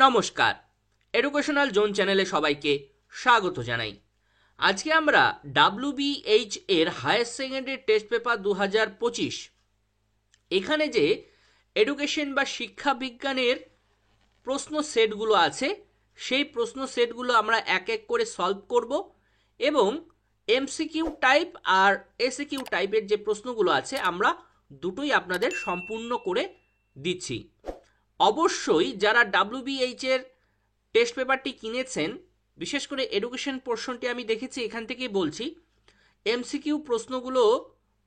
নমস্কার, educational zone চ্যানেলে সবাইকে স্বাগত জানাই। আজকে আমরা WBH এর হায়ার সেকেন্ডারি টেস্ট পেপার 2025 এখানে যে এডুকেশন বা শিক্ষা বিজ্ঞানের প্রশ্ন সেটগুলো আছে সেই প্রশ্ন সেটগুলো আমরা এক এক করে সলভ করব এবং এমসিকিউ টাইপ আর এসিকিউ টাইপের যে প্রশ্নগুলো আছে আমরা দুটোই আপনাদের সম্পূর্ণ করে দিচ্ছি। অবশ্যই যারা WBH এর টেস্ট পেপারটি কিনেছেন, বিশেষ করে এডুকেশন পোর্শনটি আমি দেখেছি, এখান থেকেই বলছি, এমসিকিউ প্রশ্নগুলো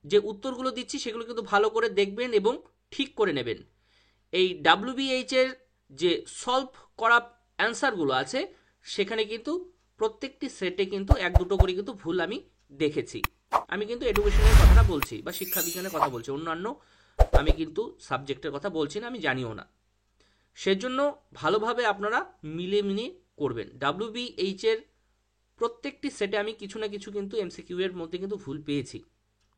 যে উত্তরগুলো দিচ্ছি সেগুলো কিন্তু ভালো করে দেখবেন এবং ঠিক করে নেবেন। এই WBH এর যে সলভ করা অ্যান্সারগুলো আছে সেখানে কিন্তু প্রত্যেকটি সেটে কিন্তু এক দুটো করে কিন্তু ভুল আমি দেখেছি। আমি কিন্তু এডুকেশনের কথাটা বলছি বা শিক্ষা বিজ্ঞানের কথা বলছি, অন্যান্য আমি কিন্তু সাবজেক্টের কথা বলছি না, আমি জানিও না। সেজন্য ভালোভাবে আপনারা মিলে মিলে করবেন। WBH এর প্রত্যেকটি সেটে আমি কিছু না কিছু কিন্তু এমসিকিউ এর মধ্যে কিন্তু ভুল পেয়েছি,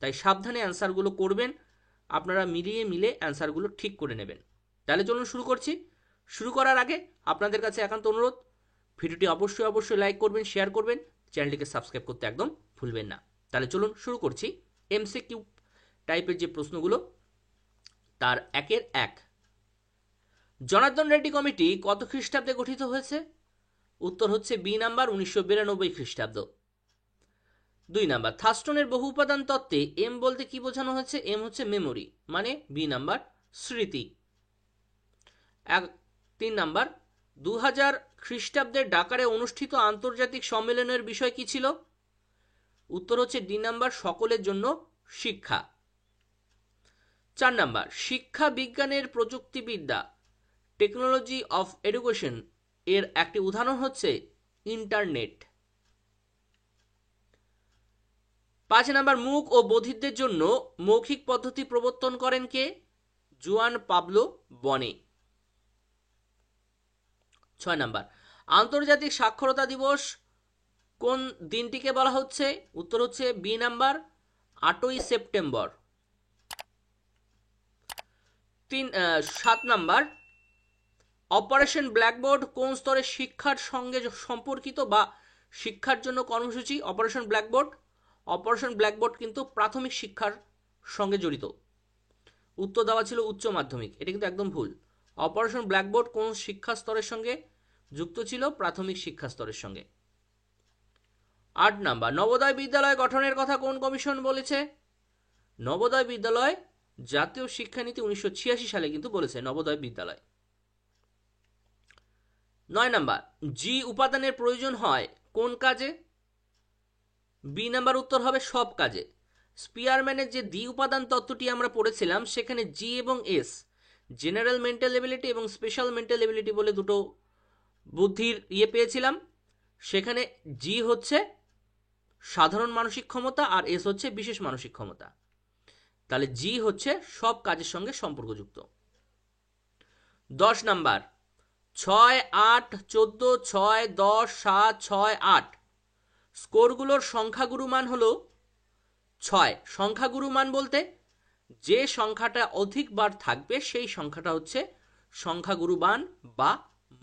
তাই সাবধানে অ্যান্সারগুলো করবেন। আপনারা মিলিয়ে মিলে অ্যান্সারগুলো ঠিক করে নেবেন। তাহলে চলুন শুরু করছি। শুরু করার আগে আপনাদের কাছে একান্ত অনুরোধ, ভিডিওটি অবশ্যই লাইক করবেন, শেয়ার করবেন, চ্যানেলটিকে সাবস্ক্রাইব করতে একদম ভুলবেন না। তাহলে চলুন শুরু করছি। এমসিকিউ টাইপের যে প্রশ্নগুলো তার একের এক। জনার্দন রেড্ডি কমিটি কত খ্রিস্টাব্দে গঠিত হয়েছে? উত্তর হচ্ছে বি নাম্বার 1992 খ্রিস্টাব্দ। 2 নাম্বার, থার্স্টনের বহু উপাদান তত্ত্বে এম বলতে কি বোঝানো হয়েছে? এম হচ্ছে মেমোরি, মানে বি নাম্বার স্মৃতি। 3 নাম্বার, 2000 খ্রিস্টাব্দের ডাকারে অনুষ্ঠিত আন্তর্জাতিক সম্মেলনের বিষয় কি ছিল? উত্তর হচ্ছে ডি নাম্বার সকলের জন্য শিক্ষা। 4 নাম্বার, শিক্ষা বিজ্ঞানের প্রযুক্তিবিদ্যা টেকনোলজি অফ এডুকেশন এর একটি উদাহরণ হচ্ছে ইন্টারনেট। 5 নাম্বার, মুক ও বধিরদের জন্য মৌখিক পদ্ধতি প্রবর্তন করেন কে? জুয়ান পাবলো বনে। 6 নাম্বার, আন্তর্জাতিক সাক্ষরতা দিবস কোন দিনটিকে বলা হচ্ছে? উত্তর হচ্ছে বি নাম্বার 8ই সেপ্টেম্বর। 7 নাম্বার, অপারেশন ব্ল্যাকবোর্ড কোন স্তরের শিক্ষার সঙ্গে সম্পর্কিত বা শিক্ষার জন্য কর্মসূচি? অপারেশন ব্ল্যাকবোর্ড কিন্তু প্রাথমিক শিক্ষার সঙ্গে জড়িত। উত্তর দেওয়া ছিল উচ্চ মাধ্যমিক, এটা কিন্তু একদম ভুল। অপারেশন ব্ল্যাকবোর্ড কোন শিক্ষা স্তরের সঙ্গে যুক্ত ছিল? প্রাথমিক শিক্ষা স্তরের সঙ্গে। 8 নাম্বার, নবোদয় বিদ্যালয় গঠনের কথা কোন কমিশন বলেছে? নবোদয় বিদ্যালয় জাতীয় শিক্ষানীতি 1986 সালে কিন্তু বলেছে নবোদয় বিদ্যালয়। 9 নাম্বার, জি উপাদানের প্রয়োজন হয় কোন কাজে? বি নাম্বার উত্তর হবে সব কাজে। স্পিয়ারম্যানের যে দ্বি উপাদান তত্ত্বটি আমরা পড়েছিলাম সেখানে জি এবং এস, জেনারেল মেন্টাল এবিলিটি এবং স্পেশাল মেন্টাল এবিলিটি বলে দুটো বুদ্ধির পেয়েছিলাম। সেখানে জি হচ্ছে সাধারণ মানসিক ক্ষমতা আর এস হচ্ছে বিশেষ মানসিক ক্ষমতা। তাহলে জি হচ্ছে সব কাজের সঙ্গে সম্পর্কযুক্ত। 10 নাম্বার, 6, 8, 14, 6, 10, 7, 6, 8 স্কোরগুলোর সংখ্যাগুরু মান হলো 6। সংখ্যাগুরু মান বলতে যে সংখ্যাটা অধিকবার থাকবে সেই সংখ্যাটা হচ্ছে সংখ্যাগুরু মান বা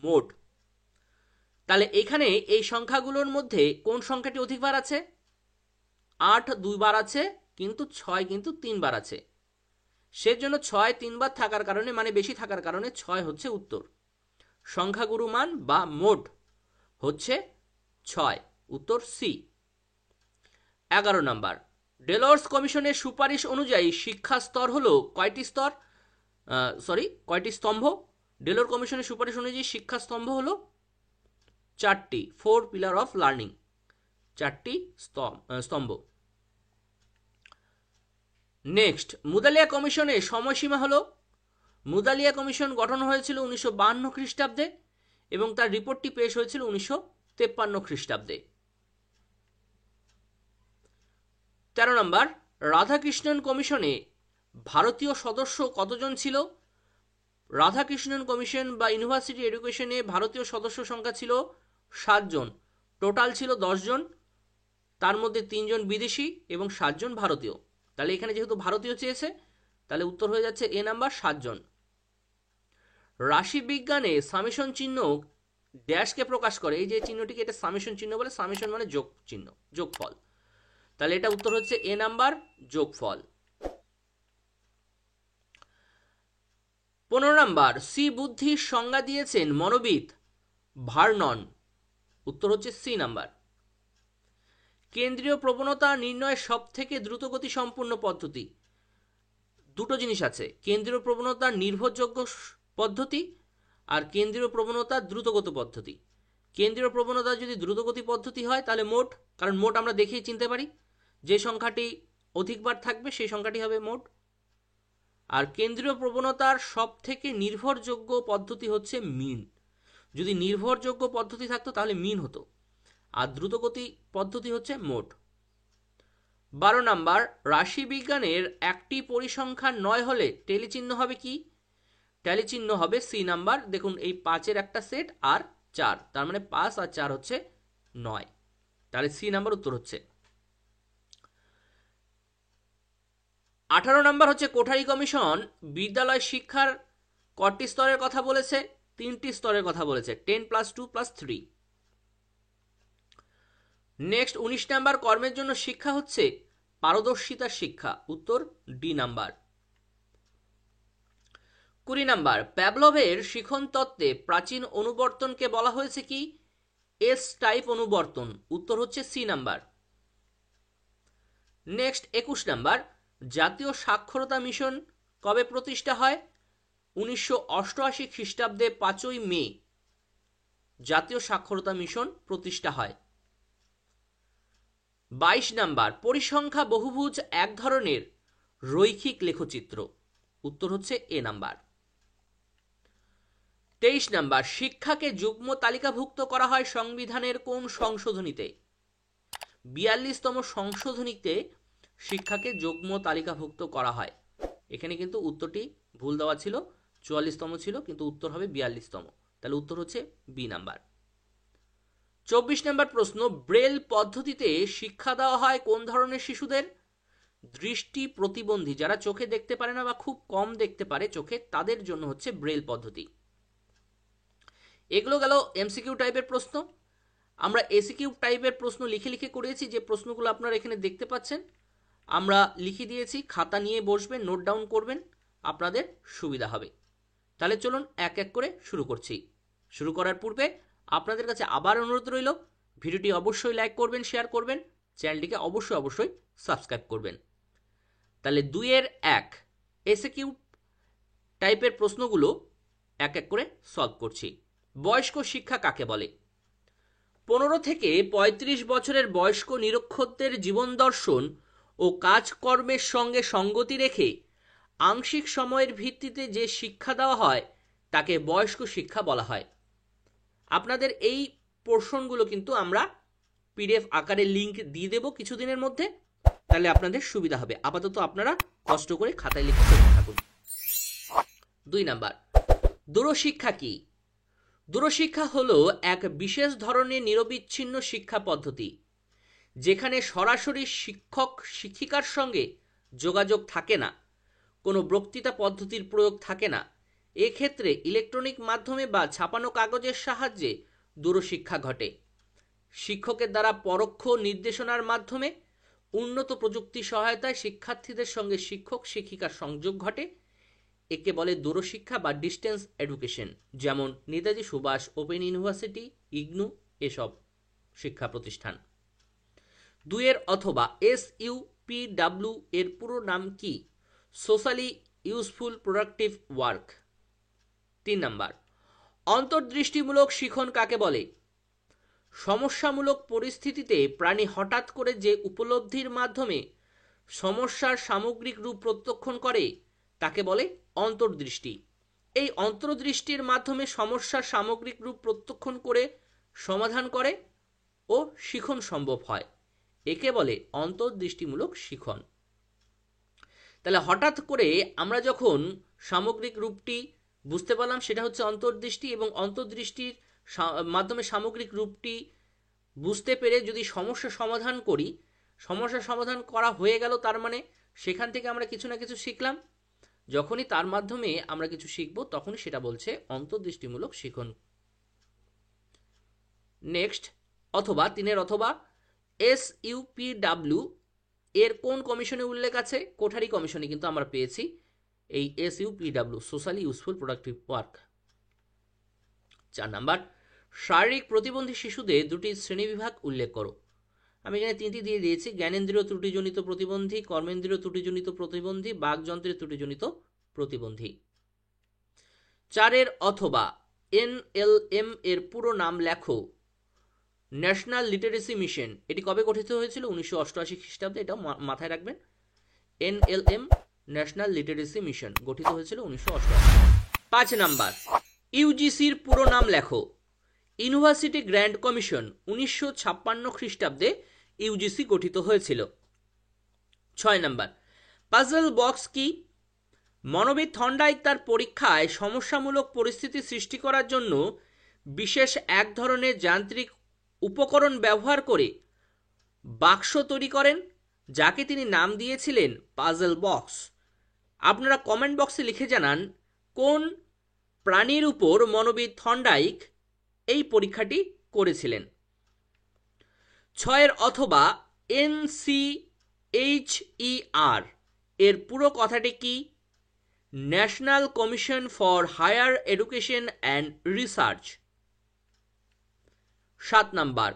মোড। তাহলে এখানে এই সংখ্যাগুলোর মধ্যে কোন সংখ্যাটি অধিকবার আছে? 8 2 বার আছে, কিন্তু 6 কিন্তু 3 বার আছে। সেজন্য 6 3 বার থাকার কারণে, মানে বেশি থাকার কারণে 6 হচ্ছে উত্তর। সংখ্যাগুরু মান বা মোড হচ্ছে 6, উত্তর সি। 11 নাম্বার, ডেলর্স কমিশনের সুপারিশ অনুযায়ী শিক্ষা স্তর হলো কয়টি স্তম্ভ? ডেলর কমিশনের সুপারিশ অনুযায়ী শিক্ষা স্তম্ভ হলো 4টি, 4 পিলার অফ লার্নিং, 4টি স্তম্ভ। নেক্সট, মুদালিয়া কমিশনের সময়সীমা হলো? মুদালিয়া কমিশন গঠন হয়েছিল 1952 খ্রিস্টাব্দে এবং তার রিপোর্টটি পেশ হয়েছিল 1953 খ্রিস্টাব্দে। 13 নম্বর, রাধাকৃষ্ণন কমিশনে ভারতীয় সদস্য কতজন ছিল? রাধাকৃষ্ণন কমিশন বা ইউনিভার্সিটি এডুকেশনে ভারতীয় সদস্য সংখ্যা ছিল 7 জন। টোটাল ছিল 10 জন, তার মধ্যে 3 জন বিদেশি এবং 7 জন ভারতীয়। তাহলে এখানে যেহেতু ভারতীয় চেয়েছে তাহলে উত্তর হয়ে যাচ্ছে এ নাম্বার 7 জন। রাশি বিজ্ঞানে সামেশন চিহ্ন ড্যাশকে প্রকাশ করে, এই যে চিহ্নটিকে, এটা সামেশন চিহ্ন বলে, সামেশন মানে যোগ চিহ্ন, যোগফল। তাহলে এটা উত্তর হচ্ছে এ নাম্বার, যোগফল। 15 নাম্বার, সি বুদ্ধির সংজ্ঞা দিয়েছেন মনোবিদ ভার্নন। উত্তর হচ্ছে সি নাম্বার। কেন্দ্রীয় প্রবণতা নির্ণয়ের সব থেকে দ্রুতগতি সম্পূর্ণ পদ্ধতি। দুটো জিনিস আছে, কেন্দ্রীয় প্রবণতা নির্ভরযোগ্য পদ্ধতি আর কেন্দ্রীয় প্রবণতা দ্রুতগত পদ্ধতি। কেন্দ্রীয় প্রবণতা যদি দ্রুতগতি পদ্ধতি হয় তাহলে মোট, কারণ মোট আমরা দেখেই চিনতে পারি, যে সংখ্যাটি অধিকবার থাকবে সেই সংখ্যাটি হবে মোট। আর কেন্দ্রীয় প্রবণতার সব থেকে নির্ভরযোগ্য পদ্ধতি হচ্ছে মিন। যদি নির্ভরযোগ্য পদ্ধতি থাকতো তাহলে মিন হতো, আর দ্রুতগতি পদ্ধতি হচ্ছে মোট। 12 নাম্বার, রাশি বিজ্ঞানের একটি পরিসংখ্যান 9 হলে টেলি চিহ্ন হবে কি? টেলি চিহ্ন হবে সি নাম্বার। দেখুন এই 5-এর একটা সেট আর 4, তার মানে 5 আর 4 হচ্ছে 9, তাহলে সি নাম্বার উত্তর হচ্ছে। 18 নাম্বার হচ্ছে কোঠারি কমিশন বিদ্যালয় শিক্ষার কটি স্তরের কথা বলেছে? 3টি স্তরের কথা বলেছে, 10+2+3। নেক্সট 19 নাম্বার, কর্মের জন্য শিক্ষা হচ্ছে পারদর্শিতার শিক্ষা। উত্তর ডি নাম্বার। 20 নাম্বার, প্যাভলভের শিখন তত্ত্বে প্রাচীন অনুবর্তনকে বলা হয়েছে কি? এস টাইপ অনুবর্তন। উত্তর হচ্ছে সি নাম্বার। নেক্সট 21 নাম্বার, জাতীয় সাক্ষরতা মিশন কবে প্রতিষ্ঠা হয়? 1988 খ্রিস্টাব্দে 5ই মে জাতীয় সাক্ষরতা মিশন প্রতিষ্ঠা হয়। 22 নাম্বার, পরিসংখ্যা বহুভুজ এক ধরনের রৈখিক লেখচিত্র। উত্তর হচ্ছে এ নাম্বার। 23 নাম্বার, শিক্ষাকে যুগ্ম তালিকাভুক্ত করা হয় সংবিধানের কোন সংশোধনীতে? 42তম সংশোধনীতে শিক্ষাকে যুগ্ম তালিকাভুক্ত করা হয়। এখানে কিন্তু উত্তরটি ভুল দেওয়া ছিল, 44তম ছিল, কিন্তু উত্তর হবে 42তম। তাহলে উত্তর হচ্ছে বি নাম্বার। 24 নম্বর প্রশ্ন, ব্রেল পদ্ধতিতে শিক্ষা দেওয়া হয় কোন ধরনের শিশুদের? দৃষ্টি প্রতিবন্ধী, যারা চোখে দেখতে পারে না বা খুব কম দেখতে পারে চোখে, তাদের জন্য হচ্ছে ব্রেল পদ্ধতি। এগুলো গেল এমসিকিউ টাইপের প্রশ্ন। আমরা এসিকিউ টাইপের প্রশ্ন লিখে লিখে করেছি, যে প্রশ্নগুলো আপনারা এখানে দেখতে পাচ্ছেন আমরা লিখে দিয়েছি। খাতা নিয়ে বসবেন, নোট ডাউন করবেন, আপনাদের সুবিধা হবে। তাহলে চলুন এক এক করে শুরু করছি। শুরু করার পূর্বে আপনাদের কাছে আবার অনুরোধ রইল, ভিডিওটি অবশ্যই লাইক করবেন, শেয়ার করবেন, চ্যানেলটিকে অবশ্যই সাবস্ক্রাইব করবেন। তাহলে 2-1 এসিকিউ টাইপের প্রশ্নগুলো এক এক করে সলভ করছি। বয়স্ক শিক্ষা কাকে বলে? 15 থেকে 35 বছরের বয়স্ক নিরক্ষরদের জীবন দর্শন ও কাজকর্মের সঙ্গে সঙ্গতি রেখে আংশিক সময়ের ভিত্তিতে যে শিক্ষা দেওয়া হয় তাকে বয়স্ক শিক্ষা বলা হয়। আপনাদের এই পোর্শনগুলো কিন্তু আমরা পিডিএফ আকারে লিংক দিয়ে দেব কিছুদিনের মধ্যে, তাহলে আপনাদের সুবিধা হবে। আপাতত আপনারা কষ্ট করে খাতায় লিখে থাকুন। 2 নাম্বার, দূরশিক্ষা কি? দূরশিক্ষা হলো এক বিশেষ ধরনের নিরবিচ্ছিন্ন শিক্ষা পদ্ধতি যেখানে সরাসরি শিক্ষক শিক্ষিকার সঙ্গে যোগাযোগ থাকে না, কোনো বক্তৃতা পদ্ধতির প্রয়োগ থাকে না। এক্ষেত্রে ইলেকট্রনিক মাধ্যমে বা ছাপানো কাগজের সাহায্যে দূরশিক্ষা ঘটে। শিক্ষকের দ্বারা পরোক্ষ নির্দেশনার মাধ্যমে উন্নত প্রযুক্তি সহায়তায় শিক্ষার্থীদের সঙ্গে শিক্ষক শিক্ষিকার সংযোগ ঘটে। একে বলে দূরশিক্ষা বা ডিস্টেন্স এডুকেশন, যেমন নেতাজি সুভাষ ওপেন ইউনিভার্সিটি, ইগনু এসব শিক্ষা প্রতিষ্ঠান। 2 অথবা SUPW এর পুরো নাম কি? Socially useful productive work. 3 number, অন্তর্দৃষ্টিমূলক শিখন কাকে বলে? সমস্যামূলক পরিস্থিতিতে প্রাণী হঠাৎ করে যে উপলব্ধির মাধ্যমে সমস্যার সামগ্রিক রূপ প্রত্যক্ষণ করে তাকে বলে অন্তর্দৃষ্টি। এই অন্তর্দৃষ্টির মাধ্যমে সমস্যার সামগ্রিক রূপ প্রত্যক্ষণ করে সমাধান করে ও শিখন সম্ভব হয়, একে বলে অন্তর্দৃষ্টিমূলক শিখন। তাহলে হঠাৎ করে আমরা যখন সামগ্রিক রূপটি বুঝতে পারলাম সেটা হচ্ছে অন্তর্দৃষ্টি, এবং অন্তর্দৃষ্টির মাধ্যমে সামগ্রিক রূপটি বুঝতে পেরে যদি সমস্যা সমাধান করি, সমস্যা সমাধান করা হয়ে গেল, তার মানে সেখান থেকে আমরা কিছু না কিছু শিখলাম। যখনই তার মাধ্যমে আমরা কিছু শিখব তখনই সেটা বলছে অন্তর্দৃষ্টিমূলক শিখন। নেক্সট, অথবা 3 অথবা SUPW এর কোন কমিশনে উল্লেখ আছে? কোঠারি কমিশনে কিন্তু আমরা পেয়েছি এই SUPW, socially useful productive work. 4 number, শারীরিক প্রতিবন্ধী শিশুদের দুটি শ্রেণীবিভাগ উল্লেখ করো। আমি এখানে 3টি দিয়ে দিয়েছি, জ্ঞানেন্দ্রীয় ত্রুটিজনিত প্রতিবন্ধী, কর্মেন্দ্রীয় ত্রুটিজনিত প্রতিবন্ধী, বাকযন্ত্রের ত্রুটিজনিত প্রতিবন্ধী। 4 অথবা NLM এর পুরো নাম লেখো। ন্যাশনাল লিটারেসি মিশন, এটি কবে গঠিত হয়েছিল? 1988 খ্রিস্টাব্দে, এটা মাথায় রাখবেন। NLM, ন্যাশনাল লিটারেসি মিশন, গঠিত হয়েছিল 1988। 5 নাম্বার, ইউজিসির পুরো নাম লেখো। ইউনিভার্সিটি গ্র্যান্ড কমিশন, 1956 খ্রিস্টাব্দে ইউজিসি গঠিত হয়েছিল। 6 নাম্বার, পাজল বক্স কি? মনোবিদ থর্নডাইক তার পরীক্ষায় সমস্যামূলক পরিস্থিতি সৃষ্টি করার জন্য বিশেষ এক ধরনের যান্ত্রিক উপকরণ ব্যবহার করে বাক্স তৈরি করেন, যাকে তিনি নাম দিয়েছিলেন পাজল বক্স। আপনারা কমেন্ট বক্সে লিখে জানান কোন প্রাণীর উপর মনোবিদ থর্নডাইক এই পরীক্ষাটি করেছিলেন। 6 অথবা NCHER এর পুরো কথাটি কি? National Commission for Higher Education and Research. 7 number,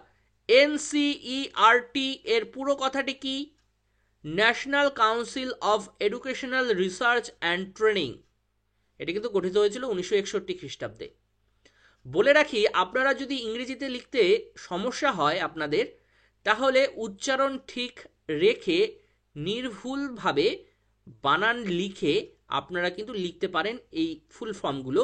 NCERT এর পুরো কথাটি কি? National Council of Educational Research and Training. এটি কিন্তু গঠিত হয়েছিল 1961 খ্রিস্টাব্দে। বলে রাখি, আপনারা যদি ইংরেজিতে লিখতে সমস্যা হয় আপনাদের, তাহলে উচ্চারণ ঠিক রেখে নির্ভুলভাবে বানান লিখে আপনারা কিন্তু লিখতে পারেন এই ফুল ফর্মগুলো,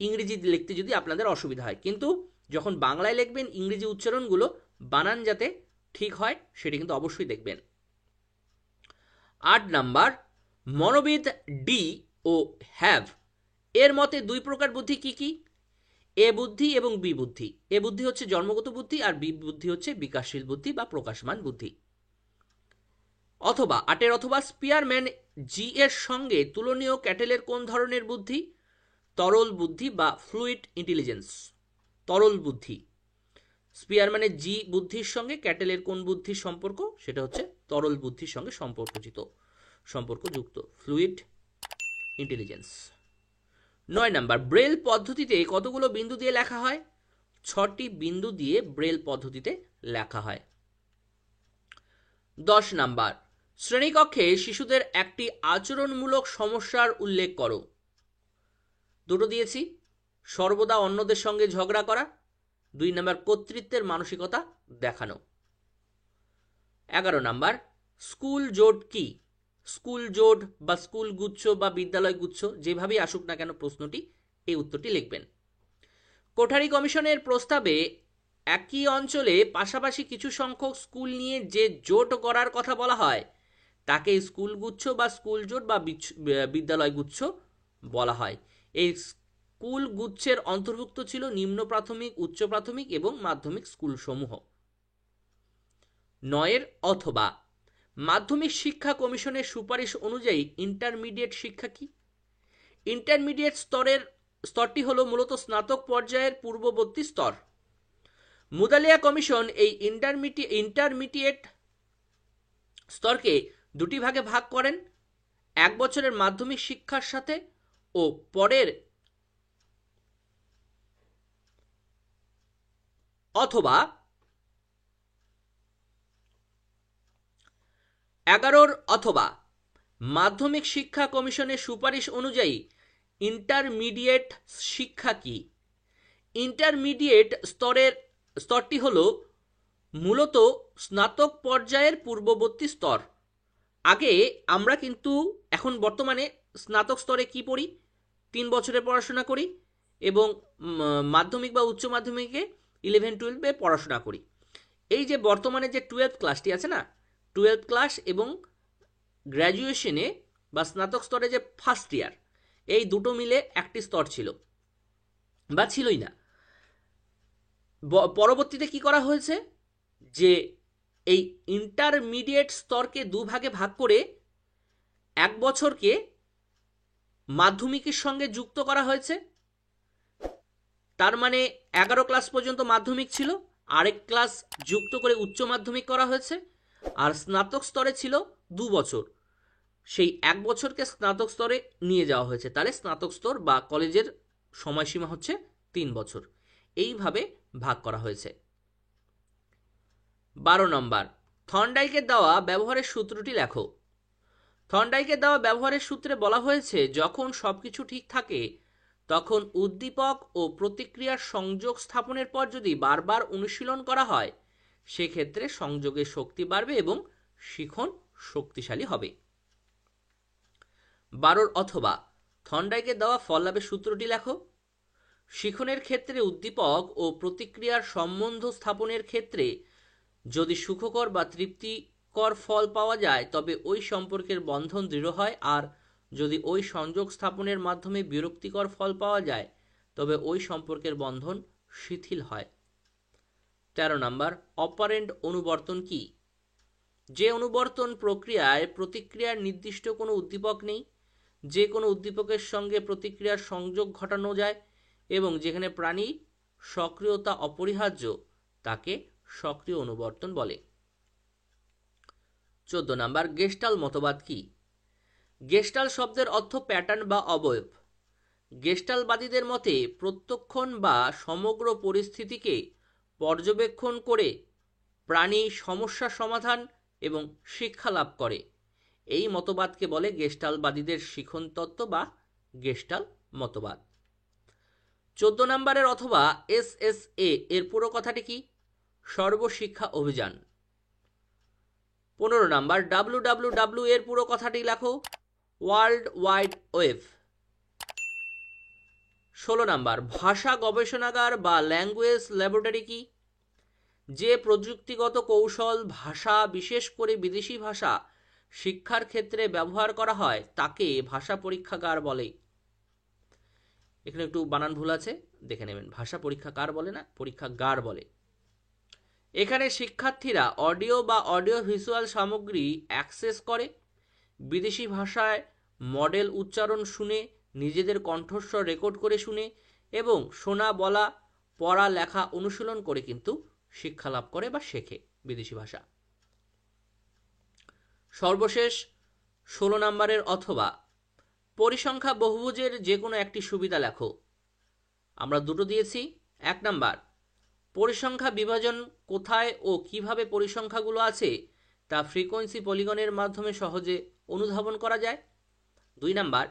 ইংরেজিতে লিখতে যদি আপনাদের অসুবিধা হয়। কিন্তু যখন বাংলায় লিখবেন, ইংরেজি উচ্চারণগুলো বানান যাতে ঠিক হয় সেটি কিন্তু অবশ্যই দেখবেন। 8 নাম্বার, মনোবিদ ডি ও হ্যাভ এর মতে 2 প্রকার বুদ্ধি কি কি? এ বুদ্ধি এবং বি বুদ্ধি। এ বুদ্ধি হচ্ছে জন্মগত বুদ্ধি, আর বি বুদ্ধি হচ্ছে বিকাশশীল বুদ্ধি বা প্রকাশমান বুদ্ধি। অথবা 8 অথবা, স্পিয়ারম্যান জি এর সঙ্গে তুলনীয় ক্যাটেলের কোন ধরনের বুদ্ধি? তরল বুদ্ধি বা ফ্লুইড ইন্টেলিজেন্স। তরল বুদ্ধি। স্পিয়ারম্যানের জি বুদ্ধির সঙ্গে ক্যাটেলের কোন বুদ্ধির সম্পর্ক? সেটা হচ্ছে তরল বুদ্ধির সঙ্গে সম্পর্কযুক্ত ফ্লুইড ইন্টেলিজেন্স। 9 নাম্বার, ব্রেল পদ্ধতিতে কতগুলো বিন্দু দিয়ে লেখা হয়? 6টি বিন্দু দিয়ে ব্রেল পদ্ধতিতে লেখা হয়। 10 নাম্বার, শ্রেণীকক্ষে শিশুদের একটি আচরণমূলক সমস্যার উল্লেখ করো। 2টো দিয়েছি, সর্বদা অন্যদের সঙ্গে ঝগড়া করা। 2 নাম্বার, কর্তৃত্বের মানসিকতা দেখানো। 11 নাম্বার, স্কুল জোট কি? স্কুল জোট বা স্কুল গুচ্ছ বা বিদ্যালয় গুচ্ছ, যেভাবেই আসুক না কেন প্রশ্নটি, এই উত্তরটি লিখবেন। কোঠারি কমিশনের প্রস্তাবে একই অঞ্চলে পাশাপাশি কিছু সংখ্যক স্কুল নিয়ে যে জোট করার কথা বলা হয় তাকে স্কুল গুচ্ছ বা স্কুল জোট বা বিদ্যালয় গুচ্ছ বলা হয়। এই স্কুল গুচ্ছের অন্তর্ভুক্ত ছিল নিম্ন প্রাথমিক, উচ্চ প্রাথমিক এবং মাধ্যমিক স্কুল সমূহ। 9 অথবা, মাধ্যমিক শিক্ষা কমিশনের সুপারিশ অনুযায়ী ইন্টারমিডিয়েট শিক্ষা কি? ইন্টারমিডিয়েট স্তরটি হলো মূলত স্নাতক পর্যায়ের পূর্ববর্তী স্তর। মুদালিয়া কমিশন এই ইন্টারমিডিয়েট স্তরকে 2টি ভাগে ভাগ করেন, 1 বছরের মাধ্যমিক শিক্ষার সাথে ও পরের অথবা 11 অথবা, মাধ্যমিক শিক্ষা কমিশনের সুপারিশ অনুযায়ী ইন্টারমিডিয়েট শিক্ষা কি? ইন্টারমিডিয়েট স্তরটি হলো মূলত স্নাতক পর্যায়ের পূর্ববর্তী স্তর। আগে আমরা কিন্তু এখন বর্তমানে স্নাতক স্তরে কি পড়ি? 3 বছরের পড়াশোনা করি এবং মাধ্যমিক বা উচ্চ মাধ্যমিকে 11-12 পড়াশোনা করি। এই যে বর্তমানে যে 12th ক্লাসটি আছে না, 12th ক্লাস এবং গ্র্যাজুয়েশনে বা স্নাতক স্তরে যে ফার্স্ট ইয়ার, এই দুটো মিলে একটি স্তর ছিল বা ছিলই না। পরবর্তীতে কি করা হয়েছে যে এই ইন্টারমিডিয়েট স্তরকে 2 ভাগে ভাগ করে 1 বছরকে মাধ্যমিকের সঙ্গে যুক্ত করা হয়েছে তার মানে 11 ক্লাস পর্যন্ত মাধ্যমিক ছিল, আরেক ক্লাস যুক্ত করে উচ্চ মাধ্যমিক করা হয়েছে, আর স্নাতক স্তরে ছিল 2 বছর, সেই 1 বছরকে স্নাতক স্তরে নিয়ে যাওয়া হয়েছে। তাহলে স্নাতক স্তর বা কলেজের সময়সীমা হচ্ছে 3 বছর। এইভাবে ভাগ করা হয়েছে। 12 নম্বর, থর্নডাইকের দেওয়া ব্যবহারের সূত্রটি লেখো। থর্নডাইকের দেওয়া ব্যবহারের সূত্রে বলা হয়েছে, যখন সবকিছু ঠিক থাকে তখন উদ্দীপক ও প্রতিক্রিয়ার সংযোগ স্থাপনের পর যদি বারবার অনুশীলন করা হয়, সেক্ষেত্রে সংযোগের শক্তি বাড়বে এবং শিখন শক্তিশালী হবে। 12 অথবা, থর্নডাইকের দেওয়া ফল লাভের সূত্রটি লেখো। শিখনের ক্ষেত্রে উদ্দীপক ও প্রতিক্রিয়ার সম্বন্ধ স্থাপনের ক্ষেত্রে যদি সুখকর বা তৃপ্তিকর ফল পাওয়া যায় তবে ওই সম্পর্কের বন্ধন দৃঢ় হয়, আর যদি ওই সংযোগ স্থাপনের মাধ্যমে বিরক্তিকর ফল পাওয়া যায় তবে ওই সম্পর্কের বন্ধন শিথিল হয়। 13 নম্বর, অপারেন্ট অনুবর্তন কি? যে অনুবর্তন প্রক্রিয়ায় প্রতিক্রিয়ার নির্দিষ্ট কোনো উদ্দীপক নেই, যে কোনো উদ্দীপকের সঙ্গে প্রতিক্রিয়ার সংযোগ ঘটানো যায় এবং যেখানে প্রাণী সক্রিয়তা অপরিহার্য, তাকে সক্রিয় অনুবর্তন বলে। 14 নম্বর, গেস্টাল মতবাদ কি? গেস্টাল শব্দের অর্থ প্যাটার্ন বা অবয়ব। গেস্টালবাদীদের মতে প্রত্যক্ষণ বা সমগ্র পরিস্থিতিকে পর্যবেক্ষণ করে প্রাণী সমস্যা সমাধান এবং শিক্ষা লাভ করে। এই মতবাদকে বলে গেস্টালবাদীদের শিখন তত্ত্ব বা গেস্টাল মতবাদ। 14 নম্বরের অথবা SSA এর পুরো কথাটি কি? সর্বশিক্ষা অভিযান। 15 নম্বর, WWW এর পুরো কথাটি লেখো। World wide web. 16 নম্বর, ভাষা গবেষণাগার বা ল্যাঙ্গুয়েজ ল্যাবরেটরি কি? যে প্রযুক্তিগত কৌশল ভাষা, বিশেষ করে বিদেশি ভাষা শিক্ষার ক্ষেত্রে ব্যবহার করা হয় তাকে ভাষা পরীক্ষাগার বলে। এখানে একটু বানান ভুল আছে, দেখে নেবেন। ভাষা পরীক্ষাগার বলে না, পরীক্ষাগার বলে। এখানে শিক্ষার্থীরা অডিও বা অডিও ভিজুয়াল সামগ্রী অ্যাক্সেস করে, বিদেশি ভাষায় মডেল উচ্চারণ শুনে, নিজেদের কণ্ঠস্বর রেকর্ড করে শুনে এবং শোনা, বলা, পড়া, লেখা অনুশীলন করে কিন্তু শিক্ষা লাভ করে বা শেখে বিদেশি ভাষা। সর্বশেষ 16 নম্বরের অথবা, পরিসংখ্যা বহুভুজের যে কোনো একটি সুবিধা লেখো। আমরা দুটো দিয়েছি। 1 নাম্বার, পরিসংখ্যা বিভাজন কোথায় ও কিভাবে পরিসংখ্যাগুলো আছে তা ফ্রিকোয়েন্সি পলিগনের মাধ্যমে সহজে অনুধাবন করা যায়। 2 নাম্বার,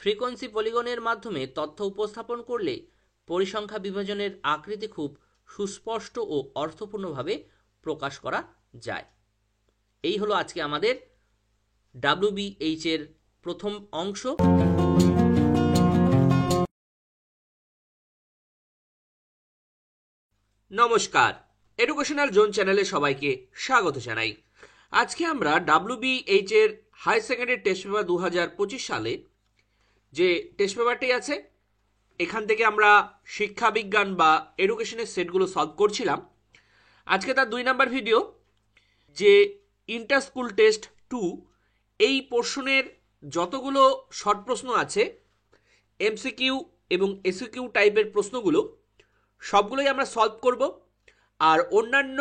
ফ্রিকোয়েন্সি পলিগনের মাধ্যমে তথ্য উপস্থাপন করলে পরিসংখ্যা বিভাজনের আকৃতি খুব সুস্পষ্ট ও অর্থপূর্ণভাবে প্রকাশ করা যায়। এই হলো আজকে আমাদের WBH এর প্রথম অংশ। নমস্কার, এডুকেশনাল জোন চ্যানেলে সবাইকে স্বাগত জানাই। আজকে আমরা WBH এর হায়ার সেকেন্ডারি টেস্ট পেপার 2025 সালে যে টেস্ট পেপারটি আছে, এখান থেকে আমরা শিক্ষা বিজ্ঞান বা এডুকেশনের সেটগুলো সলভ করছিলাম। আজকে তার 2 নাম্বার ভিডিও, যে ইন্টার স্কুল টেস্ট 2, এই পোর্শনের যতগুলো শর্ট প্রশ্ন আছে, MCQ এবং SQ টাইপের প্রশ্নগুলো সবগুলোই আমরা সলভ করব। আর অন্যান্য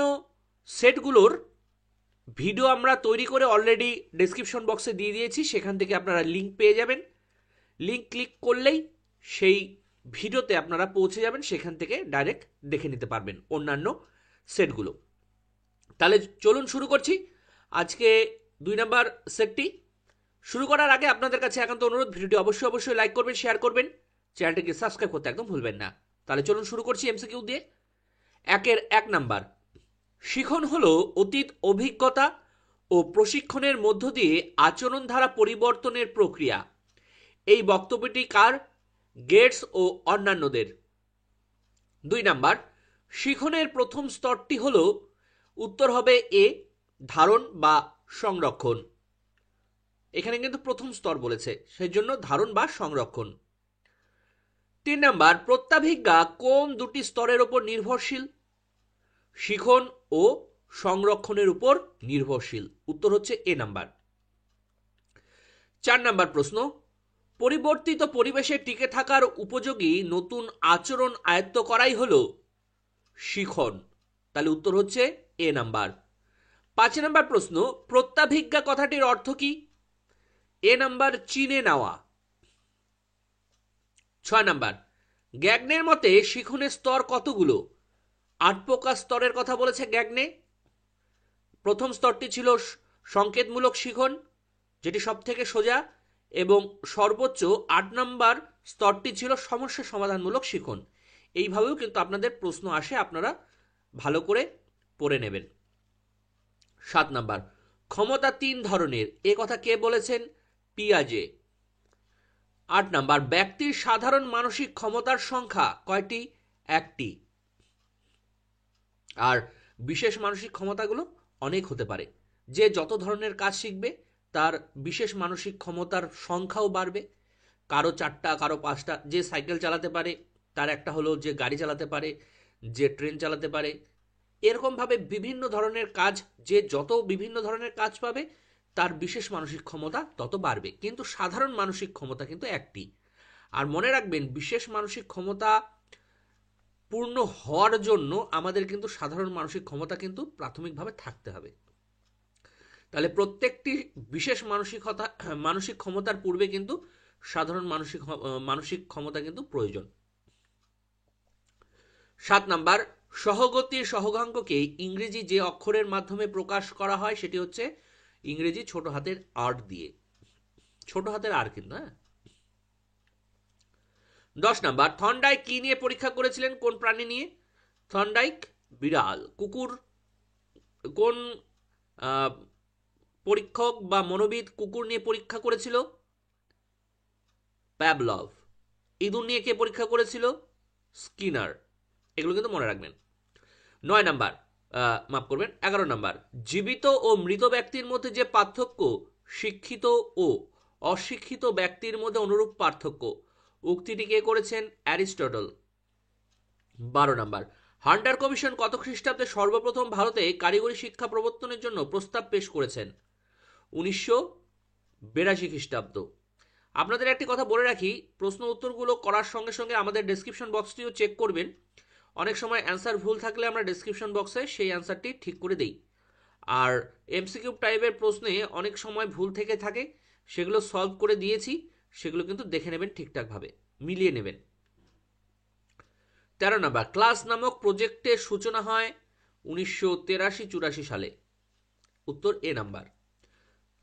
সেটগুলোর ভিডিও আমরা তৈরি করে অলরেডি ডেসক্রিপশন বক্সে দিয়ে দিয়েছি, সেখান থেকে আপনারা লিঙ্ক পেয়ে যাবেন। লিঙ্ক ক্লিক করলেই সেই ভিডিওতে আপনারা পৌঁছে যাবেন, সেখান থেকে ডাইরেক্ট দেখে নিতে পারবেন অন্যান্য সেটগুলো। তাহলে চলুন শুরু করছি আজকে 2 নাম্বার সেটটি। শুরু করার আগে আপনাদের কাছে একান্ত অনুরোধ, ভিডিওটি অবশ্যই লাইক করবেন, শেয়ার করবেন, চ্যানেলটিকে সাবস্ক্রাইব করতে একদম ভুলবেন না। তাহলে চলুন শুরু করছি MCQ দিয়ে। 1 নাম্বার, শিখন হলো অতীত অভিজ্ঞতা ও প্রশিক্ষণের মধ্য দিয়ে আচরণ ধারা পরিবর্তনের প্রক্রিয়া। এই বক্তব্যটি কার? গেটস ও অন্যান্যদের। 2 নাম্বার, শিখনের প্রথম স্তরটি হলো, উত্তর হবে এ, ধারণ বা সংরক্ষণ। এখানে কিন্তু প্রথম স্তর বলেছে, সেই জন্য ধারণ বা সংরক্ষণ। 3 নাম্বার, প্রত্যাভিজ্ঞা কোন দুটি স্তরের উপর নির্ভরশীল? শিখন ও সংরক্ষণের উপর নির্ভরশীল। উত্তর হচ্ছে এ নাম্বার। 4 নাম্বার প্রশ্ন, পরিবর্তিত পরিবেশে টিকে থাকার উপযোগী নতুন আচরণ আয়ত্ত করাই হলো শিখন। তাহলে উত্তর হচ্ছে এ নাম্বার। 5 নাম্বার প্রশ্ন, প্রত্যাভিজ্ঞা কথাটির অর্থ কি? এ নাম্বার, চিনে নেওয়া। 6 নাম্বার, গ্যাগনের মতে শিখনের স্তর কতগুলো? 8 প্রকার স্তরের কথা বলেছে গ্যাগনে। প্রথম স্তরটি ছিল সংকেতমূলক শিখন, যেটি সব থেকে সোজা, এবং সর্বোচ্চ 8 নাম্বার স্তরটি ছিল সমস্যা সমাধানমূলক শিখন। এইভাবেও কিন্তু আপনাদের প্রশ্ন আসে, আপনারা ভালো করে পড়ে নেবেন। 7 নাম্বার, ক্ষমতা 3 ধরনের, এ কথা কে বলেছেন? পিয়াজে। 8 নাম্বার, ব্যক্তির সাধারণ মানসিক ক্ষমতার সংখ্যা কয়টি? 1টি। আর বিশেষ মানসিক ক্ষমতাগুলো অনেক হতে পারে। যে যত ধরনের কাজ শিখবে তার বিশেষ মানসিক ক্ষমতার সংখ্যাও বাড়বে। কারো 4টা, কারো 5টা। যে সাইকেল চালাতে পারে তার একটা হলো, যে গাড়ি চালাতে পারে, যে ট্রেন চালাতে পারে, এরকমভাবে বিভিন্ন ধরনের কাজ, যে যত বিভিন্ন ধরনের কাজ পাবে তার বিশেষ মানসিক ক্ষমতা তত বাড়বে। কিন্তু সাধারণ মানসিক ক্ষমতা কিন্তু একটি। আর মনে রাখবেন, বিশেষ মানসিক ক্ষমতা পূর্ণ হওয়ার জন্য আমাদের কিন্তু সাধারণ মানসিক ক্ষমতা কিন্তু প্রাথমিকভাবে থাকতে হবে। তাহলে প্রত্যেকটি বিশেষ মানসিক ক্ষমতার পূর্বে কিন্তু সাধারণ মানসিক ক্ষমতা কিন্তু প্রয়োজন। 7 নাম্বার, সহগতির সহগাঙ্ককে ইংরেজি যে অক্ষরের মাধ্যমে প্রকাশ করা হয় সেটি হচ্ছে ইংরেজি ছোট হাতের আর দিয়ে। ছোট হাতের আর কিন্তু, হ্যাঁ। 10 নাম্বার, থর্নডাইক কি নিয়ে পরীক্ষা করেছিলেন? কোন প্রাণী নিয়ে? থর্নডাইক বিড়াল। কুকুর, কোন পরীক্ষক বা মনোবিদ কুকুর নিয়ে পরীক্ষা করেছিল? প্যাভলভ। ইঁদুর নিয়ে কে পরীক্ষা করেছিল? স্কিনার। এগুলো কিন্তু মনে রাখবেন। 9 নাম্বার, মাফ করবেন, 11 নাম্বার, জীবিত ও মৃত ব্যক্তির মধ্যে যে পার্থক্য, শিক্ষিত ও অশিক্ষিত ব্যক্তির মধ্যে অনুরূপ পার্থক্য, উক্তিটি কে করেছেন? অ্যারিস্টটল। 12 নাম্বার, হান্টার কমিশন কত খ্রিস্টাব্দে সর্বপ্রথম ভারতে কারিগরি শিক্ষা প্রবর্তনের জন্য প্রস্তাব পেশ করেছেন? 1982 খ্রিস্টাব্দ। আপনাদের একটি কথা বলে রাখি, প্রশ্ন উত্তরগুলো করার সঙ্গে সঙ্গে আমাদের ডেসক্রিপশন বক্সটিও চেক করবেন। অনেক সময় অ্যান্সার ভুল থাকলে আমরা ডেসক্রিপশন বক্সে সেই অ্যান্সারটি ঠিক করে দিই। আর এমসিকিউ টাইপের প্রশ্নে অনেক সময় ভুল থেকে থাকে, সেগুলো সলভ করে দিয়েছি, সেগুলো কিন্তু দেখে নেবেন ঠিকঠাকভাবে, মিলিয়ে নেবেন। 13 নাম্বার, ক্লাস নামক প্রজেক্টের সূচনা হয় 1983-84 সালে। উত্তর এ নাম্বার।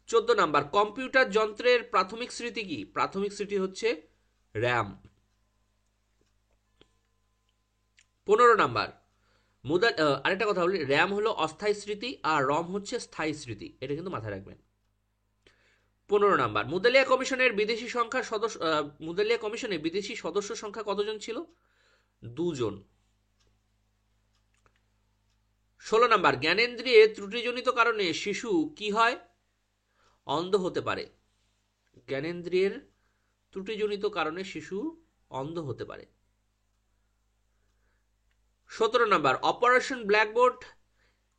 14 নাম্বার, কম্পিউটার যন্ত্রের প্রাথমিক স্মৃতি কি? প্রাথমিক স্মৃতি হচ্ছে র্যাম। 15 নাম্বার, আরেকটা কথা বলি, র্যাম হলো অস্থায়ী স্মৃতি আর রম হচ্ছে স্থায়ী স্মৃতি, এটা কিন্তু মাথায় রাখবেন। 15 নাম্বার, মুদালিয়া কমিশনে বিদেশি সদস্য সংখ্যা কতজন ছিল? 2 জন। 16 নাম্বার, জ্ঞানেন্দ্রিয়ে ত্রুটিজনিত কারণে শিশু কি হয়? অন্ধ হতে পারে। জ্ঞানেন্দ্রিয়ের ত্রুটিজনিত কারণে শিশু অন্ধ হতে পারে। 17 নাম্বার, অপারেশন ব্ল্যাকবোর্ড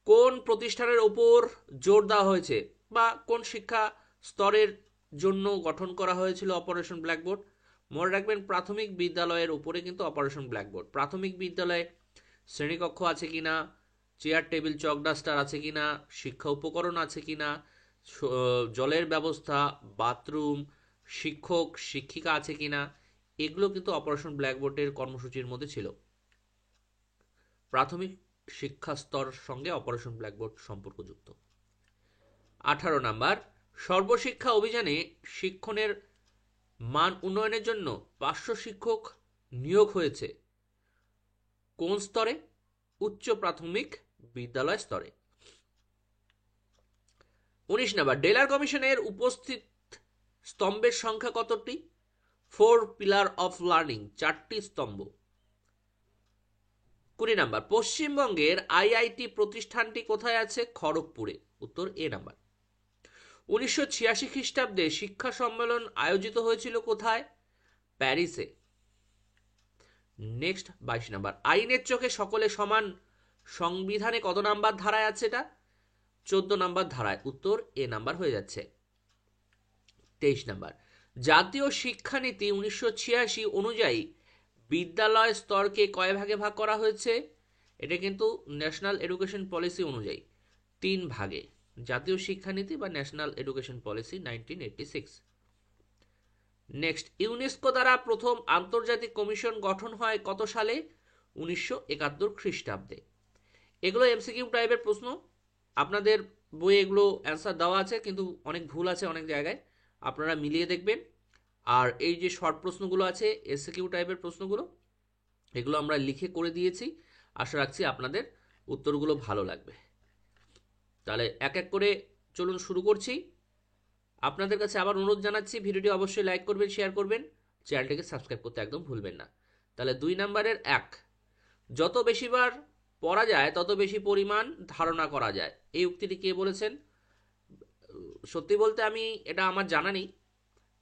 কোন প্রতিষ্ঠানের উপর জোর দেওয়া হয়েছে, বা কোন শিক্ষা স্তরের জন্য গঠন করা হয়েছিল অপারেশন ব্ল্যাকবোর্ড? মনে রাখবেন, প্রাথমিক বিদ্যালয়ের উপরে কিন্তু অপারেশন ব্ল্যাকবোর্ড। প্রাথমিক বিদ্যালয়ে শ্রেণীকক্ষ আছে কিনা, চেয়ার টেবিল চক ডাস্টার আছে কিনা, শিক্ষা উপকরণ আছে কিনা, জলের ব্যবস্থা, বাথরুম, শিক্ষক শিক্ষিকা আছে কিনা, এগুলো কিন্তু অপারেশন ব্ল্যাকবোর্ডের কর্মসূচির মধ্যে ছিল। প্রাথমিক শিক্ষা স্তর সঙ্গে অপারেশন ব্ল্যাকবোর্ড সম্পর্কযুক্ত। 18 নাম্বার, সর্বশিক্ষা অভিযানে শিক্ষণের মান উন্নয়নের জন্য 500 শিক্ষক নিয়োগ হয়েছে কোন স্তরে? উচ্চ প্রাথমিক বিদ্যালয় স্তরে। 19 নাম্বার, ডেলার কমিশনের উপস্থিত স্তম্ভের সংখ্যা কতটি? 4 পিলার অফ লার্নিং, 4টি স্তম্ভ। 20 নাম্বার, পশ্চিমবঙ্গের আইআইটি প্রতিষ্ঠানটি কোথায় আছে? খড়গপুরে। উত্তর এ নাম্বার। 1986 খ্রিস্টাব্দে শিক্ষা সম্মেলন আয়োজিত হয়েছিল কোথায়? প্যারিসে। নেক্সট 22 নাম্বার, আইনের চোখে সকলে সমান সংবিধানে কত নাম্বার ধারায় আছে? এটা 14 নাম্বার ধারায়। উত্তর এ নাম্বার হয়ে যাচ্ছে। 23 নাম্বার, জাতীয় শিক্ষানীতি 1986 অনুযায়ী বিদ্যালয় স্তরকে কয় ভাগে ভাগ করা হয়েছে? এটা কিন্তু ন্যাশনাল এডুকেশন পলিসি অনুযায়ী 3 ভাগে। জাতীয় শিক্ষানীতি বা national education policy 1986। Next, UNESCO দ্বারা প্রথম আন্তর্জাতিক কমিশন গঠন হয় কত সালে? 1971 খ্রিস্টাব্দে। এগুলো এমসিকিউ টাইপের প্রশ্ন, আপনাদের বইয়ে এগুলো অ্যান্সার দেওয়া আছে, কিন্তু অনেক ভুল আছে অনেক জায়গায়, আপনারা মিলিয়ে দেখবেন। আর এই যে শর্ট প্রশ্নগুলো আছে এসকিউ টাইপের প্রশ্নগুলো, এগুলো আমরা লিখে করে দিয়েছি। আশা রাখছি আপনাদের উত্তরগুলো ভালো লাগবে। তাহলে এক এক করে চলুন শুরু করছি। আপনাদের কাছে আবার অনুরোধ জানাচ্ছি, ভিডিওটি অবশ্যই লাইক করবেন, শেয়ার করবেন, চ্যানেলটিকে সাবস্ক্রাইব করতে একদম ভুলবেন না। তাহলে 2 নম্বরের 1, যত বেশিবার পড়া যায় তত বেশি পরিমাণ ধারণা করা যায়, এই উক্তিটি কে বলেছেন? সত্যি বলতে আমি এটা আমার জানা নেই,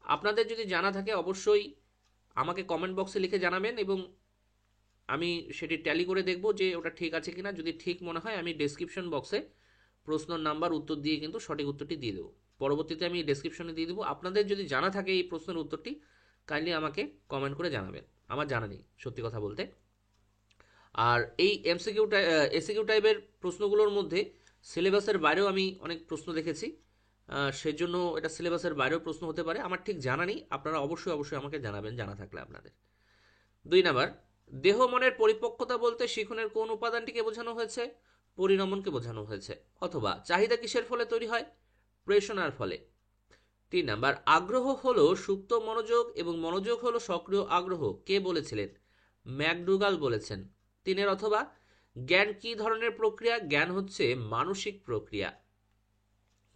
আপনাদের যদি জানা থাকে অবশ্যই আমাকে কমেন্ট বক্সে লিখে জানাবেন এবং আমি সেটি ট্যালি করে দেখব যে ওটা ঠিক আছে কিনা। যদি ঠিক মনে হয় আমি ডেসক্রিপশন বক্সে প্রশ্ন নাম্বার উত্তর দিয়ে কিন্তু সঠিক উত্তরটি দিয়ে দেবো। পরবর্তীতে আমি ডেসক্রিপশনে দিয়ে দেবো। আপনাদের যদি জানা থাকে এই প্রশ্নের উত্তরটি, কাইন্ডলি আমাকে কমেন্ট করে জানাবেন, আমার জানা নেই সত্যি কথা বলতে। আর এই এসিকিউ টাইপের প্রশ্নগুলোর মধ্যে সিলেবাসের বাইরেও আমি অনেক প্রশ্ন দেখেছি, সেজন্য এটা সিলেবাসের বাইরেও প্রশ্ন হতে পারে, আমার ঠিক জানা নেই। আপনারা অবশ্যই অবশ্যই আমাকে জানাবেন জানা থাকলে আপনাদের। 2 নাম্বার, দেহ মনের পরিপক্কতা বলতে শিখনের কোন উপাদানটিকে বোঝানো হয়েছে? পরিণমনকে বোঝানো হয়েছে। অথবা চাহিদা কিসের ফলে তৈরি হয়? প্রেষণার ফলে। 3 নাম্বার, আগ্রহ হলো সুপ্ত মনোযোগ এবং মনোযোগ হলো সক্রিয় আগ্রহ, কে বলেছিলেন? ম্যাকডুগাল বলেছেন। 3 অথবা, জ্ঞান কি ধরনের প্রক্রিয়া? জ্ঞান হচ্ছে মানসিক প্রক্রিয়া।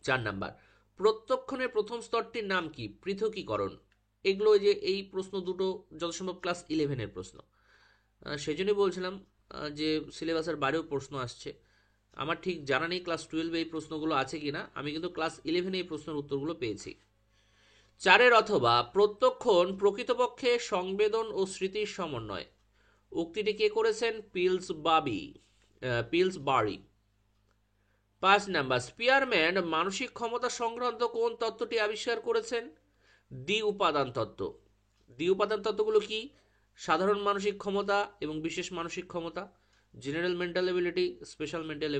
4 নাম্বার, প্রত্যক্ষণের প্রথম স্তরটির নাম কি? পৃথকীকরণ। এগুলো যে এই প্রশ্ন দুটো যথাসম্ভব ক্লাস 11-এর প্রশ্ন, সেজন্যই বলছিলাম যে সিলেবাসের বাইরেও প্রশ্ন আসছে। আমার ঠিক জানা নেই ক্লাস 12 এই প্রশ্নগুলো আছে কিনা, আমি কিন্তু ক্লাস 11 এই প্রশ্নের উত্তরগুলো পেয়েছি। 4 অথবা, প্রত্যক্ষণ প্রকৃতপক্ষে সংবেদন ও স্মৃতির সমন্বয়, উক্তিটি কে করেছেন? পিলসবারি। 5 নাম্বার, স্পিয়ারম্যান মানসিক ক্ষমতা সংক্রান্ত কোন তত্ত্বটি আবিষ্কার করেছেন? দ্বি উপাদান তত্ত্ব। দ্বি উপাদান তত্ত্বগুলো কি? সাধারণ মানসিক ক্ষমতা এবং বিশেষ মানসিক ক্ষমতা, general mental ability, special mental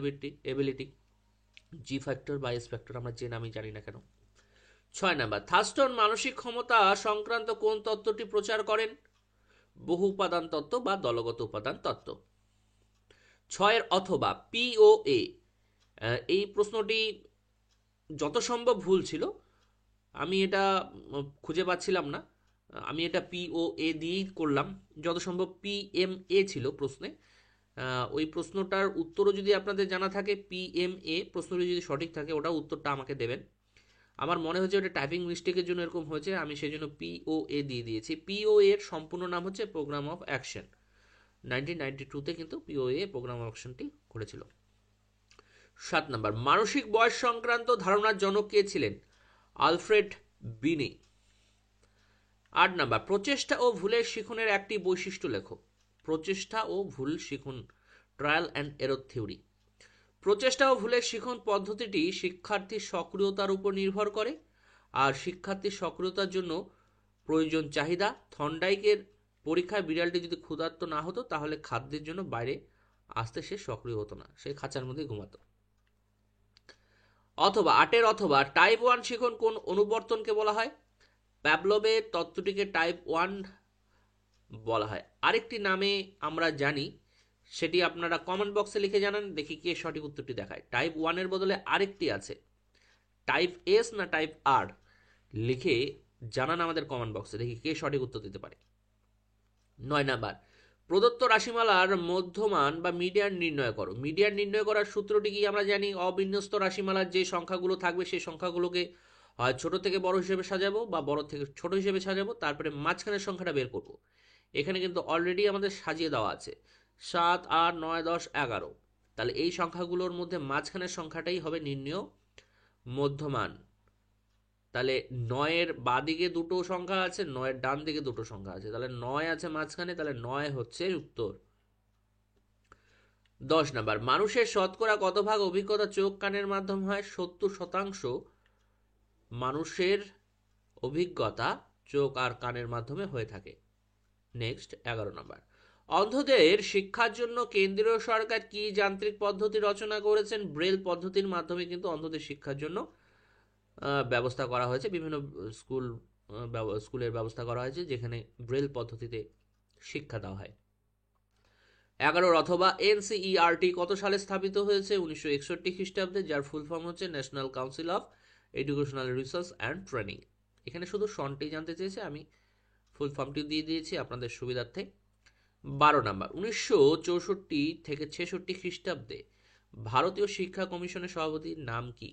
ability, G factor বা এস ফ্যাক্টর, আমরা যে নামই জানি না কেন। 6 নাম্বার, থার্স্টন মানসিক ক্ষমতা সংক্রান্ত কোন তত্ত্বটি প্রচার করেন? বহু উপাদান তত্ত্ব বা দলগত উপাদান তত্ত্ব। 6 অথবা, পিওএ, এই প্রশ্নটি যত সম্ভব ভুল ছিল, আমি এটা খুঁজে পাচ্ছিলাম না, আমি এটা পিওএ দিয়েই করলাম। যত সম্ভব পিএমএ ছিল প্রশ্নে, ওই প্রশ্নটার উত্তরও যদি আপনাদের জানা থাকে, পিএমএ প্রশ্নটি যদি সঠিক থাকে ওটা উত্তরটা আমাকে দেবেন। আমার মনে হচ্ছে ওটা টাইপিং মিস্টেকের জন্য এরকম হয়েছে, আমি সেই জন্য পিওএ দিয়ে দিয়েছি। পিওএ এর সম্পূর্ণ নাম হচ্ছে প্রোগ্রাম অফ অ্যাকশন। 1992-তে কিন্তু পিওএ প্রোগ্রাম অফ অ্যাকশনটি করেছিল। 7 নাম্বার, মানসিক বয়স সংক্রান্ত ধারণার জনক কে ছিলেন? আলফ্রেড বিনি। 8 নাম্বার, প্রচেষ্টা ও ভুলের শিখনের একটি বৈশিষ্ট্য লেখো। প্রচেষ্টা ও ভুল শিখন, ট্রায়াল অ্যান্ড এরর থিওরি। প্রচেষ্টা ও ভুলের শিখন পদ্ধতিটি শিক্ষার্থীর সক্রিয়তার উপর নির্ভর করে, আর শিক্ষার্থীর সক্রিয়তার জন্য প্রয়োজন চাহিদা। থর্নডাইকের পরীক্ষায় বিড়ালটি যদি ক্ষুধার্ত না হতো তাহলে খাদ্যের জন্য বাইরে আসতে সে সক্রিয় হতো না, সে খাঁচার মধ্যে ঘুমাতো। অথবা 8 অথবা, টাইপ 1 শিখন কোন অনুবর্তনকে বলা হয়? প্যাভলভের তত্ত্বটিকে টাইপ 1 বলা হয়। আরেকটি নামে আমরা জানি, সেটি আপনারা কমেন্ট বক্সে লিখে জানান, দেখি কে সঠিক উত্তরটি দেখায়। টাইপ 1 এর বদলে আরেকটি আছে, টাইপ এস না টাইপ আর, লিখে জানান আমাদের কমেন্ট বক্সে, দেখি কে সঠিক উত্তর দিতে পারে। 9 নাম্বার, প্রদত্ত রাশিমালার মধ্যমান বা মিডিয়ান নির্ণয় করো। মিডিয়ান নির্ণয় করার সূত্রটি কি? আমরা জানি অবিন্যস্ত রাশিমালার যে সংখ্যাগুলো থাকবে সেই সংখ্যাগুলোকে হয় ছোট থেকে বড় হিসেবে সাজাবো বা বড় থেকে ছোট হিসেবে সাজাবো, তারপরে মাঝখানের সংখ্যাটা বের করব। এখানে কিন্তু অলরেডি আমাদের সাজিয়ে দেওয়া আছে 7, 8, 9, 10, 11। তাহলে এই সংখ্যাগুলোর মধ্যে মাঝখানের সংখ্যাটাই হবে নির্ণয় মধ্যমান। তাহলে 9-এর বাঁ দিকে দুটো সংখ্যা আছে, 9-এর ডান দিকে দুটো সংখ্যা আছে, তাহলে 9 আছে মাঝখানে, তাহলে 9 হচ্ছে উত্তর। 10 নাম্বার, মানুষের শতকরা কত ভাগ অভিজ্ঞতা চোখ কানের মাধ্যমে হয়? 70% মানুষের অভিজ্ঞতা চোখ আর কানের মাধ্যমে হয়ে থাকে। নেক্সট 11 নম্বর, অন্ধদের শিক্ষার জন্য কেন্দ্রীয় সরকার কি যান্ত্রিক পদ্ধতি রচনা করেছেন? ব্রেল পদ্ধতির মাধ্যমে কিন্তু অন্ধদের শিক্ষার জন্য ব্যবস্থা করা হয়েছে। বিভিন্ন স্কুলের ব্যবস্থা করা হয়েছে যেখানে ব্রেল পদ্ধতিতে শিক্ষা দেওয়া হয়। 11 অথবা এনসিইআরটি কত সালে স্থাপিত হয়েছে? 1961 খ্রিস্টাব্দে, যার ফুল ফর্ম হচ্ছে national Council of Educational Research and training. এখানে শুধু সনটি জানতে চেয়েছে, আমি ফুল ফর্মটি দিয়ে দিয়েছি আপনাদের সুবিধার্থে। 12 নাম্বার, 1964 থেকে 66 খ্রিস্টাব্দে ভারতীয় শিক্ষা কমিশনের সভাপতির নাম কি?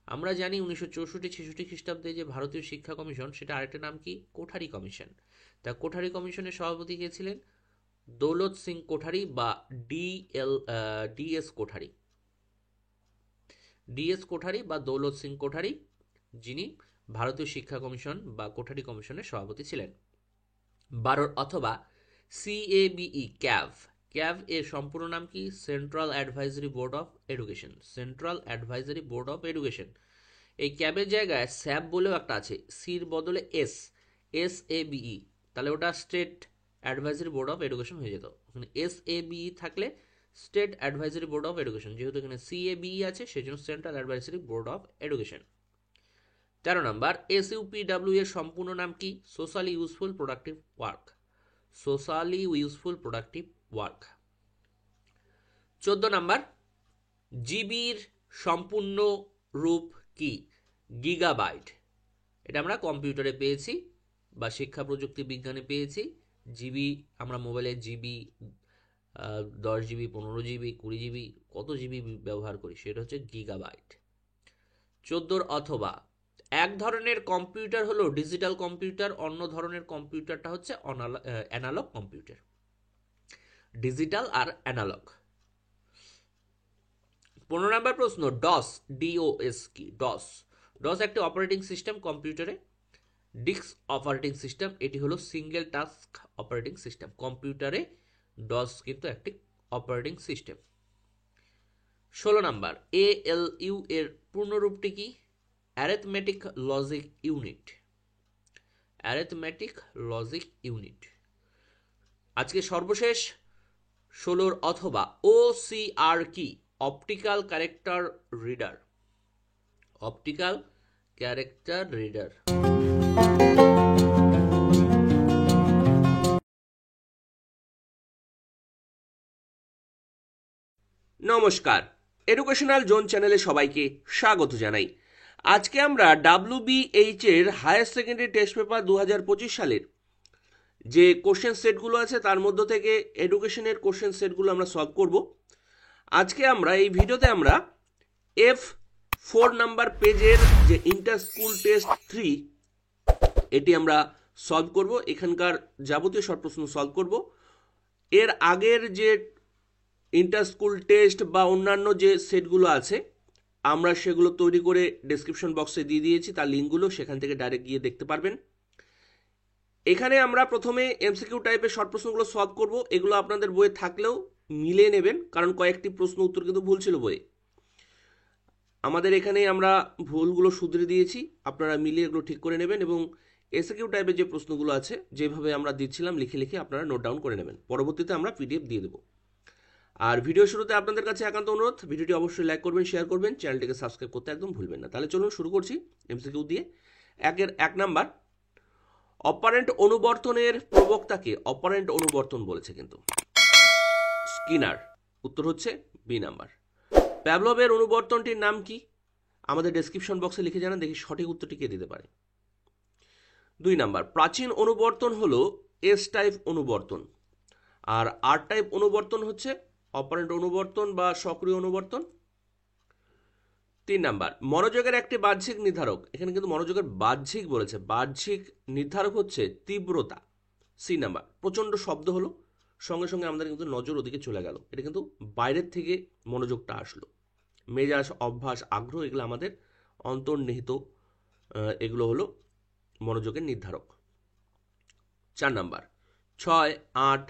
আমরা জানি 1964-66 খ্রিস্টাব্দে যে ভারতীয় শিক্ষা কমিশন, সেটা আরেকটা নাম কি? কোঠারি কমিশন। তা কোঠারি কমিশনের সভাপতি কে ছিলেন? দৌলত সিং কোঠারি বা ডিএস কোঠারি। ডিএস কোঠারি বা দৌলত সিং কোঠারি, যিনি ভারতীয় শিক্ষা কমিশন বা কোঠারি কমিশনের সভাপতি ছিলেন। 12 অথবা সিএবিই ক্যাভ, ক্যাভ এর সম্পূর্ণ নাম কি? Central advisory board of Education. Central advisory board of education. এই ক্যাবের জায়গায় স্যাব বলেও একটা আছে, সির বদলে এসএবিই, তাহলে ওটা state advisory board of education হয়ে যেত। ওখানে এসএবিই থাকলে state advisory board of education, যেহেতু এখানে সিএবিই আছে সেজন্য central advisory board of education. 13 number, SUPW এর সম্পূর্ণ নাম কি? Socially useful productive work. Socially useful productive work. 14 number, জিবির সম্পূর্ণ রূপ কি? গিগাবাইট। এটা আমরা কম্পিউটারে পেয়েছি বা শিক্ষা প্রযুক্তি বিজ্ঞানে পেয়েছি। জিবি আমরা মোবাইলে জিবি 10 জিবি 15 জিবি 20 জিবি কত জিবি ব্যবহার করি, সেটা হচ্ছে গিগাবাইট। 14 অথবা, এক ধরনের কম্পিউটার হলো ডিজিটাল কম্পিউটার, অন্য ধরনের কম্পিউটারটা হচ্ছে অ্যানালগ কম্পিউটার। ডিজিটাল আর অ্যানালগ। 15 নম্বর প্রশ্ন, ডস ডিওএস কি? ডস ডস একটি অপারেটিং সিস্টেম কম্পিউটারে। ডিস্ক অপারেটিং সিস্টেম, এটি হলো সিঙ্গেল টাস্ক অপারেটিং সিস্টেম। কম্পিউটারে ডস কিন্তু একটি অপারেটিং সিস্টেম। 16 নাম্বার, এএলইউ এর পূর্ণরূপটি কি? Arithmetic logic unit. Arithmetic logic unit. আজকে সর্বশেষ 16 অথবা ওসিআর কি? Optical character reader. Optical character reader. নমস্কার, এডুকেশনাল জোন চ্যানেলে সবাইকে স্বাগত জানাই। আজকে আমরা WBH এর হায়ার সেকেন্ডারি টেস্ট পেপার 2025 সালের যে কোশ্চেন সেটগুলো আছে তার মধ্য থেকে এডুকেশনের কোশ্চেন সেটগুলো আমরা সলভ করব। আজকে আমরা এই ভিডিওতে আমরা F4 নাম্বার পেজের যে ইন্টার স্কুল টেস্ট 3 এটি আমরা সলভ করব। এখানকার যাবতীয় শর্ট প্রশ্ন সলভ করব। এর আগের যে ইন্টার স্কুল টেস্ট বা অন্যান্য যে সেটগুলো আছে আমরা সেগুলো তৈরি করে ডেসক্রিপশন বক্সে দিয়ে দিয়েছি, তার লিঙ্কগুলো সেখান থেকে ডাইরেক্ট গিয়ে দেখতে পারবেন। এখানে আমরা প্রথমে এমসিকিউ টাইপের শর্ট প্রশ্নগুলো সলভ করব। এগুলো আপনাদের বইয়ে থাকলেও মিলিয়ে নেবেন, কারণ কয়েকটি প্রশ্ন উত্তর কিন্তু ভুল ছিল বইয়ে। আমাদের এখানে আমরা ভুলগুলো শুধরে দিয়েছি, আপনারা মিলিয়ে এগুলো ঠিক করে নেবেন এবং এসকিউ টাইপের যে প্রশ্নগুলো আছে যেভাবে আমরা দিচ্ছিলাম লিখে লিখে আপনারা নোট ডাউন করে নেবেন। পরবর্তীতে আমরা পিডিএফ দিয়ে দেবো। আর ভিডিও শুরুতে আপনাদের কাছে একান্ত অনুরোধ, ভিডিওটি অবশ্যই লাইক করবেন, শেয়ার করবেন, চ্যানেলটিকে সাবস্ক্রাইব করতে একদম ভুলবেন না। তাহলে চলুন শুরু করছি এমসিকিউ দিয়ে। 1 নাম্বার, অপারেন্ট অনুবর্তনের প্রবক্তাকে? অপারেন্ট অনুবর্তন বলেছে কিন্তু স্কিনার। উত্তর হচ্ছে বি নাম্বার। প্যাভলভের অনুবর্তনটির নাম কি? আমাদের ডেসক্রিপশন বক্সে লিখে জানান, দেখি সঠিক উত্তরটি কে দিতে পারে। 2 নাম্বার, প্রাচীন অনুবর্তন হলো এস টাইপ অনুবর্তন, আর আর টাইপ অনুবর্তন হচ্ছে অপারেন্ট অনুবর্তন বা সক্রিয় অনুবর্তন। 3 নাম্বার, মনোযোগের একটি বাহ্যিক নির্ধারক। এখানে কিন্তু মনোযোগের বাহ্যিক বলেছে, বাহ্যিক নির্ধারক হচ্ছে তীব্রতা। সি নাম্বার, প্রচণ্ড শব্দ হলো সঙ্গে সঙ্গে আমাদের কিন্তু নজর ওদিকে চলে গেল, এটা কিন্তু বাইরের থেকে মনোযোগটা আসলো। মেজাজ, অভ্যাস, আগ্রহ এগুলো আমাদের অন্তর্নিহিত, এগুলো হলো মনোযোগের নির্ধারক। 4 নাম্বার, 6, 8,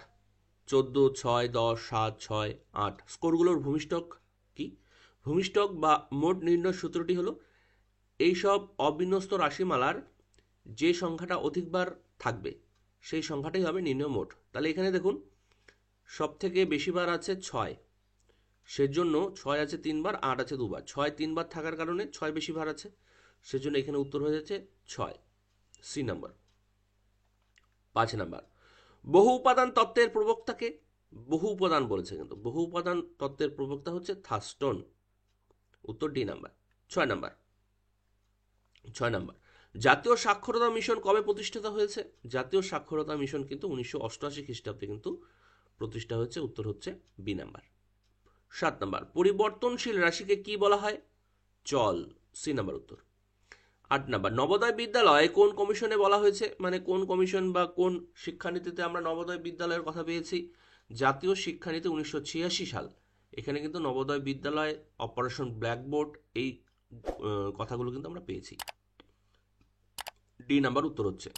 14, 6, 10, 7, 6, 8 স্কোরগুলোর ভূমিষ্ঠক কি? ভূমিষ্ঠক বা মোট নির্ণয় সূত্রটি হলো এইসব অবিন্যস্ত রাশিমালার যে সংখ্যাটা অধিকবার থাকবে সেই সংখ্যাটাই হবে নির্ণয় মোট। তাহলে এখানে দেখুন সব থেকে বেশি বার আছে 6, সেজন্য 6 আছে 3 বার, 8 আছে 2 বার। 6 3 বার থাকার কারণে 6 বেশি বার আছে, সেজন্য এখানে উত্তর হয়ে যাচ্ছে 6, সি নাম্বার। 5 নাম্বার, বহু উপাদান তত্ত্বের প্রবক্তাকে? বহু উপাদান বলেছে, কিন্তু বহু উপাদান তত্ত্বের প্রবক্তা হচ্ছে থার্স্টন, উত্তর ডি নাম্বার। 6 নাম্বার, জাতীয় সাক্ষরতা মিশন কবে প্রতিষ্ঠিত হয়েছে? জাতীয় সাক্ষরতা মিশন কিন্তু 1988 খ্রিস্টাব্দে কিন্তু প্রতিষ্ঠা হয়েছে, উত্তর হচ্ছে বি নাম্বার। 7 নাম্বার, পরিবর্তনশীল রাশিকে কি বলা হয়? চল, সি নাম্বার উত্তর। 8 নাম্বার, নবোদয় বিদ্যালয় কোন কমিশনে বলা হয়েছে? মানে কোন কমিশন বা কোন শিক্ষানীতিতে আমরা নবোদয় বিদ্যালয়ের কথা পেয়েছি? জাতীয় শিক্ষানীতি 1986 সাল। এখানে কিন্তু নবোদয় বিদ্যালয়, অপারেশন ব্ল্যাকবোর্ড, এই কথাগুলো কিন্তু আমরা পেয়েছি। ডি নাম্বার উত্তর হচ্ছে।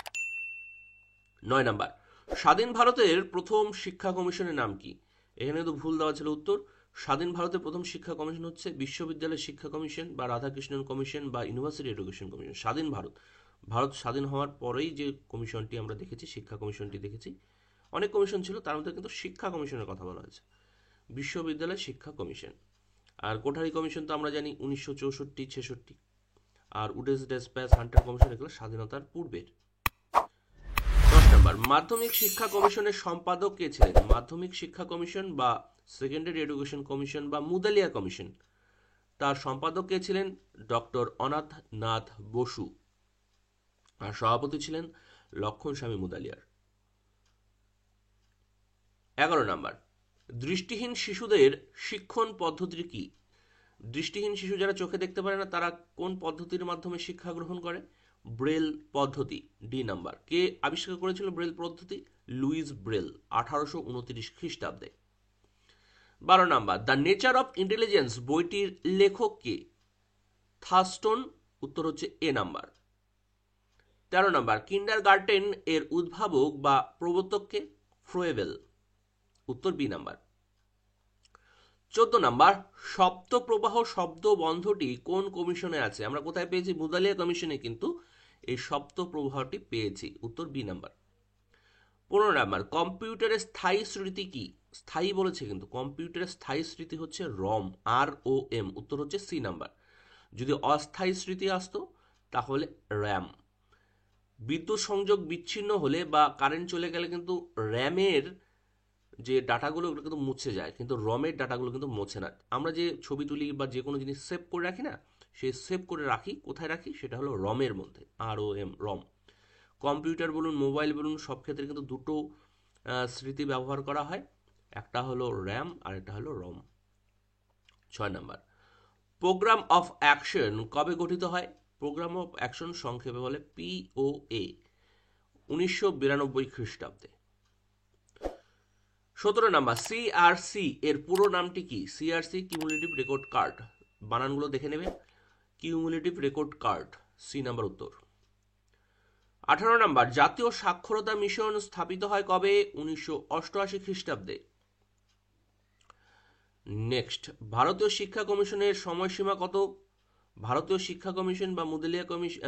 9 নাম্বার, স্বাধীন ভারতের প্রথম শিক্ষা কমিশনের নাম কি? এখানে কিন্তু ভুল দেওয়া ছিল উত্তর। স্বাধীন ভারতের প্রথম শিক্ষা কমিশন হচ্ছে বিশ্ববিদ্যালয় শিক্ষা কমিশন বা রাধাকৃষ্ণন কমিশন বা ইউনিভার্সিটি এডুকেশন কমিশন। স্বাধীন ভারত, ভারত স্বাধীন হওয়ার পরেই যে কমিশনটি আমরা দেখেছি, শিক্ষা কমিশনটি দেখেছি। অনেক কমিশন ছিল, তার মধ্যে কিন্তু শিক্ষা কমিশনের কথা বলা হয়েছে, বিশ্ববিদ্যালয় শিক্ষা কমিশন। আর কোঠারি কমিশন তো আমরা জানি 1964-66, আর উডেস ডেসপ্যাচ, হান্টার কমিশন এগুলো স্বাধীনতার পূর্বের। 10 নাম্বার, মাধ্যমিক শিক্ষা কমিশনের সম্পাদক কে ছিলেন? মাধ্যমিক শিক্ষা কমিশন বা সেকেন্ডারি এডুকেশন কমিশন বা মুদালিয়া কমিশন, তার সম্পাদক কে ছিলেন? ডক্টর অনাথ নাথ বসু, আর সভাপতি ছিলেন লক্ষণ স্বামী মুদালিয়ার। 11 নাম্বার, দৃষ্টিহীন শিশুদের শিক্ষণ পদ্ধতি কি? দৃষ্টিহীন শিশু যারা চোখে দেখতে পারে না, তারা কোন পদ্ধতির মাধ্যমে শিক্ষা গ্রহণ করে? ব্রেল পদ্ধতি, ডি নাম্বার। কে আবিষ্কার করেছিল ব্রেল পদ্ধতি? লুইস ব্রেল, 1829 খ্রিস্টাব্দে। 12 number, the nature of intelligence বইটির লেখক কে? থার্স্টন, উত্তর হচ্ছে এ নাম্বার। 13 নাম্বার, কিন্ডার গার্টেন এর উদ্ভাবক বা প্রবর্তক কে? ফ্রোয়েবেল, উত্তর বি নাম্বার। 14 নাম্বার, শব্দ প্রবাহ শব্দ বন্ধটি কোন কমিশনে আছে? আমরা কোথায় পেয়েছি? মুদালিয়া কমিশনে কিন্তু এই শব্দ প্রবাহটি পেয়েছি, উত্তর বি নাম্বার। 15 নাম্বার, কম্পিউটারের স্থায়ী স্মৃতি কি? স্থায়ী বলেছে কিন্তু, কম্পিউটারের স্থায়ী স্মৃতি হচ্ছে রম, ROM, উত্তর হচ্ছে সি নাম্বার। যদি অস্থায়ী স্মৃতি আসতো তাহলে র্যাম। বিদ্যুৎ সংযোগ বিচ্ছিন্ন হলে বা কারেন্ট চলে গেলে কিন্তু র্যামের যে ডাটাগুলো ওগুলো কিন্তু মুছে যায়, কিন্তু রমের ডাটাগুলো কিন্তু মুছে না। আমরা যে ছবি তুলি বা যে কোনো জিনিস সেভ করে রাখি না, সেই সেভ করে রাখি কোথায় রাখি? সেটা হলো রমের মধ্যে, ROM, রম। কম্পিউটার বলুন, মোবাইল বলুন, সব ক্ষেত্রে কিন্তু দুটো স্মৃতি ব্যবহার করা হয়, একটা হলো র্যাম আর একটা হলো রম। 6 নাম্বার, প্রোগ্রাম অফ অ্যাকশন কবে গঠিত হয়? প্রোগ্রাম অফ অ্যাকশন সংক্ষেপে বলে POA, 1992 খ্রিস্টাব্দে। 17 নাম্বার, CRC এর পুরো নামটি কি? CRC, কিউমুলেটিভ রেকর্ড কার্ড, বানানগুলো দেখে নেবে, cumulative record card, C number উত্তর। 18 নাম্বার, জাতীয় সাক্ষরতা মিশন স্থাপিত হয় কবে? 1988 খ্রিস্টাব্দে। নেক্সট, ভারতীয় শিক্ষা কমিশনের সময়সীমা কত? ভারতীয় শিক্ষা কমিশন বা মুদালিয়া কমিশন,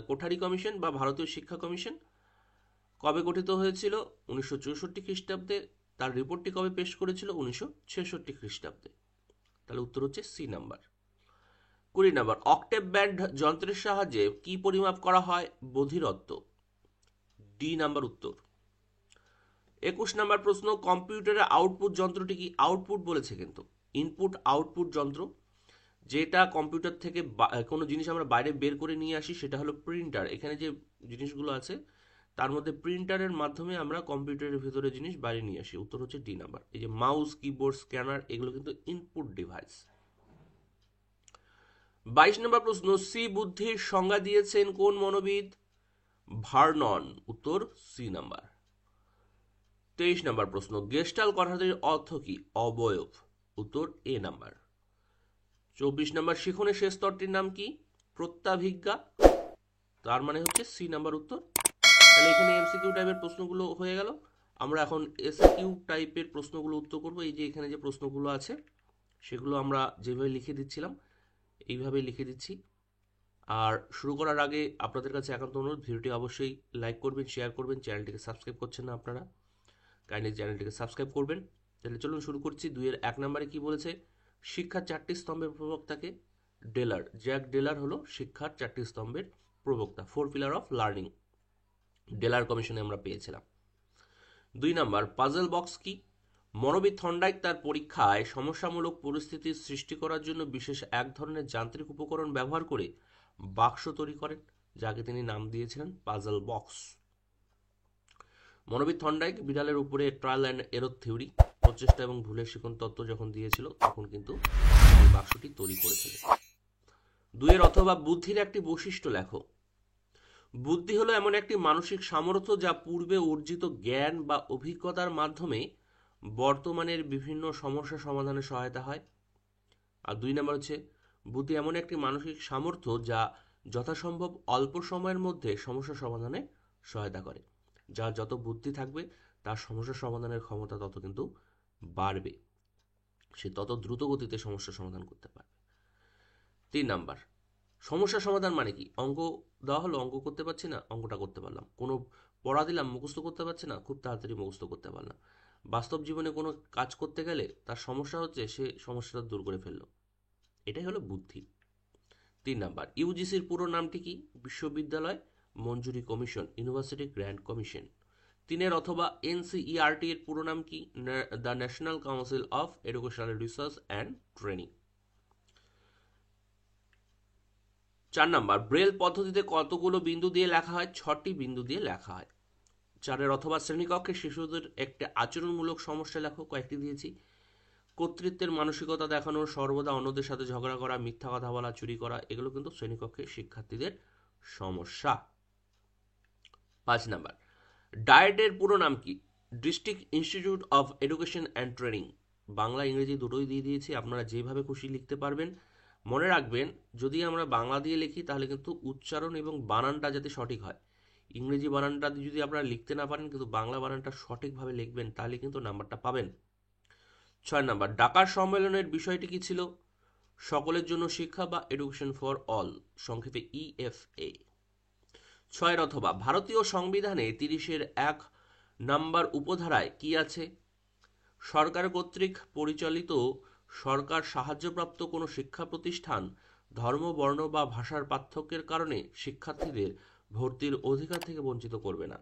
কোঠারি কমিশন বা ভারতীয় শিক্ষা কমিশন কবে গঠিত হয়েছিল? 1964 খ্রিস্টাব্দে। তার রিপোর্টটি কবে পেশ করেছিল? 1966 খ্রিস্টাব্দে। তাহলে উত্তর হচ্ছে C number. 20 number, octave band যন্ত্রের সাহায্যে কি পরিমাপ করা হয়? বধিরত্ব, ডি নাম্বার উত্তর। 21 নাম্বার প্রশ্ন, কম্পিউটারের আউটপুট যন্ত্রটি কি? আউটপুট বলেছে কিন্তু, ইনপুট আউটপুট যন্ত্র। যেটা কম্পিউটার থেকে কোনো জিনিস আমরা বাইরে বের করে নিয়ে আসি সেটা হলো প্রিন্টার। এখানে যে জিনিসগুলো আছে তার মধ্যে প্রিন্টারের মাধ্যমে আমরা কম্পিউটারের ভিতরে জিনিস বাইরে নিয়ে আসি, উত্তর হচ্ছে ডি নাম্বার। এই যে মাউস, কিবোর্ড, স্ক্যানার, এগুলো কিন্তু ইনপুট ডিভাইস। 22 নম্বর প্রশ্ন, সি বুদ্ধির সংজ্ঞা দিয়েছেন কোন মনোবিদ? ভার্নন, উত্তর সি নাম্বার। 23 নম্বর প্রশ্ন, গেস্টাল কথাটির অর্থ কি? অবয়ব, উত্তর এ নাম্বার। 24 নম্বর, শিখনের শেষ স্তরটির নাম কি? প্রত্যাভিজ্ঞা, তার মানে হচ্ছে সি নাম্বার উত্তর। তাহলে এখানে MCQ টাইপের প্রশ্নগুলো হয়ে গেল। আমরা এখন SQ টাইপের প্রশ্নগুলো উত্তর করব। এই যে এখানে যে প্রশ্নগুলো আছে সেগুলো আমরা যেভাবে লিখে দিচ্ছিলাম এইভাবে লিখে দিচ্ছি। আর শুরু করার আগে আপনাদের কাছে একান্ত অনুরোধ, ভিডিওটি অবশ্যই লাইক করবেন, শেয়ার করবেন। চ্যানেলটিকে সাবস্ক্রাইব করছেন না আপনারা, কাইন্ডলি চ্যানেলটিকে সাবস্ক্রাইব করবেন। তাহলে চলুন শুরু করছি। 2-এর 1 নম্বরে কি বলেছে? শিক্ষার 4টি স্তম্ভের প্রবক্তাকে? ডেলার, জ্যাক ডেলার হলো শিক্ষার 4টি স্তম্ভের প্রবক্তা, 4 পিলার অফ লার্নিং, ডেলার কমিশনে আমরা পেয়েছিলাম। 2 নম্বর, পাজল বক্স কি? মনোবিদ থর্নডাইক তার পরীক্ষায় সমস্যামূলক পরিস্থিতির সৃষ্টি করার জন্য বিশেষ এক ধরনের যান্ত্রিক উপকরণ ব্যবহার করে বাক্স তৈরি করেন, যাকে তিনি নাম দিয়েছিলেন পাজল বক্স। মনোবিদ থর্নডাইক বিড়ালের উপরে ট্রায়াল অ্যান্ড এরর থিওরি, প্রচেষ্টা এবং ভুলের শিখন তত্ত্ব যখন দিয়েছিল, তখন কিন্তু এই বাক্সটি তৈরি করেছিলেন। 2-এর অথবা বুদ্ধির একটি বৈশিষ্ট্য লেখো। বুদ্ধি হলো এমন একটি মানসিক সামর্থ্য যা পূর্বে অর্জিত জ্ঞান বা অভিজ্ঞতার মাধ্যমে বর্তমানের বিভিন্ন সমস্যা সমাধানে সহায়তা হয়। আর 2 নম্বর হচ্ছে, বুদ্ধি এমন একটি মানসিক সামর্থ্য যা যথাসম্ভব অল্প সময়ের মধ্যে সমস্যা সমাধানে সহায়তা করে। যার যত বুদ্ধি থাকবে তার সমস্যা সমাধানের ক্ষমতা তত কিন্তু বাড়বে, সে তত দ্রুত গতিতে সমস্যা সমাধান করতে পারবে। 3 নাম্বার, সমস্যা সমাধান মানে কি? অঙ্ক দেওয়া হলো, অঙ্ক করতে পারছি না, অঙ্কটা করতে পারলাম। কোনো পড়া দিলাম, মুখস্থ করতে পারছি না, খুব তাড়াতাড়ি মুখস্থ করতে পারলাম। বাস্তব জীবনে কোনো কাজ করতে গেলে তার সমস্যা হচ্ছে, সে সমস্যাটা দূর করে ফেললো। এটাই হলো বুদ্ধি। 3 নাম্বার, ইউজিসির পুরো নামটি কি? বিশ্ববিদ্যালয় মঞ্জুরি কমিশন, ইউনিভার্সিটি গ্র্যান্ট কমিশন। 3-এর অথবা এনসিইআরটি এর পুরো নাম কি? The national Council of Educational Research and training. 4 number, Braille পদ্ধতিতে কতগুলো বিন্দু দিয়ে লেখা হয়? 6টি বিন্দু দিয়ে লেখা হয়। 4-এর অথবা শ্রেণীকক্ষে শিশুদের একটা আচরণমূলক সমস্যা লেখো, কয়েকটি দিয়েছি। কর্তৃত্বের মানসিকতা দেখানো, সর্বদা অন্যদের সাথে ঝগড়া করা, মিথ্যা কথা বলা, চুরি করা, এগুলো কিন্তু শ্রেণীকক্ষে শিক্ষার্থীদের সমস্যা। 5 নাম্বার, ডায়েটের পুরো নাম কি? District institute of education and training. Bangla ইংরেজি দুটোই দিয়ে দিয়েছি, আপনারা যেভাবে খুশি লিখতে পারবেন। মনে রাখবেন, যদি আমরা বাংলা দিয়ে লিখি তাহলে কিন্তু উচ্চারণ এবং বানানটা যাতে সঠিক হয়। ইংরেজি বানানটা যদি আপনারা লিখতে না পারেন, কিন্তু বাংলা বানানটা সঠিকভাবে লিখবেন, তাহলে কিন্তু নাম্বারটা পাবেন। 6 নাম্বার, ডাকার সম্মেলনের বিষয়টি কি ছিল? সকলের জন্য শিক্ষা বা এডুকেশন ফর অল, সংক্ষেপে EFA। 6-এর অথবা ভারতীয় সংবিধানে 30-এর 1 নাম্বার উপধারায় কি আছে? সরকার কর্তৃক পরিচালিত সরকার সাহায্যপ্রাপ্ত কোনো শিক্ষা প্রতিষ্ঠান ধর্ম, বর্ণ বা ভাষার পার্থক্যের কারণে শিক্ষার্থীদের ভর্তির অধিকার থেকে বঞ্চিত করবে না।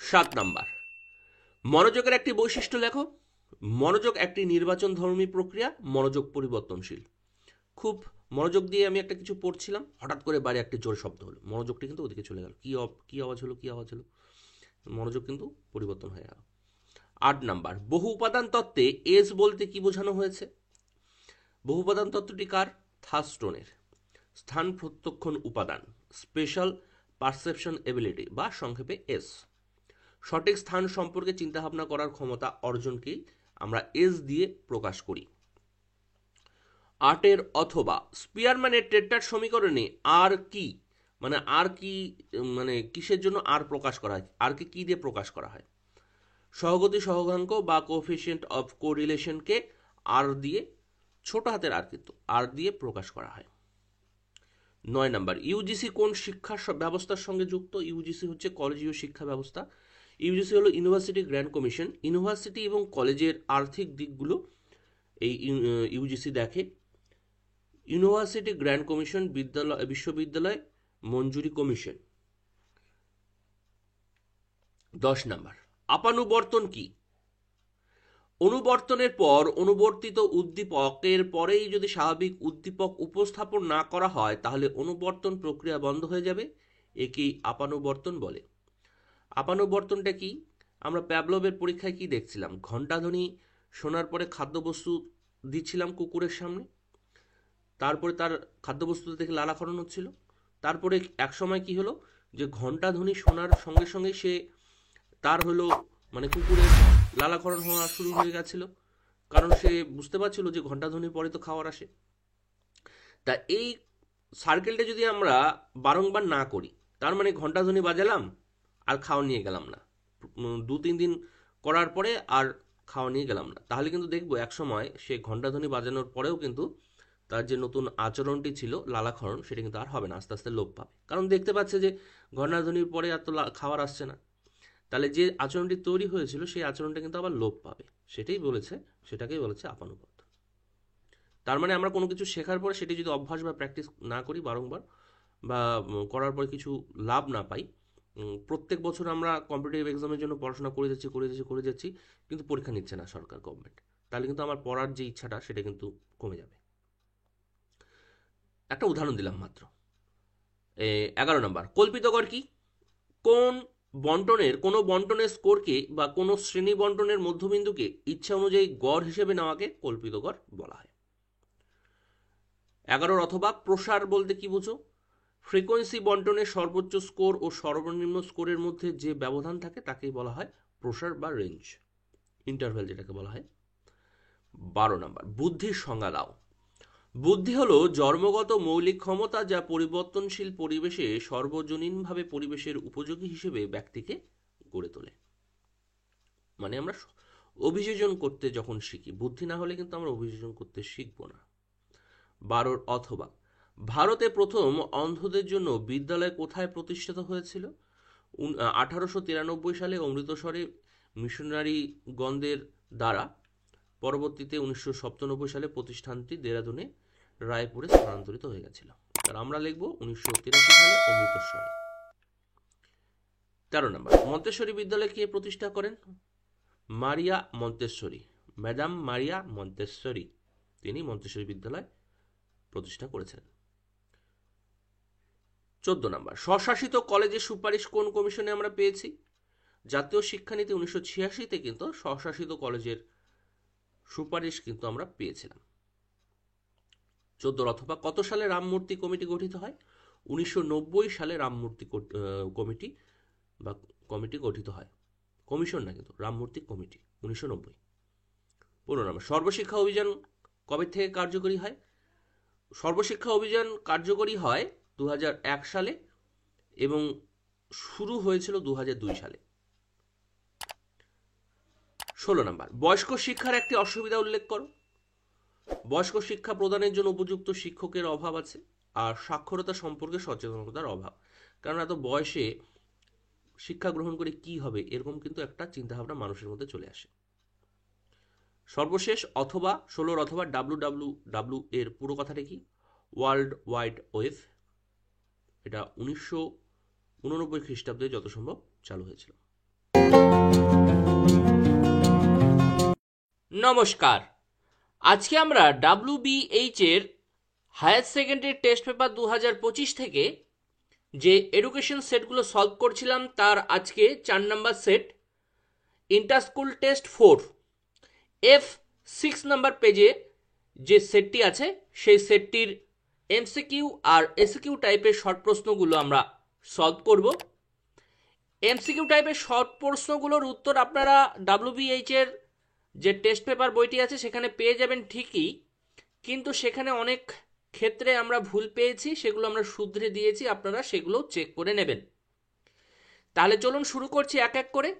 7 নাম্বার, মনোযোগের একটি বৈশিষ্ট্য লেখো। মনোযোগ একটি নির্বাচনধর্মী প্রক্রিয়া, মনোযোগ পরিবর্তনশীল। খুব মনোযোগ দিয়ে আমি একটা কিছু পড়ছিলাম, হঠাৎ করে বাইরে একটা জোর শব্দ হলো, মনোযোগটা কিন্তু ওদিকে চলে গেল। কি আওয়াজ হলো, কি আওয়াজ হলো, মনোযোগ কিন্তু পরিবর্তন হয়ে গেল। 8 নাম্বার, বহু উপাদান তত্ত্বে এস বলতে কি বোঝানো হয়েছে? বহু উপাদান তত্ত্বটি কার? থার্স্টনের। স্থান প্রত্যক্ষণ উপাদান, স্পেশাল পারসেপশন এবিলিটি বা সংক্ষেপে এস। সঠিক স্থান সম্পর্কে চিন্তাভাবনা করার ক্ষমতা অর্জনকে আমরা এস দিয়ে প্রকাশ করি। 8-এর অথবা স্পিয়ারম্যানের টেট্রার সমীকরণে আর কি মানে কিসের জন্য আর প্রকাশ করা হয়? আর কি দিয়ে প্রকাশ করা হয়? সহগতি সহগাঙ্ক বা কোএফিসিয়েন্ট অফ কোরিলেশনকে আর দিয়ে, ছোট হাতের আর কিন্তু আর দিয়ে প্রকাশ করা হয়। 9 নাম্বার, ইউজিসি কোন শিক্ষা ব্যবস্থার সঙ্গে যুক্ত? ইউজিসি হচ্ছে কলেজীয় শিক্ষা ব্যবস্থা। ইউজিসি হলো ইউনিভার্সিটি গ্র্যান্ট কমিশন। ইউনিভার্সিটি এবং কলেজের আর্থিক দিকগুলো এই ইউজিসি দেখে। ইউনিভার্সিটি গ্র্যান্ট কমিশন বিশ্ববিদ্যালয় মঞ্জুরি কমিশন। 10 নাম্বার, আপানুবর্তন কি? অনুবর্তনের পর অনুবর্তিত উদ্দীপকের পরেই যদি স্বাভাবিক উদ্দীপক উপস্থাপন না করা হয়, তাহলে অনুবর্তন প্রক্রিয়া বন্ধ হয়ে যাবে। একেই আপানুবর্তন বলে। আপানুবর্তনটা কি? আমরা প্যাভলভের পরীক্ষায় কি দেখছিলাম? ঘণ্টাধ্বনি শোনার পরে খাদ্যবস্তু দিচ্ছিলাম কুকুরের সামনে, তারপরে তার খাদ্যবস্তু দেখে লালাকরণ হচ্ছিল। তারপরে এক সময় কি হলো, যে ঘণ্টাধ্বনি শোনার সঙ্গে সঙ্গে সে তার হলো কুকুরের লালাকরণ হওয়া শুরু হয়ে গেছিল, কারণ সে বুঝতে পারছিল যে ঘণ্টাধ্বনির পরে তো খাওয়ার আসে। তা এই সার্কেলটা যদি আমরা বারংবার না করি, তার মানে ঘণ্টাধ্বনি বাজালাম আর খাওয়া নিয়ে গেলাম না, 2-3 দিন করার পরে আর খাওয়া নিয়ে গেলাম না, তাহলে কিন্তু দেখবো এক সময় সে ঘণ্টাধ্বনি বাজানোর পরেও কিন্তু তার যে নতুন আচরণটি ছিল লালাক্ষরণ, সেটা কিন্তু আর হবে না, আস্তে আস্তে লোপ পাবে। কারণ দেখতে পাচ্ছে যে ঘর্ণাধ্বনির পরে আর তো খাবার আসছে না, তাহলে যে আচরণটি তৈরি হয়েছিল সেই আচরণটা কিন্তু আবার লোপ পাবে। সেটাকেই বলেছে আপানুবাদ। তার মানে আমরা কোনো কিছু শেখার পরে সেটি যদি অভ্যাস বা প্র্যাকটিস না করি বারংবার, বা করার পরে কিছু লাভ না পাই, প্রত্যেক বছর আমরা কম্পিটিটিভ এক্সামের জন্য পড়াশোনা করে যাচ্ছি, কিন্তু পরীক্ষা নিচ্ছে না সরকার, গভর্নমেন্ট, তাহলে কিন্তু আমার পড়ার যে ইচ্ছাটা সেটা কিন্তু কমে যাবে। একটা উদাহরণ দিলাম মাত্র। 11 নম্বর, কল্পিতকর কি? কোনো বন্টনের স্কোরকে বা কোনো শ্রেণী বন্টনের মধ্যবিন্দুকে ইচ্ছা অনুযায়ী গড় হিসেবে নেওয়াকে কল্পিতকর বলা হয়। 11 অথবা প্রসার বলতে কি বুঝো? ফ্রিকোয়েন্সি বন্টনের সর্বোচ্চ স্কোর ও সর্বনিম্ন স্কোরের মধ্যে যে ব্যবধান থাকে তাকেই বলা হয় প্রসার বা রেঞ্জ, ইন্টারভ্যাল যেটাকে বলা হয়। 12 নম্বর, বুদ্ধির সংজ্ঞা দাও। বুদ্ধি হলো জন্মগত মৌলিক ক্ষমতা যা পরিবর্তনশীল পরিবেশে সর্বজনীনভাবে পরিবেশের উপযোগী হিসেবে ব্যক্তিকে গড়ে তোলে। মানে আমরা অভিযোজন করতে যখন শিখি, বুদ্ধি না হলে কিন্তু আমরা অভিযোজন করতে শিখব না। 12 অথবা, ভারতে প্রথম অন্ধদের জন্য বিদ্যালয় কোথায় প্রতিষ্ঠিত হয়েছিল? 1893 সালে অমৃতসরে মিশনারিগণদের দ্বারা। পরবর্তীতে 1997 সালে প্রতিষ্ঠানটি দেরাদুনে রায়পুরে স্থানান্তরিত হয়ে গেছিল। আর আমরা লিখব 1983 সালে অমৃতসরে। 13 নম্বর, মন্তেশ্বরী বিদ্যালয় কে প্রতিষ্ঠা করেন? মারিয়া মন্তেশ্বরী, ম্যাডাম মারিয়া মন্তেশ্বরী, তিনি মন্তেশ্বরী বিদ্যালয় প্রতিষ্ঠা করেছেন। 14 নম্বর, স্বশাসিত কলেজের সুপারিশ কোন কমিশনে আমরা পেয়েছি? জাতীয় শিক্ষানীতি 1986-তে কিন্তু স্বশাসিত কলেজের সুপারিশ কিন্তু আমরা পেয়েছিলাম। 14 অথবা, কত সালে রামমূর্তি কমিটি গঠিত হয়? 1990 সালে রামমূর্তি কমিটি গঠিত হয়, কমিশন না কিন্তু, রামমূর্তি কমিটি 1990। 15 নম্বর, সর্বশিক্ষা অভিযান কবে থেকে কার্যকরী হয়? সর্বশিক্ষা অভিযান কার্যকরী হয় 2001 সালে এবং শুরু হয়েছিল 2002 সালে। 16 নম্বর, বয়স্ক শিক্ষার একটি অসুবিধা উল্লেখ করো। বয়স্ক শিক্ষা প্রদানের জন্য উপযুক্ত শিক্ষকের অভাব আছে, আর সাক্ষরতা সম্পর্কে সচেতনতার অভাব। কারণ এত বয়সে শিক্ষা গ্রহণ করে কি হবে, এরকম কিন্তু একটা চিন্তাভাবনা মানুষের মধ্যে চলে আসে। সর্বশেষ অথবা, 16 অথবা, WWW এর পুরো কথাটা কি? World wide web. এটা 1989 খ্রিস্টাব্দে যত সম্ভব চালু হয়েছিল। নমস্কার, আজকে আমরা WBH এর হায়ার সেকেন্ডারি টেস্ট পেপার 2025 থেকে যে এডুকেশন সেটগুলো সলভ করছিলাম তার আজকে 4 number set, inter school test 4 F6 number পেজে যে সেটটি আছে সেই সেটটির MCQ আর SQ টাইপের শর্ট প্রশ্নগুলো আমরা সলভ করব। MCQ টাইপের শর্ট প্রশ্নগুলোর উত্তর আপনারা WBH এর যে টেস্ট পেপার বইটি আছে সেখানে পেয়ে যাবেন ঠিকই, কিন্তু সেখানে অনেক ক্ষেত্রে আমরা ভুল পেয়েছি, সেগুলো আমরা শুধরে দিয়েছি, আপনারা সেগুলো চেক করে নেবেন। তাহলে চলুন শুরু করছি এক এক করে।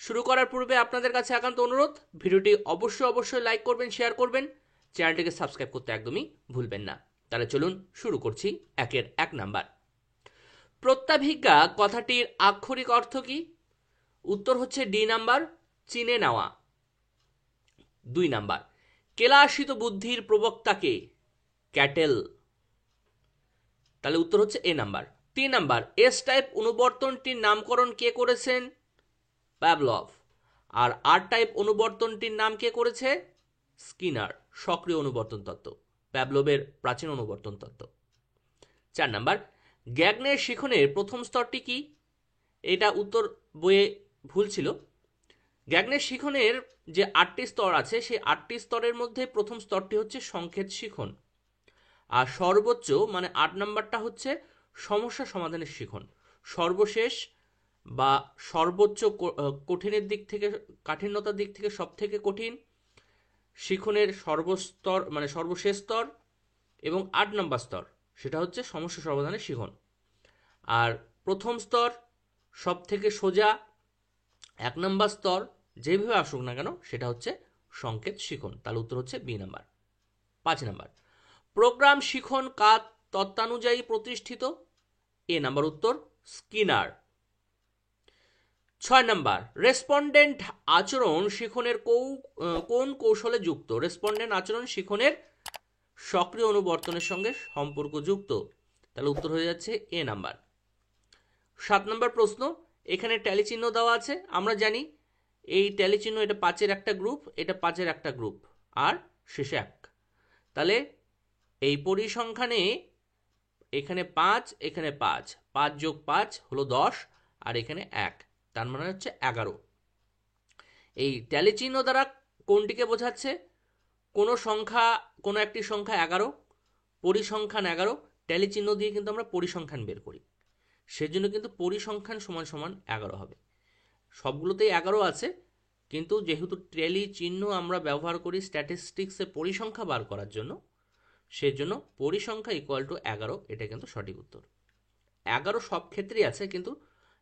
শুরু করার পূর্বে আপনাদের কাছে একান্ত অনুরোধ, ভিডিওটি অবশ্যই লাইক করবেন, শেয়ার করবেন, চ্যানেলটিকে সাবস্ক্রাইব করতে একদমই ভুলবেন না। তাহলে চলুন শুরু করছি। 1 নাম্বার, প্রত্যাভিজ্ঞা কথাটির আক্ষরিক অর্থ কি? উত্তর হচ্ছে ডি নাম্বার, চিনে নেওয়া। 2 নাম্বার, কেলাসিত বুদ্ধির প্রবক্তাকে? ক্যাটেল, তাহলে উত্তর হচ্ছে A number. 3 number, S type অনুবর্তনটির নামকরণ কে করেছেন? প্যাভলভ। আর আর টাইপ অনুবর্তনটির নাম কে করেছে? স্কিনার, সক্রিয় অনুবর্তন তত্ত্ব, প্যাভলভের প্রাচীন অনুবর্তন তত্ত্ব। 4 নাম্বার, গ্যাগনের শিখনের প্রথম স্তরটি কি? এটা উত্তর বইয়ে ভুল ছিল। গ্যাগনের শিখনের যে 8টি স্তর আছে সেই 8টি স্তরের মধ্যে প্রথম স্তরটি হচ্ছে সংকেত শিখন, আর সর্বোচ্চ মানে 8 নাম্বারটা হচ্ছে সমস্যা সমাধানের শিখন। সর্বশেষ বা সর্বোচ্চ কঠিনের দিক থেকে, কাঠিন্যতার দিক থেকে সব থেকে কঠিন শিখনের সর্বস্তর মানে সর্বশেষ স্তর এবং 8 নাম্বার স্তর সেটা হচ্ছে সমস্যা সমাধানের শিখন। আর প্রথম স্তর সব থেকে সোজা, 1 নাম্বার স্তর যেভাবে আসুক না কেন সেটা হচ্ছে সংকেত শিখন, তাহলে উত্তর হচ্ছে বি নাম্বার। 5 নাম্বার, প্রোগ্রাম শিখন কার তত্ত্বানুযায়ী প্রতিষ্ঠিত? এ নাম্বার উত্তর স্কিনার। 6 নাম্বার, রেসপন্ডেন্ট আচরণ শিখনের কোন কৌশলে যুক্ত? রেসপন্ডেন্ট আচরণ শিখনের সক্রিয় অনুবর্তনের সঙ্গে সম্পর্কযুক্ত। তাহলে উত্তর হয়ে যাচ্ছে এ নাম্বার। 7 নাম্বার প্রশ্ন, এখানে ট্যালি চিহ্ন দেওয়া আছে। আমরা জানি এই ট্যালি চিহ্ন, এটা 5-এর একটা গ্রুপ, এটা 5-এর একটা গ্রুপ, আর শেষে 1। তাহলে এই পরিসংখ্যানে এখানে 5, এখানে 5, 5 যোগ 5 হলো 10, আর এখানে 1, তার মানে হচ্ছে 11। এই ট্যালি চিহ্ন দ্বারা কোনটিকে বোঝাচ্ছে? কোনো সংখ্যা, কোনো একটি সংখ্যা 11, পরিসংখ্যান 11, ট্যালি চিহ্ন দিয়ে কিন্তু আমরা পরিসংখ্যান বের করি, সেজন্য কিন্তু পরিসংখ্যান সমান সমান 11 হবে। সবগুলোতেই 11 আছে, কিন্তু যেহেতু ট্যালি চিহ্ন আমরা ব্যবহার করি স্ট্যাটিস্টিক্সে পরিসংখ্যা বার করার জন্য, সেজন্য পরিসংখ্যা ইকুয়াল টু 11, এটা কিন্তু সঠিক উত্তর। 11 সব ক্ষেত্রেই আছে, কিন্তু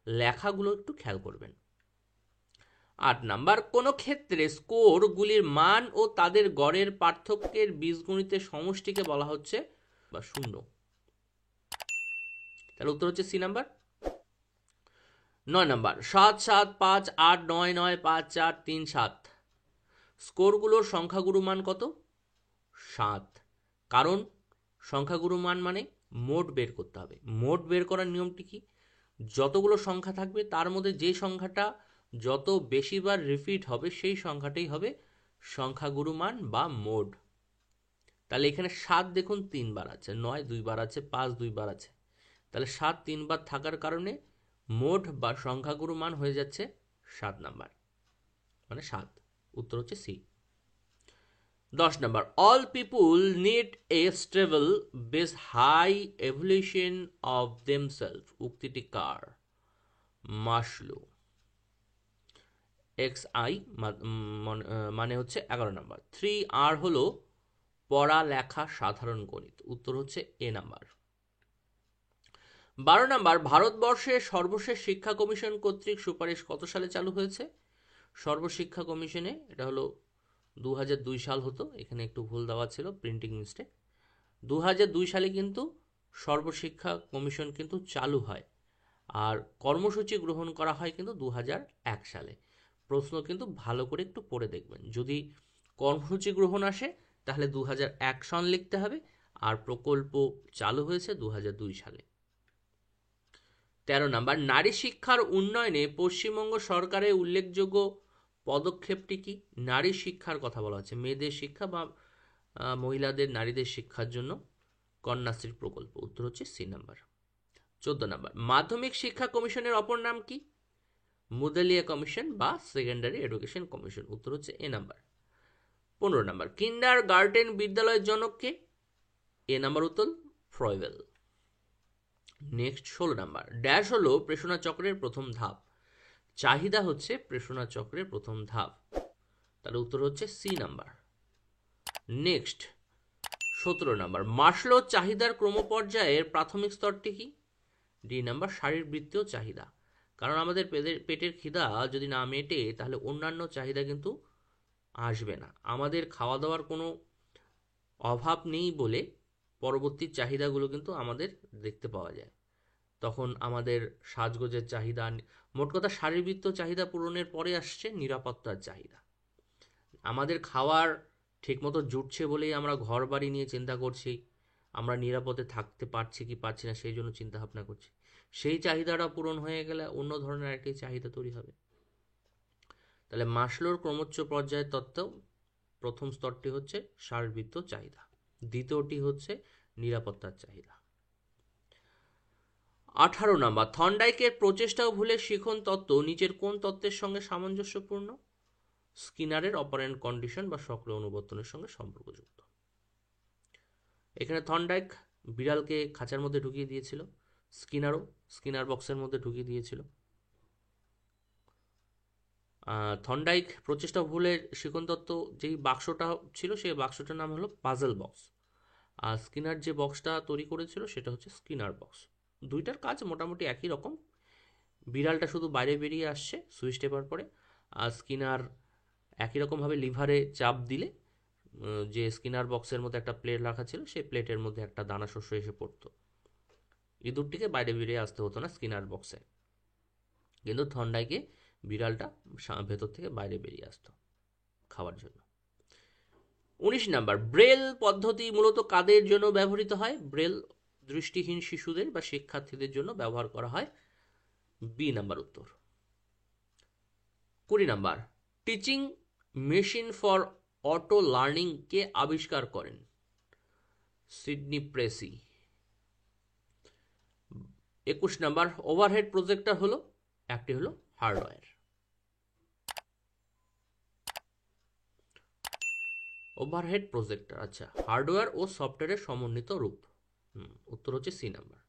লেখাগুলো একটু খেয়াল করবেন। 8 নাম্বার, কোন ক্ষেত্রে স্কোরগুলির মান ও তাদের গড়ের পার্থক্যের বীজগণিতের সমষ্টিকে বলা হচ্ছে বা শূন্য? তাহলে উত্তর হচ্ছে সি নাম্বার। 9 নাম্বার, 7, 7, 5, 8, 9, 9, 5, 4, 3, 7 স্কোরগুলোর সংখ্যাগুরু মান কত? 7। কারণ সংখ্যাগুরু মান মানে মোট বের করতে হবে। মোট বের করার নিয়মটি কি? যতগুলো সংখ্যা থাকবে তার মধ্যে যে সংখ্যাটা যত বেশিবার রিপিট হবে সেই সংখ্যাটাই হবে সংখ্যাগুরু মান বা মোড। তাহলে এখানে 7 দেখুন 3 বার আছে, 9 2 বার আছে, 5 2 বার আছে, তাহলে 7 3 বার থাকার কারণে মোড বা সংখ্যাগুরু মান হয়ে যাচ্ছে 7 নাম্বার, মানে 7। উত্তর হচ্ছে C. 10 number, all people need a stable base high evaluation of themselves উক্তিটি কার? মাসলো। এক্স আই মানে হচ্ছে 11 নাম্বার। 3R হলো পড়া লেখা সাধারণ গণিত। উত্তর হচ্ছে এ নাম্বার। 12 নাম্বার, ভারতবর্ষের সর্বশেষ শিক্ষা কমিশন কর্তৃক সুপারিশ কত সালে চালু হয়েছে? সর্বশিক্ষা কমিশনে এটা হলো 2002 সাল হতো, এখানে একটু ভুল দেওয়া ছিল, প্রিন্টিং মিস্টেক। 2002 সালে কিন্তু সর্বশিক্ষা কমিশন কিন্তু চালু হয়, আর কর্মসূচি গ্রহণ করা হয় কিন্তু 2001 সালে। প্রশ্ন কিন্তু ভালো করে একটু পড়ে দেখবেন। যদি কর্মসূচি গ্রহণ আসে তাহলে 2001 সন লিখতে হবে, আর প্রকল্প চালু হয়েছে 2002 সালে। 13 নাম্বার, নারী শিক্ষার উন্নয়নে পশ্চিমবঙ্গ সরকারের উল্লেখযোগ্য পদক্ষেপটি কি? নারী শিক্ষার কথা বলা হচ্ছে, মেয়েদের শিক্ষা বা মহিলাদের নারীদের শিক্ষার জন্য কন্যাশ্রী প্রকল্প। উত্তর হচ্ছে সি নাম্বার। 14 নাম্বার, মাধ্যমিক শিক্ষা কমিশনের অপর নাম কি? মুদালিয়া কমিশন বা সেকেন্ডারি এডুকেশন কমিশন। উত্তর হচ্ছে A number. 15 number, kinder garden বিদ্যালয়ের জনক কে? এ নাম্বার উত্তর ফ্রয়েবেল। নেক্সট 16 নাম্বার, ড্যাশ হলো প্রেষণা চক্রের প্রথম ধাপ। চাহিদা হচ্ছে প্রেষণা চক্রের প্রথম ধাপ, তাহলে উত্তর হচ্ছে C number. Next 17 number, Maslow চাহিদার ক্রমপর্যায়ের প্রাথমিক স্তরটি কি? ডি নাম্বার, শারীরবৃত্তীয় চাহিদা। কারণ আমাদের পেটের খিদা যদি না মেটে তাহলে অন্যান্য চাহিদা কিন্তু আসবে না। আমাদের খাওয়া দাওয়ার কোনো অভাব নেই বলে পরবর্তী চাহিদাগুলো কিন্তু আমাদের দেখতে পাওয়া যায়। তখন আমাদের সাজগোজের চাহিদা, মোট কথা শারীরবৃত্তীয় চাহিদা পূরণের পরে আসছে নিরাপত্তার চাহিদা। আমাদের খাওয়ার ঠিকমতো জুটছে বলেই আমরা ঘর বাড়ি নিয়ে চিন্তা করছি, আমরা নিরাপদে থাকতে পারছি কি পারছি না সেই জন্য চিন্তা ভাবনা করছি। সেই চাহিদাটা পূরণ হয়ে গেলে অন্য ধরনের একটি চাহিদা তৈরি হবে। তাহলে মাসলোর ক্রমোচ্চ পর্যায়ের তত্ত্ব প্রথম স্তরটি হচ্ছে শারীরবৃত্তীয় চাহিদা, দ্বিতীয়টি হচ্ছে নিরাপত্তার চাহিদা। 18 নাম্বার, থর্নডাইকের প্রচেষ্টা ও ভুলের শিখন তত্ত্ব নিচের কোন তত্ত্বের সঙ্গে সামঞ্জস্যপূর্ণ? স্কিনারের অপারেন্ট কন্ডিশন বা সক্রিয় অনুবর্তনের সঙ্গে সম্পর্কযুক্ত। এখানে থর্নডাইক বিড়ালকে খাঁচার মধ্যে ঢুকিয়ে দিয়েছিল, স্কিনারও স্কিনার বক্সের মধ্যে ঢুকিয়ে দিয়েছিল। থর্নডাইক প্রচেষ্টা ভুলের শিখন তত্ত্ব যেই বাক্সটা ছিল সেই বাক্সটার নাম হলো পাজল বক্স, আর স্কিনার যে বক্সটা তৈরি করেছিল সেটা হচ্ছে স্কিনার বক্স। দুইটার কাজ মোটামুটি একই রকম। বিড়ালটা শুধু বাইরে বেরিয়ে আসছে সুইচ টেপার পরে, আর স্কিনার একই রকমভাবে লিভারে চাপ দিলে যে স্কিনার বক্সের মধ্যে একটা প্লেট রাখা ছিল, সেই প্লেটের মধ্যে একটা দানা শস্য এসে পড়তো। ইঁদুরটিকে বাইরে বেরিয়ে আসতে হতো না স্কিনার বক্সে, কিন্তু থন্ডাইকে বিড়ালটা ভেতর থেকে বাইরে বেরিয়ে আসতো খাওয়ার জন্য। 19 নাম্বার, ব্রেল পদ্ধতি মূলত কাদের জন্য ব্যবহৃত হয়? ব্রেল দৃষ্টিহীন শিশুদের বা শিক্ষার্থীদের জন্য ব্যবহার করা হয়। বি নাম্বার উত্তর। 20 number, teaching machine for auto learning কে আবিষ্কার করেন? Sidney Pressey. 21 number, overhead projector হলো একটি হলো হার্ডওয়্যার। ওভারহেড প্রজেক্টর, আচ্ছা, হার্ডওয়্যার ও সফটওয়্যারের সমন্বিত রূপ। উত্তর হচ্ছে সি নাম্বার।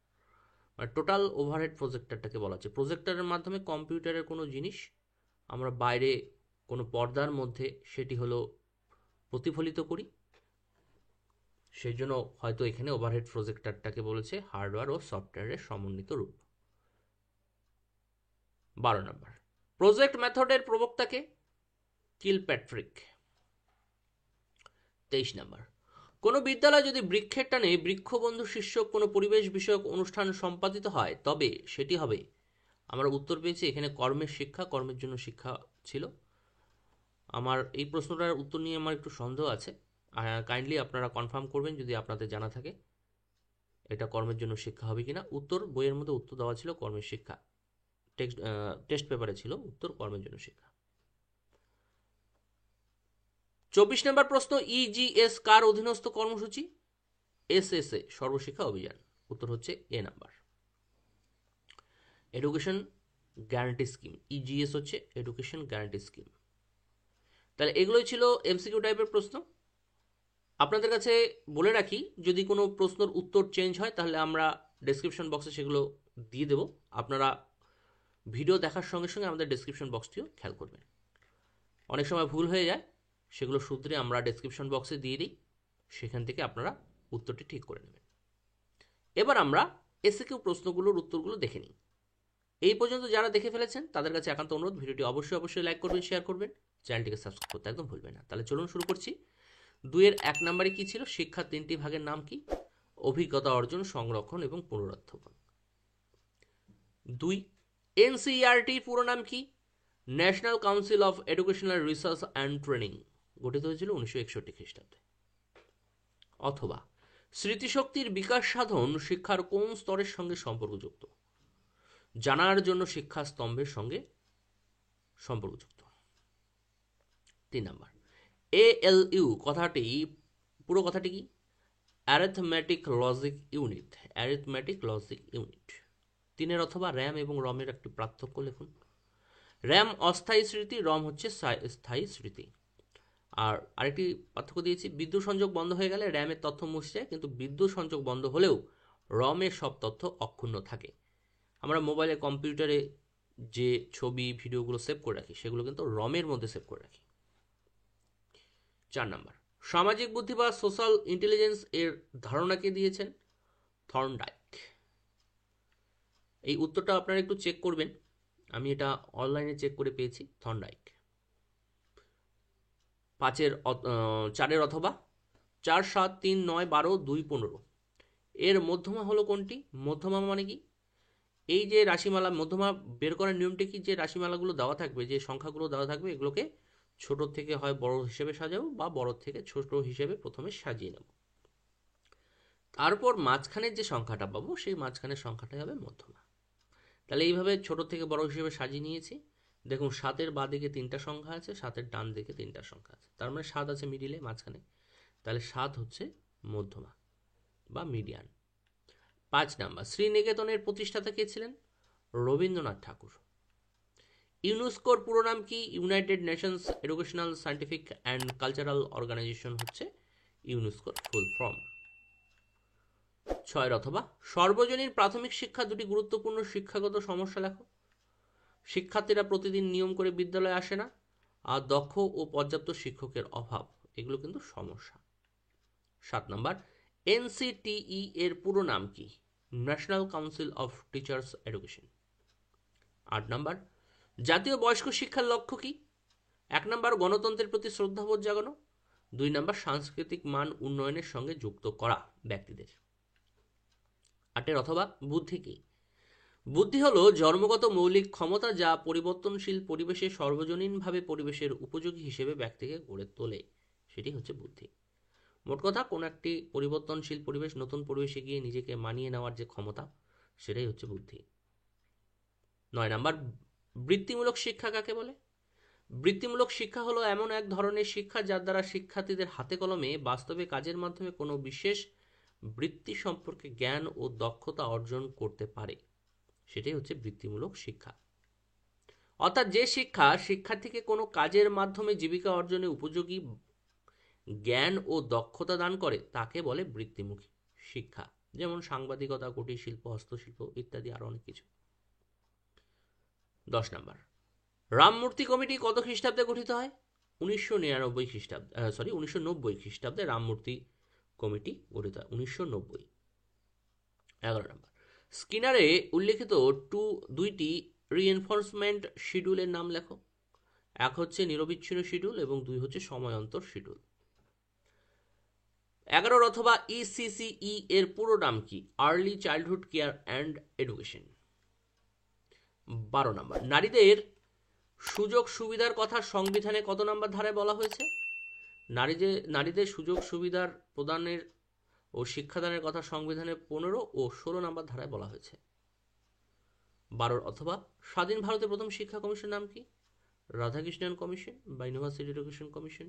মানে টোটাল ওভারহেড প্রজেক্টরটাকে বলা হচ্ছে। প্রজেক্টরের মাধ্যমে কম্পিউটারের কোনো জিনিস আমরা বাইরে কোনো পর্দার মধ্যে সেটি হলো প্রতিফলিত করি, সেই জন্য হয়তো এখানে ওভারহেড প্রজেক্টরটাকে বলেছে হার্ডওয়্যার ও সফটওয়্যারের সমন্বিত রূপ। 12 নম্বর, প্রজেক্ট মেথডের প্রবক্তাকে? কিলপ্যাট্রিক। 23 নম্বর, কোনো বিদ্যালয় যদি বৃক্ষের টানে বৃক্ষবন্ধু শীর্ষক কোনো পরিবেশ বিষয়ক অনুষ্ঠান সম্পাদিত হয় তবে সেটি হবে? আমরা উত্তর পেয়েছি এখানে কর্মের শিক্ষা, কর্মের জন্য শিক্ষা ছিল। আমার এই প্রশ্নটার উত্তর নিয়ে আমার একটু সন্দেহ আছে, কাইন্ডলি আপনারা কনফার্ম করবেন যদি আপনাদের জানা থাকে এটা কর্মের জন্য শিক্ষা হবে কিনা। উত্তর বইয়ের মধ্যে উত্তর দেওয়া ছিল কর্মের শিক্ষা, টেস্ট পেপারে ছিল উত্তর কর্মের জন্য শিক্ষা। 24 নম্বর প্রশ্ন, ইজিএস কার অধীনস্থ কর্মসূচি? এসএসএ, সর্বশিক্ষা অভিযান। উত্তর হচ্ছে A number, education guarantee scheme. EGS হচ্ছে এডুকেশন গ্যারান্টি স্কিম। তাহলে এগুলোই ছিল এমসিকিউ টাইপের প্রশ্ন। আপনাদের কাছে বলে রাখি, যদি কোনো প্রশ্নের উত্তর চেঞ্জ হয় তাহলে আমরা ডেসক্রিপশন বক্সে সেগুলো দিয়ে দেব। আপনারা ভিডিও দেখার সঙ্গে সঙ্গে আমাদের ডেসক্রিপশন বক্সটিও খেয়াল করবেন। অনেক সময় ভুল হয়ে যায়, সেগুলো সূত্রে আমরা ডেসক্রিপশন বক্সে দিয়ে দিই, সেখান থেকে আপনারা উত্তরটি ঠিক করে নেবেন। এবার আমরা এসিকিউ প্রশ্নগুলোর উত্তরগুলো দেখে নিই। এই পর্যন্ত যারা দেখে ফেলেছেন তাদের কাছে একান্ত অনুরোধ, ভিডিওটি অবশ্যই লাইক করবেন, শেয়ার করবেন, চ্যানেলটিকে সাবস্ক্রাইব করতে একদম ভুলবেন না। তাহলে চলুন শুরু করছি। 2-এর 1 নম্বরে কি ছিল? শিক্ষার 3টি ভাগের নাম কি? অভিজ্ঞতা অর্জন, সংরক্ষণ এবং পুনরুত্থাপন। 2, এনসিইআরটির পুরো নাম কি? National Council of Educational Research and training, গঠিত হয়েছিল 1961 খ্রিস্টাব্দে। অথবা স্মৃতিশক্তির বিকাশ সাধন শিক্ষার কোন স্তরের সঙ্গে সম্পর্কযুক্ত? জানার জন্য শিক্ষা স্তম্ভের সঙ্গে সম্পর্কযুক্ত। 3 নাম্বার, এএলইউ কথাটি পুরো কথাটি কি? Arithmetic logic unit. Arithmetic logic unit. 3-এর অথবা র্যাম এবং রমের একটি পার্থক্য লিখুন। র্যাম অস্থায়ী স্মৃতি, রম হচ্ছে স্থায়ী স্মৃতি। আর আরেকটি পার্থক্য দিয়েছি, বিদ্যুৎ সংযোগ বন্ধ হয়ে গেলে র্যামের তথ্য মুছে যায়, কিন্তু বিদ্যুৎ সংযোগ বন্ধ হলেও রমের সব তথ্য অক্ষুণ্ণ থাকে। আমরা মোবাইলে কম্পিউটারে যে ছবি ভিডিওগুলো সেভ করে রাখি সেগুলো কিন্তু রমের মধ্যে সেভ করে রাখি। 4 নাম্বার, সামাজিক বুদ্ধি বা সোশ্যাল ইন্টেলিজেন্স এর ধারণাকে দিয়েছেন? থর্নডাইক। এই উত্তরটা আপনারা একটু চেক করবেন, আমি এটা অনলাইনে চেক করে পেয়েছি। থর্নডাইক। 4-এর অথবা 4, 7, 3, 9, 12, 2, 15 এর মধ্যমা হলো কোনটি? মধ্যমা মানে কি? এই যে রাশিমালা, মধ্যমা বের করার নিয়মটি কি? যে রাশিমালাগুলো দেওয়া থাকবে, যে সংখ্যাগুলো দেওয়া থাকবে, এগুলোকে ছোট থেকে হয় বড় হিসেবে সাজাবো বা বড় থেকে ছোট হিসেবে প্রথমে সাজিয়ে নেব, তারপর মাঝখানের যে সংখ্যাটা পাবো সেই মাঝখানের সংখ্যাটাই হবে মধ্যমা। তাহলে এইভাবে ছোট থেকে বড় হিসেবে সাজিয়ে নিয়েছি। দেখুন 7-এর বাঁ দিকে 3টা সংখ্যা আছে, 7-এর ডান দিকে 3টা সংখ্যা আছে, তার মানে 7 আছে মিডিলে, মাঝখানে, তাহলে 7 হচ্ছে মধ্যমা বা মিডিয়ান। 5 নাম্বার, শ্রীনিকেতনের প্রতিষ্ঠাতা কে ছিলেন? রবীন্দ্রনাথ ঠাকুর। ইউনেস্কোর পুরো নাম কি? United Nations Educational Scientific and Cultural Organization হচ্ছে ইউনেস্কোর ফুল ফর্ম। 6-এর অথবা সর্বজনীন প্রাথমিক শিক্ষা দুটি গুরুত্বপূর্ণ শিক্ষাগত সমস্যা লেখো। শিক্ষার্থীরা প্রতিদিন নিয়ম করে বিদ্যালয়ে আসে না, আর দক্ষ ও পর্যাপ্ত শিক্ষকের অভাব, এগুলো কিন্তু সমস্যা। 7 নাম্বার, এনসিটিই এর পুরো নাম কি? National Council of teachers education. 8 number, জাতীয় বয়স্ক শিক্ষার লক্ষ্য কি? 1 নাম্বার, গণতন্ত্রের প্রতি শ্রদ্ধাবোধ জাগানো। 2 নাম্বার সাংস্কৃতিক মান উন্নয়নের সঙ্গে যুক্ত করা ব্যক্তিদের। 8 অথবা বুদ্ধি কি? বুদ্ধি হলো জন্মগত মৌলিক ক্ষমতা যা পরিবর্তনশীল পরিবেশে সর্বজনীনভাবে পরিবেশের উপযোগী হিসেবে ব্যক্তিকে গড়ে তোলে, সেটি হচ্ছে বুদ্ধি। মোট কথা, কোন একটি পরিবর্তনশীল পরিবেশ, নতুন পরিবেশে গিয়ে নিজেকে মানিয়ে নেওয়ার যে ক্ষমতা, সেটাই হচ্ছে বুদ্ধি। 9 নাম্বার বৃত্তিমূলক শিক্ষা কাকে বলে? বৃত্তিমূলক শিক্ষা হলো এমন এক ধরনের শিক্ষা যার দ্বারা শিক্ষার্থীদের হাতে কলমে বাস্তবে কাজের মাধ্যমে কোনো বিশেষ বৃত্তি সম্পর্কে জ্ঞান ও দক্ষতা অর্জন করতে পারে, সেটাই হচ্ছে বৃত্তিমূলক শিক্ষা। অর্থাৎ যে শিক্ষা শিক্ষার্থীকে কোনো কাজের মাধ্যমে জীবিকা অর্জনে উপযোগী জ্ঞান ও দক্ষতা দান করে তাকে বলে বৃত্তিমুখী শিক্ষা, যেমন সাংবাদিকতা, কুটির শিল্প, হস্তশিল্প ইত্যাদি আরো অনেক কিছু। 10 নাম্বার রামমূর্তি কমিটি কত খ্রিস্টাব্দে গঠিত হয়? 1990 খ্রিস্টাব্দে রামমূর্তি কমিটি গঠিত হয়, 1990। 11 নাম্বার স্কিনারে উল্লেখিত দুইটি রিএনফোর্সমেন্ট শিডিউলের নাম লেখো। এক হচ্ছে নিরবিচ্ছিন্ন শিডিউল এবং 2 হচ্ছে সময়ান্তর শিডিউল। 11 অথবা ইসিসিই এর পুরো নাম কি? Early childhood care and education. 12 number নারীদের সুযোগ সুবিধার কথা সংবিধানে কত নাম্বার ধারায় বলা হয়েছে? নারীদের সুযোগ সুবিধার প্রদানের ও শিক্ষাদানের কথা সংবিধানে 15 ও 16 নাম্বার ধারায় বলা হয়েছে। 12 অথবা স্বাধীন ভারতের প্রথম শিক্ষা কমিশন নাম কি? রাধাকৃষ্ণন কমিশন বা ইউনিভার্সিটি এডুকেশন কমিশন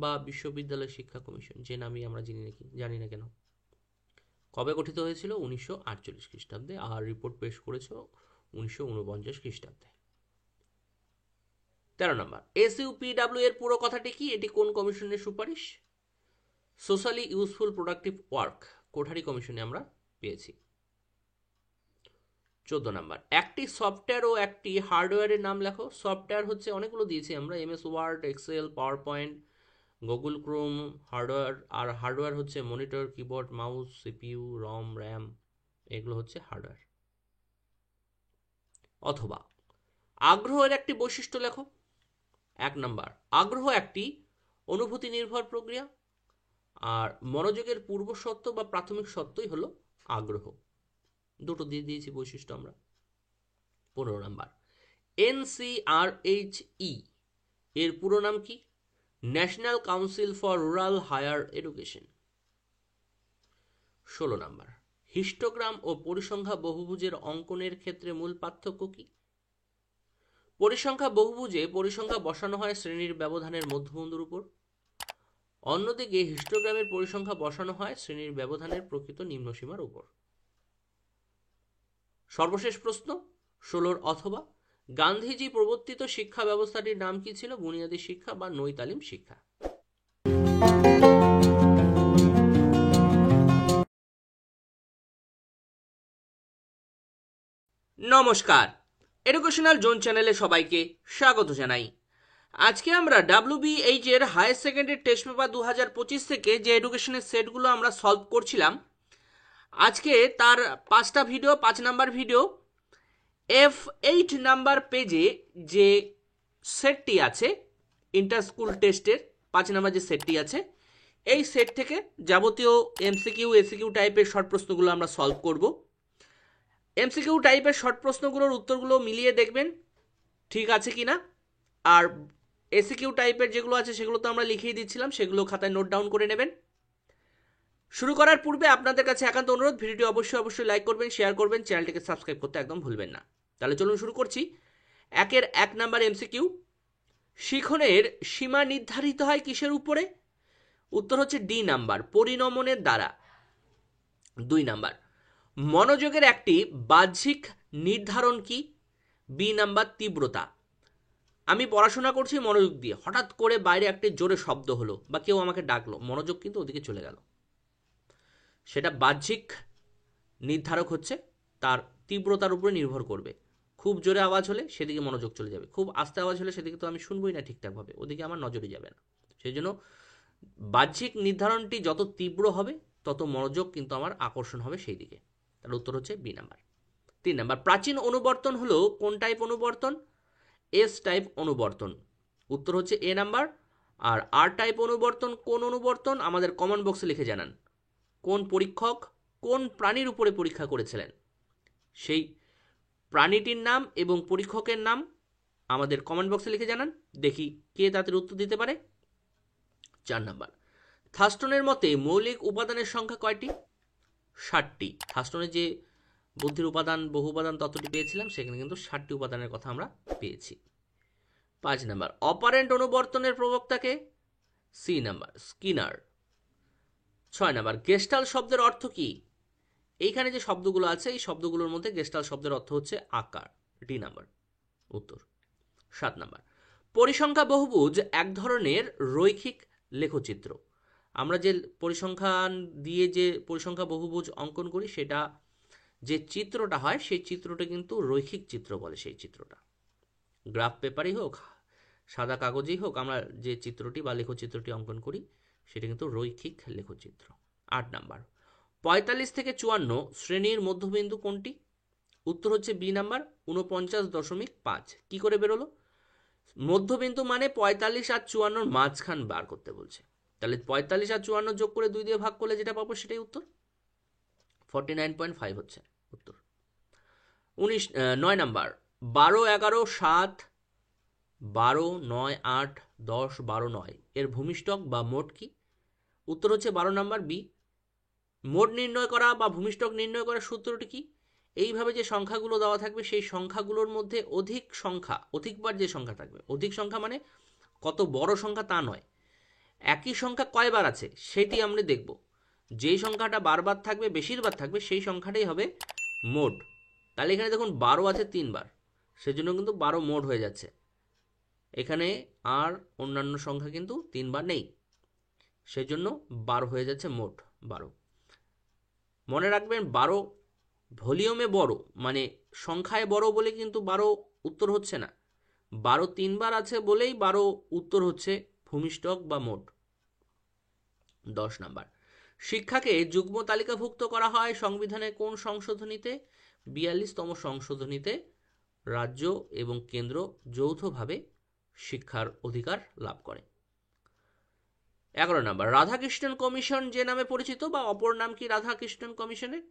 বা বিশ্ববিদ্যালয় শিক্ষা কমিশন, যে নামই আমরা জানি না কেন। কবে গঠিত হয়েছিল? 1948 খ্রিস্টাব্দে, আর রিপোর্ট পেশ করেছে 1949 খ্রিস্টাব্দে। 13 নম্বর এসইউপিডব্লিউ এর পুরো কথাটি কি? এটি কোন কমিশনের সুপারিশ? Socially useful productive work Kothari কমিশনে আমরা পেয়েছি। 14 নাম্বার একটি সফটওয়্যার ও একটি হার্ডওয়্যারের নাম লেখো। সফটওয়্যার হচ্ছে অনেকগুলো দিয়েছি আমরা, MS Word, Excel, PowerPoint, Google Chrome. Hardware হচ্ছে monitor, keyboard, mouse, CPU, ROM, RAM, এগুলো হচ্ছে হার্ডওয়্যার। অথবা আগ্রহের একটি বৈশিষ্ট্য লেখো। 1 নাম্বার আগ্রহ একটি অনুভূতি নির্ভর প্রক্রিয়া, আর মনোযোগের পূর্ব সত্য বা প্রাথমিক সত্যই হলো আগ্রহ। দুটো দিয়ে দিয়েছি বৈশিষ্ট্য আমরা। 15 নাম্বার এনসিআরএইচই এর পুরো নাম কি? National council for rural higher education. 16 number histogram ও পরিসংখ্যা বহুভুজের অঙ্কনের ক্ষেত্রে মূল পার্থক্য কি? পরিসংখ্যা বহুভুজে পরিসংখ্যা বসানো হয় শ্রেণীর ব্যবধানের মধ্যবিন্দুর উপর, অন্যদিকে হিস্টোগ্রামের পরিসংখ্যা বসানো হয় শ্রেণীর ব্যবধানের প্রকৃত নিম্নসীমার উপর। সর্বশেষ প্রশ্ন 16 অথবা গান্ধীজি প্রবর্তিত শিক্ষা ব্যবস্থাটির নাম কি ছিল? বুনিয়াদী শিক্ষা বা নই তালিম শিক্ষা। নমস্কার, এডুকেশনাল জোন চ্যানেলে সবাইকে স্বাগত জানাই। আজকে আমরা WBH এর হায়ার সেকেন্ডারি টেস্ট পেপার 2025 থেকে যে এডুকেশনের সেটগুলো আমরা সলভ করছিলাম, আজকে তার 5 নাম্বার ভিডিও F8 নাম্বার পেজে যে সেটটি আছে, ইন্টার স্কুল টেস্টের 5 নাম্বার যে সেটটি আছে, এই সেট থেকে যাবতীয় এমসিকিউ এসিকিউ টাইপের শর্ট প্রশ্নগুলো আমরা সলভ করব। এমসিকিউ টাইপের শর্ট প্রশ্নগুলোর উত্তরগুলো মিলিয়ে দেখবেন ঠিক আছে কিনা, আর এসিকিউ টাইপের যেগুলো আছে সেগুলো তো আমরা লিখিয়ে দিচ্ছিলাম, সেগুলো খাতায় নোট ডাউন করে নেবেন। শুরু করার পূর্বে আপনাদের কাছে একান্ত অনুরোধ, ভিডিওটি অবশ্যই লাইক করবেন, শেয়ার করবেন, চ্যানেলটিকে সাবস্ক্রাইব করতে একদম ভুলবেন না। তাহলে চলুন শুরু করছি। 1 নাম্বার এমসিকিউ, শিখনের সীমা নির্ধারিত হয় কিসের উপরে? উত্তর হচ্ছে ডি নাম্বার, পরিণমনের দ্বারা। 2 নাম্বার মনোযোগের একটি বাহ্যিক নির্ধারণ কি? বি নাম্বার, তীব্রতা। আমি পড়াশোনা করছি মনোযোগ দিয়ে, হঠাৎ করে বাইরে একটি জোরে শব্দ হলো বা কেউ আমাকে ডাকলো, মনোযোগ কিন্তু ওদিকে চলে গেল, সেটা বাহ্যিক নির্ধারক হচ্ছে, তার তীব্রতার উপরে নির্ভর করবে। খুব জোরে আওয়াজ হলে সেদিকে মনোযোগ চলে যাবে, খুব আস্তে আওয়াজ হলে সেদিকে তো আমি শুনবই না ঠিকঠাকভাবে, ওদিকে আমার নজরই যাবে না। সেই জন্য বাহ্যিক নির্ধারণটি যত তীব্র হবে তত মনোযোগ কিন্তু আমার আকর্ষণ হবে সেই দিকে। তার উত্তর হচ্ছে বি নাম্বার। 3 নাম্বার প্রাচীন অনুবর্তন হলো কোন টাইপ অনুবর্তন? এস টাইপ অনুবর্তন। উত্তর হচ্ছে A number, R R type অনুবর্তন কোন অনুবর্তন আমাদের কমেন্ট বক্সে লিখে জানান। কোন পরীক্ষক কোন প্রাণীর উপরে পরীক্ষা করেছিলেন সেই প্রাণীটির নাম এবং পরীক্ষকের নাম আমাদের কমেন্ট বক্সে লিখে জানান, দেখি কে তাদের উত্তর দিতে পারে। 4 নাম্বার, থার্স্টনের মতে মৌলিক উপাদানের সংখ্যা কয়টি? 60টি। থার্স্টনের যে বুদ্ধির উপাদান বহু উপাদান তত্ত্বটি পেয়েছিলাম সেখানে কিন্তু 60টি উপাদানের কথা আমরা পেয়েছি। 5 নাম্বার, অপারেন্ট অনুবর্তনের প্রবক্তাকে? C number, Skinner. 6 number, gestalt শব্দের অর্থ কি? এইখানে যে শব্দগুলো আছে এই শব্দগুলোর মধ্যে গেস্টাল শব্দের অর্থ হচ্ছে আকার, ডি নাম্বার উত্তর। 7 নাম্বার, পরিসংখ্যা বহুভুজ এক ধরনের রৈখিক লেখচিত্র। আমরা যে পরিসংখ্যান দিয়ে যে পরিসংখ্যা বহুভুজ অঙ্কন করি সেটা যে চিত্রটা হয় সেই চিত্রটা কিন্তু রৈখিক চিত্র বলে। সেই চিত্রটা গ্রাফ পেপারই হোক সাদা কাগজেই হোক আমরা যে চিত্রটি বা লেখচিত্রটি অঙ্কন করি সেটা কিন্তু রৈখিক লেখচিত্র। 8 নাম্বার, 45 থেকে 54 শ্রেণীর মধ্যবিন্দু কোনটি? উত্তর হচ্ছে বি নাম্বার, 49.5। কি করে বেরোলো? মধ্যবিন্দু মানে 45 আর 54 মাঝখান বার করতে বলছে, তাহলে 45 আর 54 যোগ করে 2 দিয়ে ভাগ করলে যেটা পাবো সেটাই উত্তর, 49.5 হচ্ছে উত্তর। 9 নাম্বার, 12, 11, 7, 12, 9, 8, 10, 12, 9 এর ভূমিষ্ঠক বা মোট কি? উত্তর হচ্ছে 12 নাম্বার, বি। মোট নির্ণয় করা বা ভূমিষ্ঠক নির্ণয় করার সূত্রটি কি? এইভাবে যে সংখ্যাগুলো দেওয়া থাকবে সেই সংখ্যাগুলোর মধ্যে অধিক সংখ্যা, অধিকবার যে সংখ্যা থাকবে, অধিক সংখ্যা মানে কত বড় সংখ্যা তা নয়, একই সংখ্যা কয়বার আছে সেটি আমরা দেখব। যেই সংখ্যাটা বারবার থাকবে বেশিরবার থাকবে সেই সংখ্যাটাই হবে মোট। তাহলে এখানে দেখুন 12 আছে 3 বার, সেজন্য কিন্তু 12 মোট হয়ে যাচ্ছে। এখানে আর অন্যান্য সংখ্যা কিন্তু 3 বার নেই, সেজন্য 12 হয়ে যাচ্ছে মোট 12। মনে রাখবেন 12 ভলিউমে বড় মানে সংখ্যায় বড় বলে কিন্তু 12 উত্তর হচ্ছে না, 12 3 বার আছে বলেই 12 উত্তর হচ্ছে ভূমিষ্ঠক বা মোট। 10 নাম্বার, শিক্ষাকে যুগ্ম তালিকাভুক্ত করা হয় সংবিধানের কোন সংশোধনীতে? 42তম সংশোধনীতে রাজ্য এবং কেন্দ্র যৌথভাবে শিক্ষার অধিকার লাভ করে। 11 নাম্বার, রাধাকৃষ্ণন কমিশন যে নামে পরিচিত বা অপর নাম কি রাধাকৃষ্ণন কমিশনের?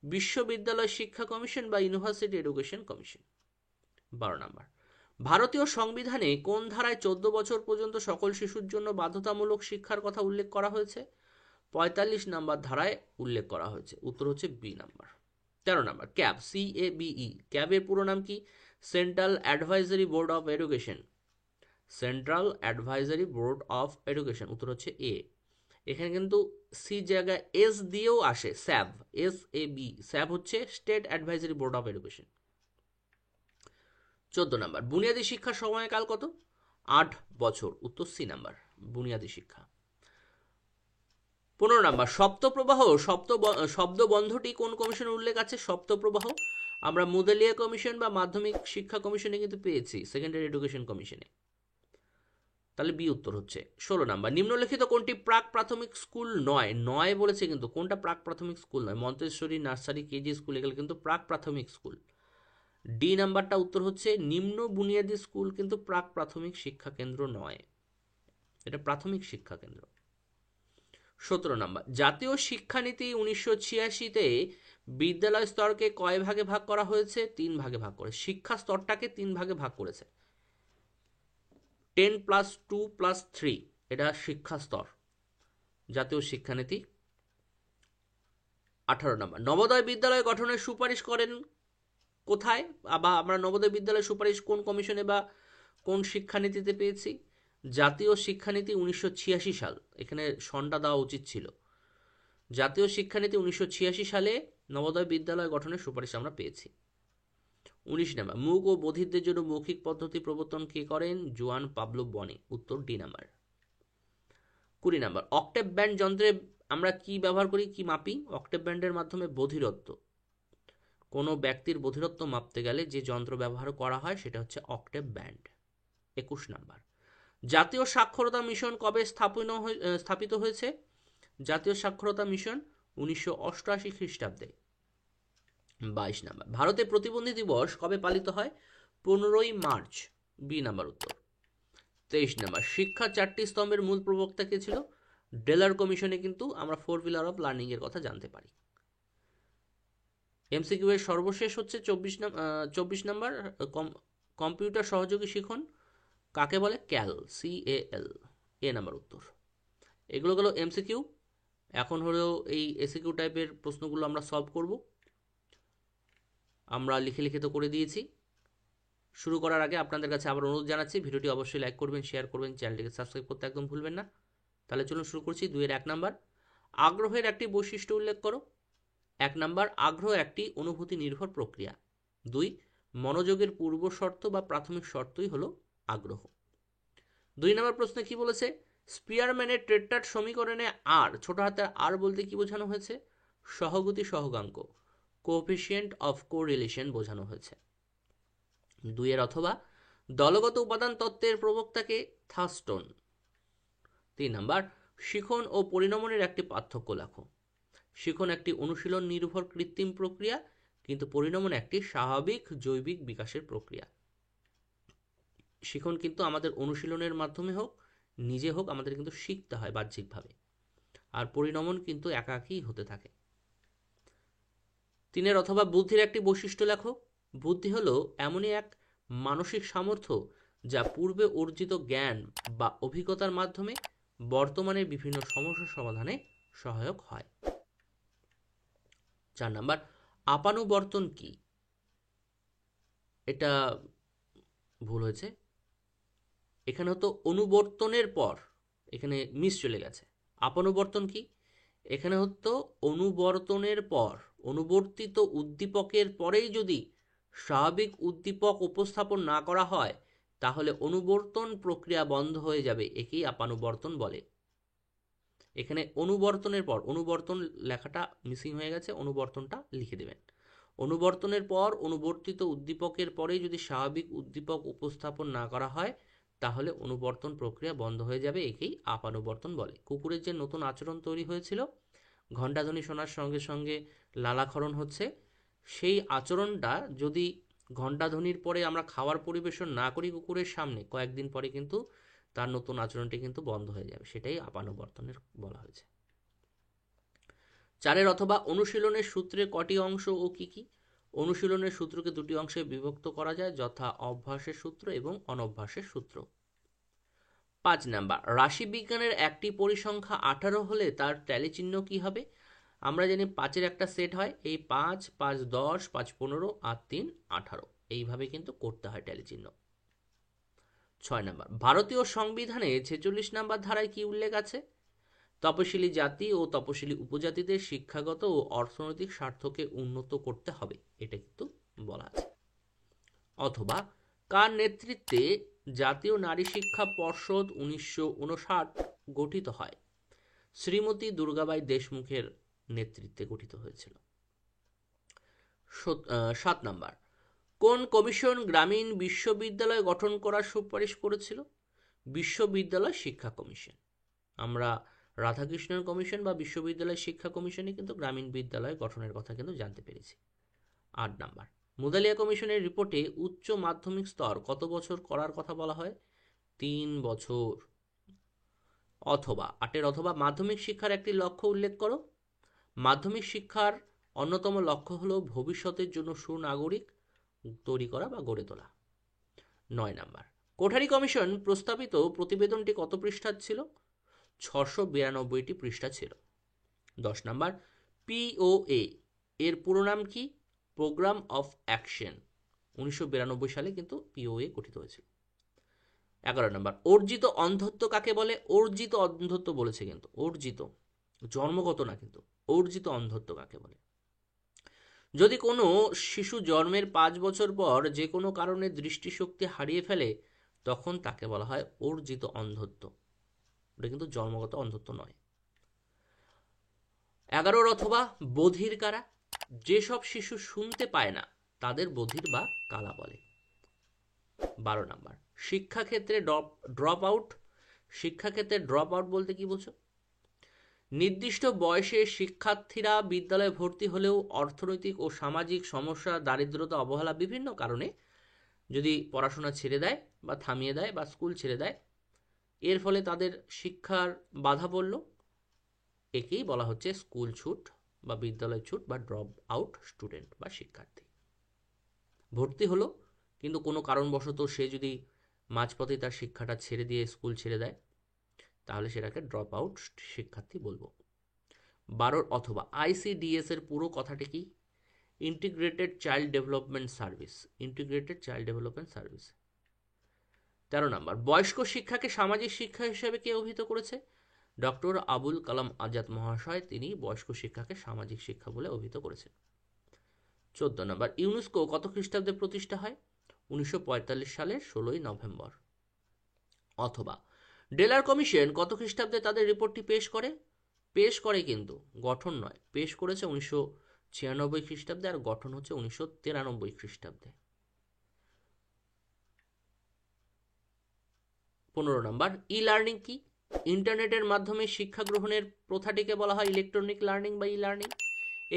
বিশ্ববিদ্যালয় শিক্ষা কমিশন বা ইউনিভার্সিটি এডুকেশন কমিশন। 12 নাম্বার, ভারতীয় সংবিধানে কোন ধারায় 14 বছর পর্যন্ত সকল শিশুর জন্য বাধ্যতামূলক শিক্ষার কথা উল্লেখ করা হয়েছে? 45 নাম্বার ধারায় উল্লেখ করা হয়েছে, উত্তর হচ্ছে B number. 13 number, CABE, CABE, ক্যাবের পুরো নাম কি? Central advisory board of Education, Central advisory board of Education, উত্তর হচ্ছে এ। এখানে কিন্তু সি জায়গায় এস দিয়েও আসে, স্যাব, SAB, স্যাব হচ্ছে state advisory board of education. 14 number, বুনিয়াদী শিক্ষার সময়কাল কত? 8 বছর, উত্তর সি নাম্বার, বুনিয়াদী শিক্ষা। 15 নাম্বার, সপ্তপ্রবাহ শব্দ বন্ধটি কোন কমিশনের উল্লেখ আছে? সপ্তপ্রবাহ আমরা মুদালিয়া কমিশন বা মাধ্যমিক শিক্ষা কমিশনে কিন্তু পেয়েছি, সেকেন্ডারি এডুকেশন কমিশনে, তাহলে বি উত্তর হচ্ছে। 16 নাম্বার, নিম্নলিখিত কোনটি প্রাক প্রাথমিক স্কুল নয়? নয় বলেছে কিন্তু কোনটা প্রাক প্রাথমিক স্কুল নয়? মন্তেশ্বরী, নার্সারি, কেজি স্কুল এগুলো কিন্তু প্রাক প্রাথমিক স্কুল। ডি নাম্বারটা উত্তর হচ্ছে নিম্ন বুনিয়াদী স্কুল কিন্তু প্রাক প্রাথমিক শিক্ষা কেন্দ্র নয়, এটা প্রাথমিক শিক্ষা কেন্দ্র। 17 নাম্বার, জাতীয় শিক্ষানীতি 1986-তে বিদ্যালয় স্তরকে কয় ভাগে ভাগ করা হয়েছে? 3 ভাগে ভাগ করে, শিক্ষা স্তরটাকে 3 ভাগে ভাগ করেছে। 10+2+3 এটা শিক্ষা স্তর, জাতীয় শিক্ষানীতি। 18 নাম্বার, নবোদয় বিদ্যালয় গঠনের সুপারিশ করেন কোথায়? বা আমরা নবোদয় বিদ্যালয় সুপারিশ কোন কমিশনে বা কোন শিক্ষানীতিতে পেয়েছি? জাতীয় শিক্ষানীতি 1986 সাল, এখানে সনটা দেওয়া উচিত ছিল। জাতীয় শিক্ষানীতি 1986 সালে নবোদয় বিদ্যালয় গঠনের সুপারিশ আমরা পেয়েছি। 19 নাম্বার, মূক ও বধিরদের জন্য মৌখিক পদ্ধতি প্রবর্তন কে করেন? জোয়ান পাবলো বনি, উত্তর D number. 20 number, octave band যন্ত্রে আমরা কি ব্যবহার করি, কি মাপি? অক্টেভ ব্যান্ডের মাধ্যমে বধিরত্ব, কোনো ব্যক্তির বধিরত্ব মাপতে গেলে যে যন্ত্র ব্যবহার করা হয় সেটা হচ্ছে অক্টেভ ব্যান্ড। 21 নাম্বার, জাতীয় সাক্ষরতা মিশন কবে স্থাপিত হয়েছে? জাতীয় সাক্ষরতা মিশন 1988 খ্রিস্টাব্দে। 22 নাম্বার, ভারতে প্রতিবন্ধী দিবস কবে পালিত হয়? 15ই মার্চ, বি নাম্বার উত্তর। 23 নম্বর, শিক্ষা 4টি স্তম্ভের মূল প্রবক্তা কে ছিল? ডেলার কমিশনে কিন্তু আমরা 4 পিলার অফ লার্নিং এর কথা জানতে পারি। এমসিকিউ এর সর্বশেষ হচ্ছে 24 নম্বর, কম্পিউটার সহযোগী শিখন কাকে বলে? ক্যাল, CAL, এ নাম্বার উত্তর। এগুলো গেল এমসিকিউ। এখন হলো এই এসিকিউ টাইপের প্রশ্নগুলো আমরা সলভ করব। আমরা লিখে লিখে তো করে দিয়েছি। শুরু করার আগে আপনাদের কাছে আবার অনুরোধ জানাচ্ছি, ভিডিওটি অবশ্যই লাইক করবেন, শেয়ার করবেন, চ্যানেলটিকে সাবস্ক্রাইব করতে একদম ভুলবেন না। তাহলে চলুন শুরু করছি। 2-এর 1 নাম্বার, আগ্রহের একটি বৈশিষ্ট্য উল্লেখ করো। 1 নাম্বার, আগ্রহ একটি অনুভূতি নির্ভর প্রক্রিয়া। 2, মনোযোগের পূর্ব শর্ত বা প্রাথমিক শর্তই হলো আগ্রহ। 2 নম্বর প্রশ্নে কি বলেছে? স্পিয়ারম্যানের টেট্রাড সমীকরণে আর, ছোট হাতের আর বলতে কি বোঝানো হয়েছে? সহগতি সহগাঙ্ক, কোএফিসিয়েন্ট অফ কোরিলেশন বোঝানো হয়েছে। 2-এর অথবা, দলগত উপাদান তত্ত্বের প্রবক্তাকে থার্স্টন। 3 নাম্বার, শিখন ও পরিণমনের একটি পার্থক্য লেখো। শিখন একটি অনুশীলন নির্ভর কৃত্রিম প্রক্রিয়া, কিন্তু পরিণমন একটি স্বাভাবিক জৈবিক বিকাশের প্রক্রিয়া। শিখন কিন্তু আমাদের অনুশীলনের মাধ্যমে হোক, নিজে হোক, আমাদের কিন্তু শিখতে হয় বাহ্যিকভাবে, আর পরিণমন কিন্তু একাকী হতে থাকে। 3-এর অথবা, বুদ্ধির একটি বৈশিষ্ট্য লেখো। বুদ্ধি হলো এমনই এক মানসিক সামর্থ্য যা পূর্বে অর্জিত জ্ঞান বা অভিজ্ঞতার মাধ্যমে বর্তমানে বিভিন্ন সমস্যা সমাধানে সহায়ক হয়। 4 নাম্বার, আপানুবর্তন কি? এটা ভুল হয়েছে, এখানে হতো অনুবর্তনের পর, এখানে মিস চলে গেছে। আপানুবর্তন কি? এখানে হতো অনুবর্তনের পর, অনুবর্তিত উদ্দীপকের পরেই যদি স্বাভাবিক উদ্দীপক উপস্থাপন না করা হয় তাহলে অনুবর্তন প্রক্রিয়া বন্ধ হয়ে যাবে, একেই আপানুবর্তন বলে। এখানে অনুবর্তনের পর, অনুবর্তন লেখাটা মিসিং হয়ে গেছে, অনুবর্তনটা লিখে দেবেন। অনুবর্তনের পর অনুবর্তিত উদ্দীপকের পরেই যদি স্বাভাবিক উদ্দীপক উপস্থাপন না করা হয় তাহলে অনুবর্তন প্রক্রিয়া বন্ধ হয়ে যাবে, একেই আপানুবর্তন বলে। কুকুরের যে নতুন আচরণ তৈরি হয়েছিল, ঘণ্টাধ্বনি শোনার সঙ্গে সঙ্গে লালাক্ষরণ হচ্ছে, সেই আচরণটা যদি ঘণ্টাধ্বনির পরে আমরা খাবার পরিবেশন না করি কুকুরের সামনে, কয়েকদিন পরে কিন্তু তার নতুন আচরণটি কিন্তু বন্ধ হয়ে যাবে, সেটাই আপানুবর্তনের বলা হয়েছে। 4-এর অথবা, অনুশীলনের সূত্রে কটি অংশ ও কি কি? অনুশীলনের সূত্রকে 2টি অংশে বিভক্ত করা যায়, যথা অভ্যাসের সূত্র এবং অনভ্যাসের সূত্র। 5 নাম্বার, রাশিবিজ্ঞানের একটি পরিসংখ্যা 18 হলে তার ট্যালি চিহ্ন কি হবে? আমরা জানি 5-এর একটা সেট হয়, এই 5, 5, 10, 5, 15 আর 3, 18, এইভাবে কিন্তু করতে হয় ট্যালি চিহ্ন। 6 নাম্বার, ভারতীয় সংবিধানে 46 নাম্বার ধারায় কি উল্লেখ আছে? তপশিলি জাতি ও তপশিলি উপজাতিদের শিক্ষাগত ও অর্থনৈতিক স্বার্থকে উন্নত করতে হবে, এটা কিন্তু বলা আছে। অথবা, কার নেতৃত্বে জাতীয় নারী শিক্ষা পর্ষদ 1959 গঠিত হয়? শ্রীমতী দুর্গাবাই দেশমুখের নেতৃত্বে গঠিত হয়েছিল। 7 নাম্বার, কোন কমিশন গ্রামীণ বিশ্ববিদ্যালয় গঠন করার সুপারিশ করেছিল? বিশ্ববিদ্যালয় শিক্ষা কমিশন। আমরা রাধাকৃষ্ণন কমিশন বা বিশ্ববিদ্যালয় শিক্ষা কমিশনে কিন্তু গ্রামীণ বিদ্যালয় গঠনের কথা কিন্তু জানতে পেরেছি। 8 নাম্বার, মুদালিয়া কমিশনের রিপোর্টে উচ্চ মাধ্যমিক স্তর কত বছর করার কথা বলা হয়? 3 বছর। অথবা 8-এর অথবা, মাধ্যমিক শিক্ষার একটি লক্ষ্য উল্লেখ করো। মাধ্যমিক শিক্ষার অন্যতম লক্ষ্য হলো ভবিষ্যতের জন্য সুনাগরিক তৈরি করা বা গড়ে তোলা। 9 নাম্বার, কোঠারি কমিশন প্রস্তাবিত প্রতিবেদনটি কত পৃষ্ঠার ছিল? 692টি পৃষ্ঠা ছিল। 10 নাম্বার, POA এর পুরো নাম কি? Programme of action. 1992 সালে কিন্তু POA গঠিত হয়েছিল। 11 নাম্বার, অর্জিত অন্ধত্ব কাকে বলে? অর্জিত অন্ধত্ব বলেছে কিন্তু, অর্জিত, জন্মগত না কিন্তু, অর্জিত অন্ধত্ব কাকে বলে? যদি কোনো শিশু জন্মের 5 বছর পর যে কোনো কারণে দৃষ্টিশক্তি হারিয়ে ফেলে তখন তাকে বলা হয় অর্জিত অন্ধত্ব, এটা কিন্তু জন্মগত অন্ধত্ব নয়। 11-র অথবা, বধির কারা? যেসব শিশু শুনতে পায় না তাদের বধির বা কালা বলে। 12 নাম্বার, শিক্ষাক্ষেত্রে ড্রপ আউট। শিক্ষাক্ষেত্রে ড্রপ আউট বলতে কি বোঝো? নির্দিষ্ট বয়সে শিক্ষার্থীরা বিদ্যালয়ে ভর্তি হলেও অর্থনৈতিক ও সামাজিক সমস্যা, দারিদ্রতা, অবহেলা, বিভিন্ন কারণে যদি পড়াশোনা ছেড়ে দেয় বা থামিয়ে দেয় বা স্কুল ছেড়ে দেয় এর ফলে তাদের শিক্ষার বাধা পড়ল, একেই বলা হচ্ছে স্কুল ছুট বা বিদ্যালয় ছুট বা ড্রপ আউট স্টুডেন্ট বা শিক্ষার্থী। ভর্তি হলো, কিন্তু কোনো কারণবশত সে যদি মাঝপথে তার শিক্ষাটা ছেড়ে দিয়ে স্কুল ছেড়ে দেয়, তাহলে সেটাকে ড্রপ আউট শিক্ষার্থী বলবো। 12 অথবা ICDS এর পুরো কথাটি কি? Integrated child development service, integrated child development service. 13 নম্বর, বয়স্ক শিক্ষাকে সামাজিক শিক্ষা হিসেবে কে অভিহিত করেছে? ডক্টর আবুল কালাম আজাদ মহাশয়, তিনি বয়স্ক শিক্ষাকে সামাজিক শিক্ষা বলে অভিহিত করেছেন। 14 নম্বর, ইউনেস্কো কত খ্রিস্টাব্দে প্রতিষ্ঠা হয়? 1945 সালের 16ই নভেম্বর। অথবা ডেলার কমিশন কত খ্রিস্টাব্দে তাদের রিপোর্টটি পেশ করে? পেশ করে কিন্তু, গঠন নয়। পেশ করেছে 1996 খ্রিস্টাব্দে, আর গঠন হচ্ছে 1993 খ্রিস্টাব্দে। 15 নম্বর, ই লার্নিং কি? ইন্টারনেটের মাধ্যমে শিক্ষা গ্রহণের প্রথাটিকে বলা হয় ইলেকট্রনিক লার্নিং বা ই লার্নিং।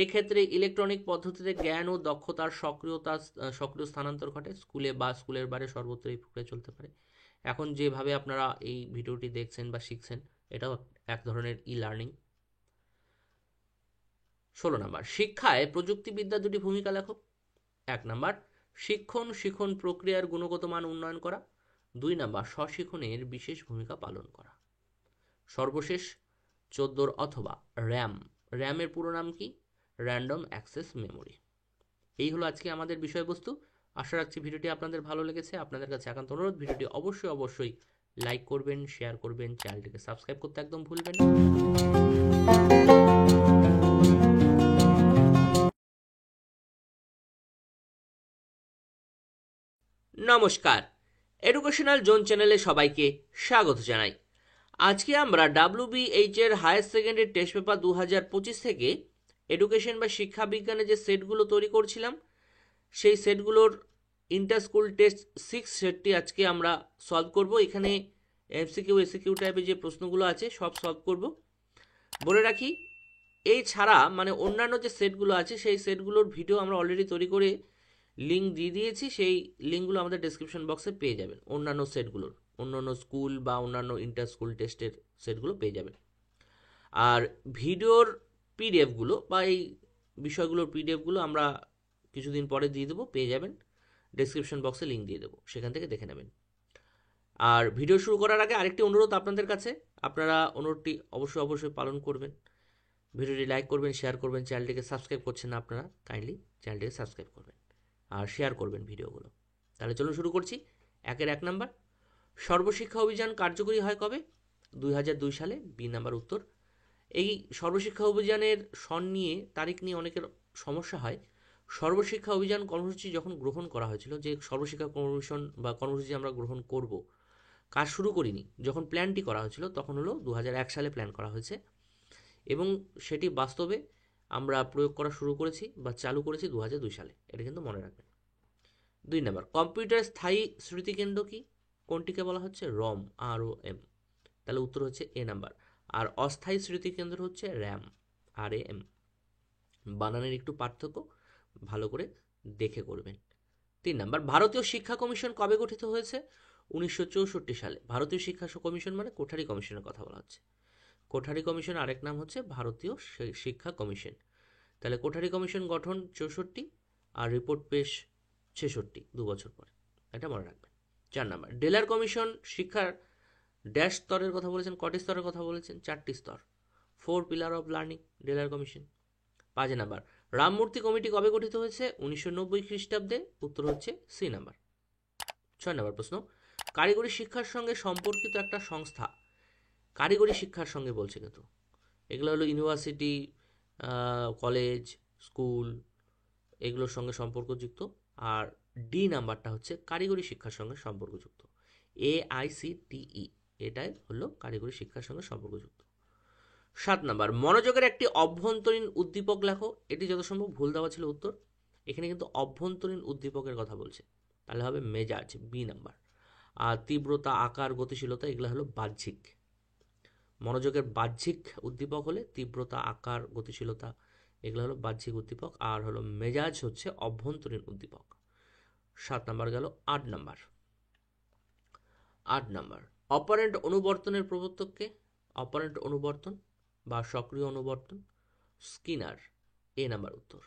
এক্ষেত্রে ইলেকট্রনিক পদ্ধতিতে জ্ঞান ও দক্ষতার সক্রিয় স্থানান্তর ঘটে। স্কুলে বা স্কুলের বাইরে সর্বত্র এই প্রক্রিয়া চলতে পারে। এখন যেভাবে আপনারা এই ভিডিওটি দেখছেন বা শিখছেন, এটাও এক ধরনের ই লার্নিং। 16 নম্বর, শিক্ষায় প্রযুক্তিবিদ্যা দুটি ভূমিকা লেখো। 1 নম্বর, শিক্ষণ প্রক্রিয়ার গুণগত মান উন্নয়ন করা। 2 নম্বর, স্বশিক্ষণের বিশেষ ভূমিকা পালন করা। সর্বশেষ 14 অথবা র্যাম, র্যামের পুরো নাম কি? Random access memory. এই হলো আজকে আমাদের বিষয়বস্তু। আশা রাখছি ভিডিওটি আপনাদের ভালো লেগেছে। আপনাদের কাছে একান্ত অনুরোধ, ভিডিওটি অবশ্যই লাইক করবেন, শেয়ার করবেন, চ্যানেলটিকে সাবস্ক্রাইব করতে একদম ভুলবেন না। নমস্কার, এডুকেশনাল জোন চ্যানেলে সবাইকে স্বাগত জানাই। আজকে আমরা WBH এর হায়ার সেকেন্ডারি টেস্ট পেপার 2025 থেকে এডুকেশন বা শিক্ষা বিজ্ঞানের যে সেটগুলো তৈরি করছিলাম, সেই সেটগুলোর ইন্টার স্কুল টেস্ট 6 সেটটি আজকে আমরা সলভ করব। এখানে MCQ SCQ টাইপের যে প্রশ্নগুলো আছে সব সলভ করব। বলে রাখি, এই ছাড়া মানে অন্যান্য যে সেটগুলো আছে সেই সেটগুলোর ভিডিও আমরা অলরেডি তৈরি করে লিঙ্ক দিয়ে দিয়েছি। সেই লিঙ্কগুলো আমাদের ডেসক্রিপশন বক্সে পেয়ে যাবেন। অন্যান্য সেটগুলোর, অন্যান্য স্কুল বা অন্যান্য ইন্টার স্কুল টেস্টের সেটগুলো পেয়ে যাবেন। আর ভিডিওর পিডিএফগুলো বা এই বিষয়গুলোর পিডিএফগুলো আমরা কিছুদিন পরে দিয়ে দেবো, পেয়ে যাবেন। ডেসক্রিপশন বক্সে লিঙ্ক দিয়ে দেবো, সেখান থেকে দেখে নেবেন। আর ভিডিও শুরু করার আগে আরেকটি অনুরোধ আপনাদের কাছে, আপনারা অনুরোধটি অবশ্যই পালন করবেন। ভিডিওটি লাইক করবেন, শেয়ার করবেন। চ্যানেলটিকে সাবস্ক্রাইব করছেন না আপনারা, কাইন্ডলি চ্যানেলটিকে সাবস্ক্রাইব করবেন আর শেয়ার করবেন ভিডিওগুলো। তাহলে চলুন শুরু করছি। 1 নম্বর, সর্বশিক্ষা অভিযান কার্যকরী হয় কবে? 2002 সালে। বি নাম্বার উত্তর। এই সর্বশিক্ষা অভিযানের সন নিয়ে, তারিখ নিয়ে অনেকের সমস্যা হয়। সর্বশিক্ষা অভিযান কর্মসূচি যখন গ্রহণ করা হয়েছিল, যে সর্বশিক্ষা কমিশন বা কর্মসূচি আমরা গ্রহণ করব, কাজ শুরু করিনি, যখন প্ল্যানটি করা হয়েছিল তখন হলো 2001 সালে প্ল্যান করা হয়েছে, এবং সেটি বাস্তবে আমরা প্রয়োগ করা শুরু করেছি বা চালু করেছি 2002 সালে। এটা কিন্তু মনে রাখবেন। 2 নম্বর, কম্পিউটার স্থায়ী স্মৃতিকেন্দ্র কি? কোনটিকে বলা হচ্ছে? রম, ROM। তাহলে উত্তর হচ্ছে এ নাম্বার। আর অস্থায়ী স্মৃতিকেন্দ্র হচ্ছে RAM, RAM। বানানের একটু পার্থক্য ভালো করে দেখে করবেন। 3 নম্বর, ভারতীয় শিক্ষা কমিশন কবে গঠিত হয়েছে? 1964 সালে। ভারতীয় শিক্ষা কমিশন মানে কোঠারি কমিশনের কথা বলা হচ্ছে। কোঠারি কমিশন আরেক নাম হচ্ছে ভারতীয় শিক্ষা কমিশন। তাহলে কোঠারি কমিশন গঠন 64 আর রিপোর্ট পেশ 66, 2 বছর পরে। এটা মনে রাখবেন। 4 নম্বর, ডেলার কমিশন শিক্ষার ড্যাশ স্তরের কথা বলেছেন। কটি স্তরের কথা বলেছেন? 4টি স্তর। 4 pillar of learning, Delors commission. 5 number, Ramamurti committee কবে গঠিত হয়েছে? 1990 খ্রিস্টাব্দে। উত্তর হচ্ছে সি নাম্বার। 6 নম্বর প্রশ্ন, কারিগরি শিক্ষার সঙ্গে সম্পর্কিত একটা সংস্থা, কারিগরি শিক্ষার সঙ্গে বলছে কিন্তু, এগুলো হলো ইউনিভার্সিটি, কলেজ, স্কুল, এগুলোর সঙ্গে সম্পর্কযুক্ত। আর ডি নাম্বারটা হচ্ছে কারিগরি শিক্ষার সঙ্গে সম্পর্কযুক্ত। AICTE, এটাই হলো কারিগরি শিক্ষার সঙ্গে সম্পর্কযুক্ত। 7 নাম্বার, মনোযোগের একটি অভ্যন্তরীণ উদ্দীপক লেখো। এটি যত সম্ভব ভুল দেওয়া ছিল উত্তর। এখানে কিন্তু অভ্যন্তরীণ উদ্দীপকের কথা বলছে, তাহলে হবে মেজাজ, বি নাম্বার। আর তীব্রতা, আকার, গতিশীলতা, এগুলো হলো বাহ্যিক। মনোযোগের বাহ্যিক উদ্দীপক হলে তীব্রতা, আকার, গতিশীলতা, এগুলো হলো বাহ্যিক উদ্দীপক। আর হলো মেজাজ হচ্ছে অভ্যন্তরীণ উদ্দীপক। 7 নাম্বার গেল। 8 নাম্বার, অপারেন্ট অনুবর্তনের প্রবর্তককে, অপারেন্ট অনুবর্তন বা সক্রিয় অনুবর্তন স্কিনার, এ নাম্বার উত্তর।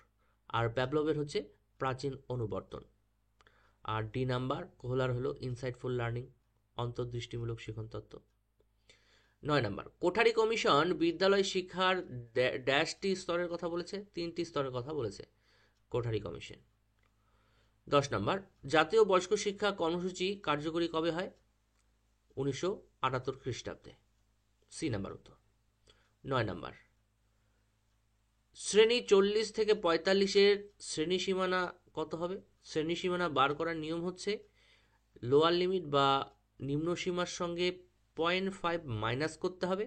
আর প্যাভলভের হচ্ছে প্রাচীন অনুবর্তন। আর ডি নাম্বার কোহলার হলো ইনসাইটফুল লার্নিং, অন্তর্দৃষ্টিমূলক শিখন তত্ত্ব। 9 নাম্বার কোঠারি কমিশন বিদ্যালয় শিক্ষার ড্যাশটি স্তরের কথা বলেছে, 3টি স্তরের কথা বলেছে কোঠারি কমিশন। 10 নাম্বার জাতীয় বয়স্ক শিক্ষা কর্মসূচি কার্যকরী কবে হয়? 1978 খ্রিস্টাব্দে, সি নাম্বার উত্তর। 9 নাম্বার শ্রেণী 40 থেকে 45-এর শ্রেণী সীমানা কত হবে? শ্রেণী সীমানা বার করার নিয়ম হচ্ছে লোয়ার লিমিট বা নিম্ন সীমার সঙ্গে 0.5 মাইনাস করতে হবে,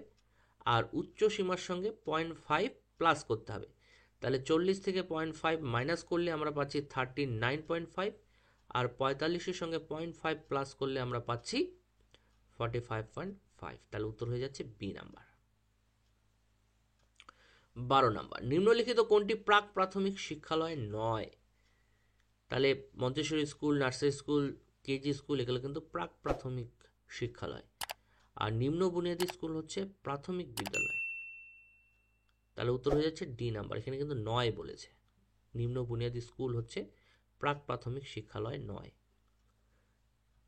আর উচ্চ সীমার সঙ্গে 0.5 প্লাস করতে হবে। তাহলে 40 থেকে 0.5 মাইনাস করলে আমরা পাচ্ছি 39.5, আর 45-এর সঙ্গে 0.5 প্লাস করলে আমরা পাচ্ছি 45.5। তাহলে উত্তর হয়ে যাচ্ছে বি নাম্বার। 12 নাম্বার নিম্নলিখিত কোনটি প্রাক প্রাথমিক শিক্ষালয় নয়? তাহলে Montessori school, nursery school, KG school এগুলো কিন্তু প্রাক প্রাথমিক শিক্ষালয়, আর নিম্ন বুনিয়াদী স্কুল হচ্ছে প্রাথমিক বিদ্যালয়। তাহলে উত্তর হয়ে যাচ্ছে ডি নাম্বার। এখানে কিন্তু নয় বলেছে, নিম্ন বুনিয়াদী স্কুল হচ্ছে প্রাক প্রাথমিক শিক্ষালয় নয়।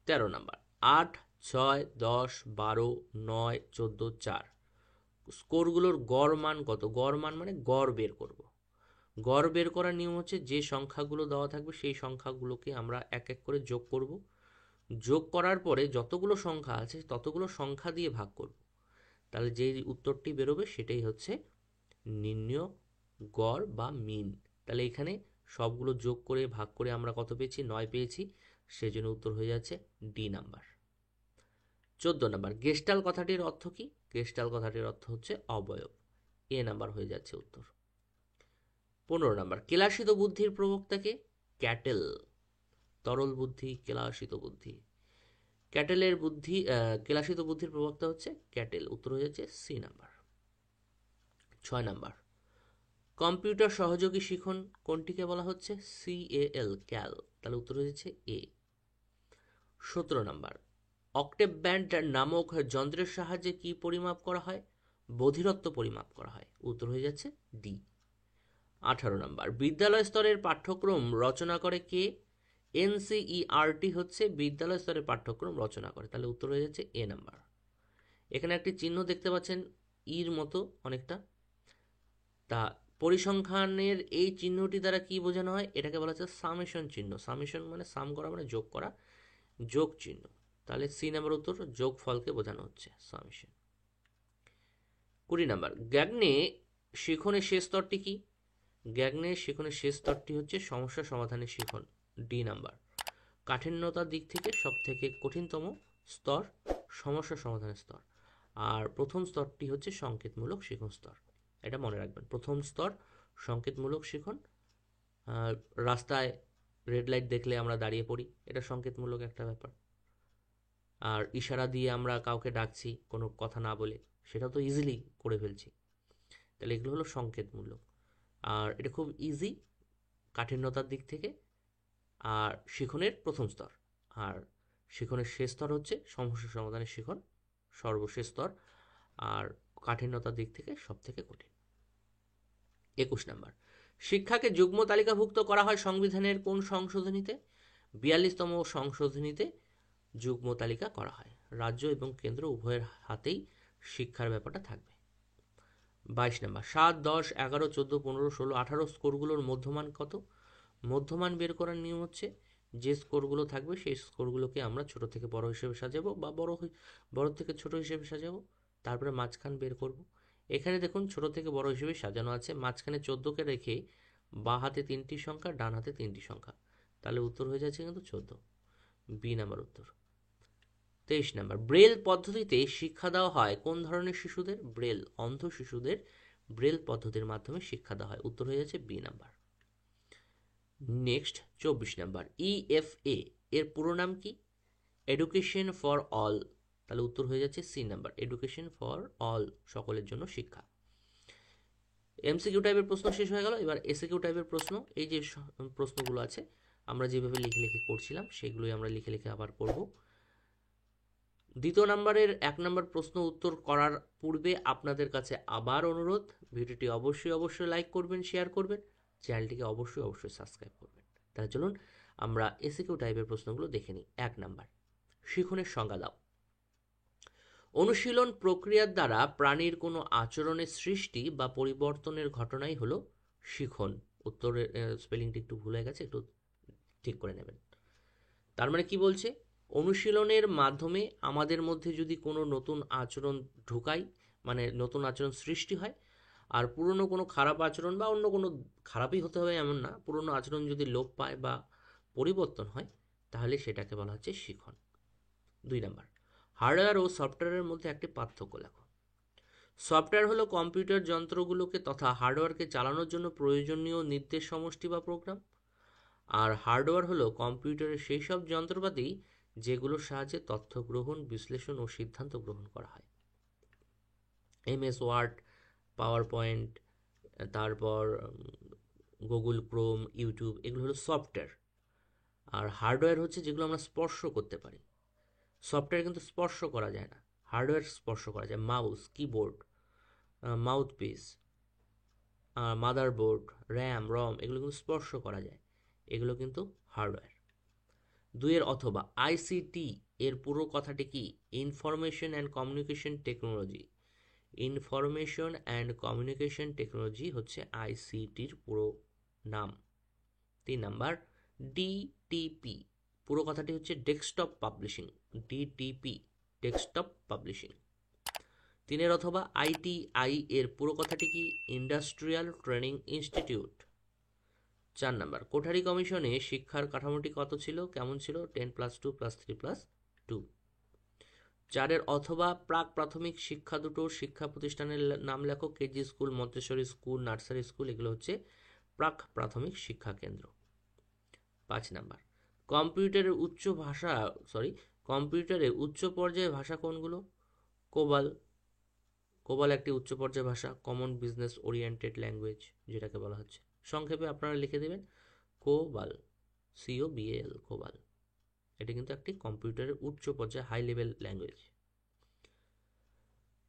13 নাম্বার 8, 6, 10, 12, 9, 14, 4 স্কোরগুলোর গড় মান কত? গড় মান মানে গড় বের করব। গড় বের করার নিয়ম হচ্ছে যে সংখ্যাগুলো দেওয়া থাকবে সেই সংখ্যাগুলোকে আমরা এক এক করে যোগ করব। যোগ করার পরে যতগুলো সংখ্যা আছে ততগুলো সংখ্যা দিয়ে ভাগ করব। তাহলে যেই উত্তরটি বেরোবে সেটাই হচ্ছে নির্ণয় গড় বা মিন। তাহলে এখানে সবগুলো যোগ করে ভাগ করে আমরা কত পেয়েছি? 9 পেয়েছি, সেজন্য উত্তর হয়ে যাচ্ছে ডি নাম্বার। 14 নাম্বার গেস্টাল কথাটির অর্থ কি? গেস্টাল কথাটির অর্থ হচ্ছে অবয়ব, এ নাম্বার হয়ে যাচ্ছে উত্তর। 15 নাম্বার কেলাসিত বুদ্ধির প্রবক্তাকে? ক্যাটেল। তরল বুদ্ধি, কেলাসিত বুদ্ধি। ক্যাটেলের বুদ্ধি, কেলাসিত বুদ্ধির প্রবক্তা হচ্ছে ক্যাটেল, উত্তর হয়ে যাচ্ছে সি নাম্বার। 6 নাম্বার কম্পিউটার সহযোগী শিখন কোনটিকে বলা হচ্ছে? CAL, ক্যাল। তাহলে উত্তর হয়ে যাচ্ছে এ। 17 নাম্বার অক্টেভ ব্যান্ড নামক যন্ত্রের সাহায্যে কি পরিমাপ করা হয়? বধিরত্ব পরিমাপ করা হয়, উত্তর হয়ে যাচ্ছে ডি। 18 নাম্বার বিদ্যালয় স্তরের পাঠ্যক্রম রচনা করে কে? NCERT হচ্ছে বিদ্যালয় স্তরের পাঠ্যক্রম রচনা করে, তাহলে উত্তর হয়ে যাচ্ছে এ নাম্বার। এখানে একটি চিহ্ন দেখতে পাচ্ছেন ইর মতো অনেকটা, তা পরিসংখ্যানের এই চিহ্নটি দ্বারা কি বোঝানো হয়? এটাকে বলা হচ্ছে সামেশন চিহ্ন। সামেশন মানে সাম করা, মানে যোগ করা, যোগ চিহ্ন। তাহলে সি নাম্বার উত্তর, যোগ ফলকে বোঝানো হচ্ছে সামেশন। 20 নাম্বার গ্যাগনে শিখনের শেষ স্তরটি কি? গ্যাগনে শিখনের শেষ স্তরটি হচ্ছে সমস্যা সমাধানের শিখন, ডি নাম্বার। কাঠিন্যতার দিক থেকে সব থেকে কঠিনতম স্তর সমস্যা সমাধানের স্তর, আর প্রথম স্তরটি হচ্ছে সংকেতমূলক শিখন স্তর। এটা মনে রাখবেন, প্রথম স্তর সংকেতমূলক শিখন। রাস্তায় রেড লাইট দেখলে আমরা দাঁড়িয়ে পড়ি, এটা সংকেতমূলক একটা ব্যাপার। আর ইশারা দিয়ে আমরা কাউকে ডাকছি কোনো কথা না বলে, সেটা তো ইজিলি করে ফেলছি, তাহলে এগুলো হলো সংকেতমূলক। আর এটা খুব ইজি কাঠিন্যতার দিক থেকে, আর শিখনের প্রথম স্তর। আর শিখনের শেষ স্তর হচ্ছে সমস্যা সমাধানের শিখন, সর্বশেষ স্তর, আর কাঠিন্যতার দিক থেকে সব থেকে কঠিন। 21 নাম্বার শিক্ষাকে যুগ্ম তালিকাভুক্ত করা হয় সংবিধানের কোন সংশোধনীতে? 42তম সংশোধনীতে যুগ্ম তালিকা করা হয়। রাজ্য এবং কেন্দ্র উভয়ের হাতেই শিক্ষার ব্যাপারটা থাকবে। 22 নাম্বার 7, 10, 11, 14, 15, 16, 18 স্কোরগুলোর মধ্যমান কত? মধ্যমান বের করার নিয়ম হচ্ছে যে স্কোরগুলো থাকবে সেই স্কোরগুলোকে আমরা ছোট থেকে বড় হিসেবে সাজাবো বা বড় থেকে ছোট হিসেবে সাজাবো, তারপরে মাঝখান বের করব। এখানে দেখুন ছোট থেকে বড় হিসেবে সাজানো আছে, মাঝখানে 14কে রেখে বাঁ হাতে 3টি সংখ্যা, ডান হাতে 3টি সংখ্যা, তাহলে উত্তর হয়ে যাচ্ছে কিন্তু 14, বি নাম্বার উত্তর। 23 নাম্বার ব্রেল পদ্ধতিতে শিক্ষা দেওয়া হয় কোন ধরনের শিশুদের? ব্রেল, অন্ধ শিশুদের ব্রেল পদ্ধতির মাধ্যমে শিক্ষা দেওয়া হয়, উত্তর হয়ে যাচ্ছে B number. Next 24 number EFA এর পুরো নাম কি? এডুকেশন ফর অল, তাহলে উত্তর হয়ে যাচ্ছে C number, Education for All, সকলের জন্য শিক্ষা। MCQ টাইপের প্রশ্ন শেষ হয়ে গেল, এবার SAQ টাইপের প্রশ্ন। এই যে প্রশ্নগুলো আছে আমরা যেভাবে লিখে লিখে করছিলাম সেগুলোই আমরা লিখে লিখে আবার করব। দ্বিতীয় নম্বরের 1 নম্বর প্রশ্ন উত্তর করার পূর্বে আপনাদের কাছে আবার অনুরোধ, ভিডিওটি অবশ্যই লাইক করবেন, শেয়ার করবেন, চ্যানেলটিকে অবশ্যই সাবস্ক্রাইব করবেন। তাহলে চলুন আমরা এসিকিউ টাইপের প্রশ্নগুলো দেখে নিই। 1 নাম্বার, শিখনের সংজ্ঞা দাও। অনুশীলন প্রক্রিয়ার দ্বারা প্রাণীর কোনো আচরণের সৃষ্টি বা পরিবর্তনের ঘটনাই হলো শিখন। উত্তরের স্পেলিংটি একটু ভুল হয়ে গেছে, একটু ঠিক করে নেবেন। তার মানে কি বলছে, অনুশীলনের মাধ্যমে আমাদের মধ্যে যদি কোনো নতুন আচরণ ঢুকাই, মানে নতুন আচরণ সৃষ্টি হয়, আর পুরনো কোনো খারাপ আচরণ বা অন্য কোনো, খারাপই হতে হবে এমন না, পুরনো আচরণ যদি লোপ পায় বা পরিবর্তন হয়, তাহলে সেটাকে বলা হচ্ছে শিখন। 2 নাম্বার, হার্ডওয়্যার ও সফটওয়্যারের মধ্যে একটি পার্থক্য লেখো। সফটওয়্যার হলো কম্পিউটার যন্ত্রগুলোকে তথা হার্ডওয়্যারকে চালানোর জন্য প্রয়োজনীয় নির্দেশ সমষ্টি বা প্রোগ্রাম, আর হার্ডওয়্যার হলো কম্পিউটারের সেই সব যন্ত্রপাতি যেগুলোর সাহায্যে তথ্য গ্রহণ, বিশ্লেষণ ও সিদ্ধান্ত গ্রহণ করা হয়। এমএস ওয়ার্ড, পাওয়ার পয়েন্ট, তারপর গুগল ক্রোম, ইউটিউব, এগুলো হলো সফটওয়্যার। আর হার্ডওয়্যার হচ্ছে যেগুলো আমরা স্পর্শ করতে পারি। সফটওয়্যার কিন্তু স্পর্শ করা যায় না, হার্ডওয়্যার স্পর্শ করা যায়। Mouse, keyboard, mouthpiece, motherboard, RAM, ROM, এগুলো কিন্তু স্পর্শ করা যায়, এগুলো কিন্তু হার্ডওয়্যার। 2 অথবা, আইসিটি এর পুরো কথাটি কি? Information and communication technology. Information and communication technology হচ্ছে আইসিটির পুরো নাম। 3 নাম্বার, ডিটিপি পুরো কথাটি হচ্ছে desktop publishing. DTP, desktop publishing. 3 অথবা, আইটিআই এর পুরো কথাটি কি? Industrial training institute. 4 number, Kothari কমিশনে শিক্ষার কাঠামোটি কত ছিল, কেমন ছিল? 10+2+3+2। 4 অথবা, প্রাক প্রাথমিক শিক্ষা দুটো শিক্ষা প্রতিষ্ঠানের নাম লেখো। KG school, Montessori school, nursery school, এগুলো হচ্ছে প্রাক প্রাথমিক শিক্ষা কেন্দ্র। 5 নাম্বার, কম্পিউটারের উচ্চ পর্যায়ের ভাষা কোনগুলো? কোবাল। কোবাল একটি উচ্চ পর্যায়ের ভাষা, কমন বিজনেস ওরিয়েন্টেড ল্যাঙ্গুয়েজ যেটাকে বলা হচ্ছে। সংক্ষেপে আপনারা লিখে দেবেন কোবাল, COBAL, কোবাল। এটা কিন্তু একটি কম্পিউটারের উচ্চ পর্যায়ে হাই লেভেল ল্যাঙ্গুয়েজ।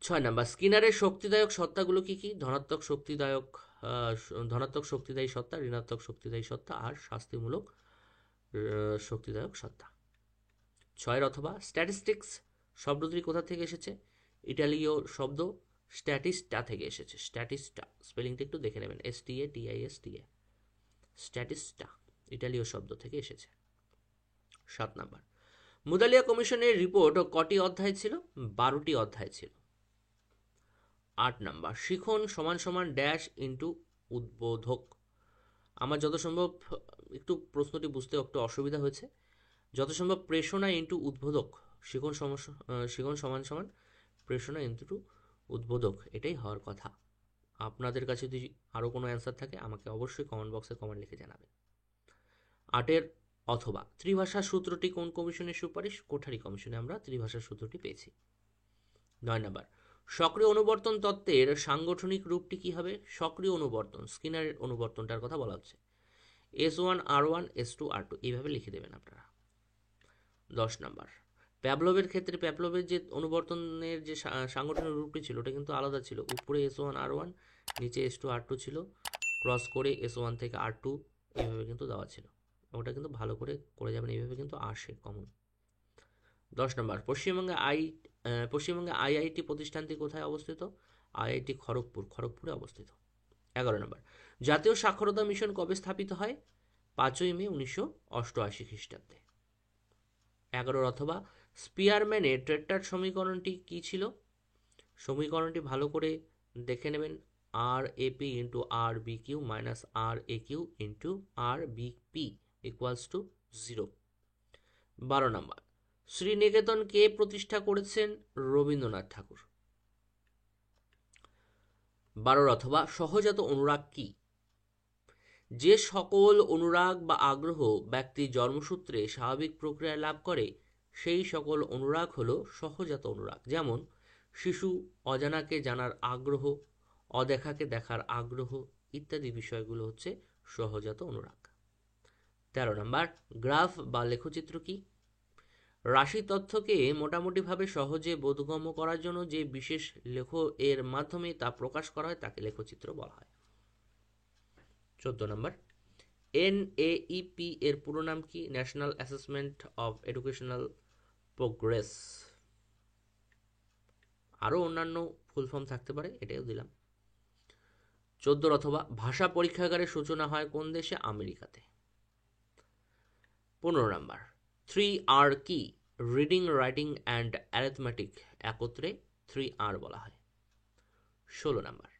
6 নাম্বার, স্কিনারের শক্তিদায়ক সত্তাগুলো কি কি? ধনাত্মক শক্তিদায়ী সত্তা, ঋণাত্মক শক্তিদায়ী সত্তা, আর শাস্তিমূলক শক্তিদায়ক সত্তা। 6 অথবা, স্ট্যাটিস্টিক্স শব্দটি কোথা থেকে এসেছে? ইটালীয় শব্দ স্ট্যাটিস্টা থেকে এসেছে। স্ট্যাটিস্টা স্পেলিংটা একটু দেখে নেবেন, STATISTA, স্ট্যাটিস্টা ইটালীয় শব্দ থেকে এসেছে। 7 নাম্বার, মুদালিয়া কমিশনের রিপোর্ট কটি অধ্যায় ছিল? 12টি অধ্যায় ছিল। 8 নাম্বার, শিখন সমান সমান ড্যাশ ইন্টু উদ্বোধক। আমার যত সম্ভব, একটু প্রশ্নটি বুঝতে একটু অসুবিধা হয়েছে, যত সম্ভব প্রেষণা ইন্টু উদ্বোধক। শিখন সমান সমান প্রেষণা ইন্টু উদ্বোধক, এটাই হওয়ার কথা। আপনাদের কাছে যদি আরও কোনো অ্যান্সার থাকে আমাকে অবশ্যই কমেন্ট বক্সে কমেন্ট লিখে জানাবেন। 8 অথবা, ত্রিভাষা সূত্রটি কোন কমিশনের সুপারিশ? কোঠারি কমিশনে আমরা ত্রিভাষা সূত্রটি পেয়েছি। 9 নাম্বার, সক্রিয় অনুবর্তন তত্ত্বের সাংগঠনিক রূপটি কি হবে? সক্রিয় অনুবর্তন, স্কিনারের অনুবর্তনটার কথা বলা হচ্ছে। S1R1 S2 R2 এইভাবে লিখে দেবেন আপনারা। 10 নাম্বার, প্যাভলভের ক্ষেত্রে প্যাভলভের যে অনুবর্তনের যে সাংগঠনিক রূপটি ছিল ওটা কিন্তু আলাদা ছিল। উপরে S1R1, নিচে S2R2 ছিল, ক্রস করে S1 থেকে R2 এইভাবে কিন্তু দেওয়া ছিল। ওটা কিন্তু ভালো করে করে যাবেন, এইভাবে কিন্তু আসে কমন। 10 নম্বর, পশ্চিমবঙ্গে আইআইটি প্রতিষ্ঠানটি কোথায় অবস্থিত? আইআইটি খড়গপুরে অবস্থিত। 11 নম্বর, জাতীয় সাক্ষরতা মিশন কবে স্থাপিত হয়? 5ই মে 1988 খ্রিস্টাব্দে। 11 অথবা, স্পিয়ারম্যানের টেট্রার সমীকরণটি কি ছিল? সমীকরণটি ভালো করে দেখে নেবেন, RAP into RBQ minus RAQ into RBP equals to 0। 12 নম্বর, শ্রীনিকেতন কে প্রতিষ্ঠা করেছেন? রবীন্দ্রনাথ ঠাকুর। 12 অথবা, সহজাত অনুরাগ কি? যে সকল অনুরাগ বা আগ্রহ ব্যক্তি জন্মসূত্রে স্বাভাবিক প্রক্রিয়ায় লাভ করে সেই সকল অনুরাগ হলো সহজাত অনুরাগ। যেমন শিশু অজানাকে জানার আগ্রহ, অদেখাকে দেখার আগ্রহ ইত্যাদি বিষয়গুলো হচ্ছে সহজাত অনুরাগ। 13 নম্বর, গ্রাফ বা লেখচিত্র কি? রাশি তথ্যকে মোটামুটিভাবে সহজে বোধগম্য করার জন্য যে বিশেষ লেখ এর মাধ্যমে তা প্রকাশ করা হয় তাকে লেখচিত্র বলা হয়। 14 নম্বর, NAEP এর পুরো নাম কি? National assessment of educational progress. আরও অন্যান্য ফুল ফর্ম থাকতে পারে, এটাও দিলাম। 14 অথবা, ভাষা পরীক্ষাগারের সূচনা হয় কোন দেশে? আমেরিকাতে। 15 নাম্বার, 3R কি? রিডিং, রাইটিং অ্যান্ড অ্যারিথমেটিক একত্রে 3R বলা হয়। 16 নাম্বার,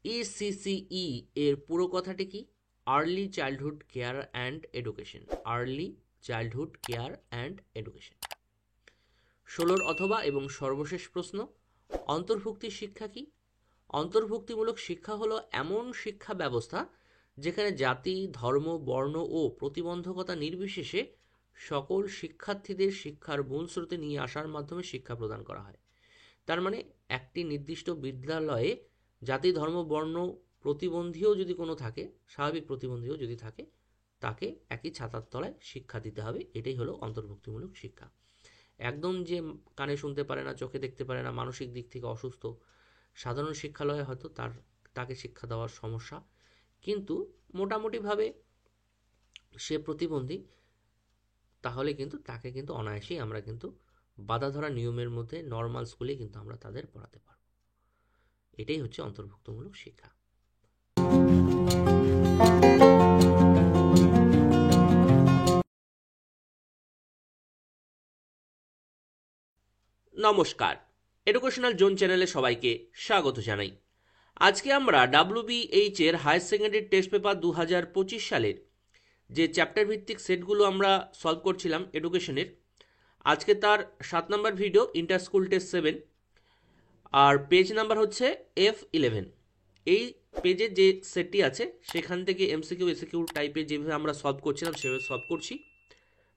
ECCE এর পুরো কথাটি কি? Early childhood care and education. Early childhood care and education. 16 অথবা এবং সর্বশেষ প্রশ্ন, অন্তর্ভুক্তি শিক্ষা কি? অন্তর্ভুক্তিমূলক শিক্ষা হলো এমন শিক্ষা ব্যবস্থা যেখানে জাতি, ধর্ম, বর্ণ ও প্রতিবন্ধকতা নির্বিশেষে সকল শিক্ষার্থীদের শিক্ষার মূল স্রোতে নিয়ে আসার মাধ্যমে শিক্ষা প্রদান করা হয়। তার মানে একটি নির্দিষ্ট বিদ্যালয়ে জাতি, ধর্ম, বর্ণ প্রতিবন্ধীও যদি কোনো থাকে, স্বাভাবিক প্রতিবন্ধীও যদি থাকে, তাকে একই ছাতার তলায় শিক্ষা দিতে হবে। এটাই হলো অন্তর্ভুক্তিমূলক শিক্ষা। একদম যে কানে শুনতে পারে না, চোখে দেখতে পারে না, মানসিক দিক থেকে অসুস্থ, সাধারণ শিক্ষালয়ে হয়তো তাকে শিক্ষা দেওয়ার সমস্যা, কিন্তু মোটামুটিভাবে সে প্রতিবন্ধী, তাহলে কিন্তু তাকে কিন্তু অনায়াসেই আমরা কিন্তু বাধা ধরা নিয়মের মধ্যে নর্মাল স্কুলে কিন্তু আমরা তাদের পড়াতে পারব। এটাই হচ্ছে অন্তর্ভুক্তমূলক শিক্ষা। নমস্কার, এডুকেশনাল জোন চ্যানেলে সবাইকে স্বাগত জানাই। আজকে আমরা WBH এর হায়ার সেকেন্ডারি টেস্ট পেপার 2025 সালের যে চ্যাপ্টার ভিত্তিক সেটগুলো আমরা সলভ করছিলাম এডুকেশনের, আজকে তার 7 নম্বর ভিডিও, ইন্টার স্কুল টেস্ট 7, আর পেজ নাম্বার হচ্ছে F11। এই পেজে যে সেটটি আছে সেখান থেকে MCQ SQ টাইপের যেভাবে আমরা সলভ করছিলাম সেভাবে সলভ করছি।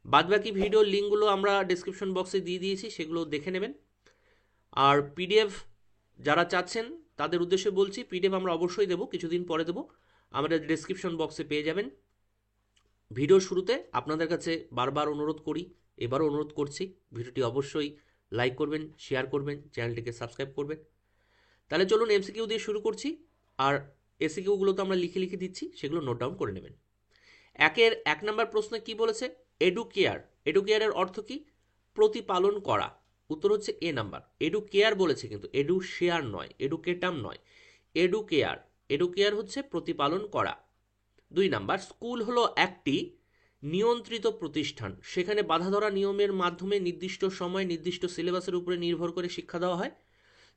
বাদবাকি ভিডিও লিঙ্কগুলো আমরা ডিসক্রিপশন বক্সে দিয়ে দিয়েছি, সেগুলো দেখে নেবেন। আর PDF যারা চাচ্ছেন তাদের উদ্দেশ্যে বলছি, PDF আমরা অবশ্যই দেবো, কিছুদিন পরে দেবো, আমাদের ডিসক্রিপশন বক্সে পেয়ে যাবেন। ভিডিওর শুরুতে আপনাদের কাছে বারবার অনুরোধ করি, এবারও অনুরোধ করছি, ভিডিওটি অবশ্যই লাইক করবেন, শেয়ার করবেন, চ্যানেলটিকে সাবস্ক্রাইব করবেন। তাহলে চলুন MCQ দিয়ে শুরু করছি, আর SCQগুলো তো আমরা লিখে লিখে দিচ্ছি, সেগুলো নোট ডাউন করে নেবেন। 1 নম্বর প্রশ্ন কি বলেছে? এডুকেয়ার। এডুকেয়ারের অর্থ কি? প্রতিপালন করা। উত্তর হচ্ছে A নাম্বার। এডুকেয়ার বলেছে কিন্তু, এডু শেয়ার নয়, এডুকেটাম নয়, এডুকেয়ার। এডুকেয়ার হচ্ছে প্রতিপালন করা। 2 নাম্বার, স্কুল হলো একটি নিয়ন্ত্রিত প্রতিষ্ঠান, সেখানে বাধা ধরা নিয়মের মাধ্যমে নির্দিষ্ট সময় নির্দিষ্ট সিলেবাসের উপরে নির্ভর করে শিক্ষা দেওয়া হয়।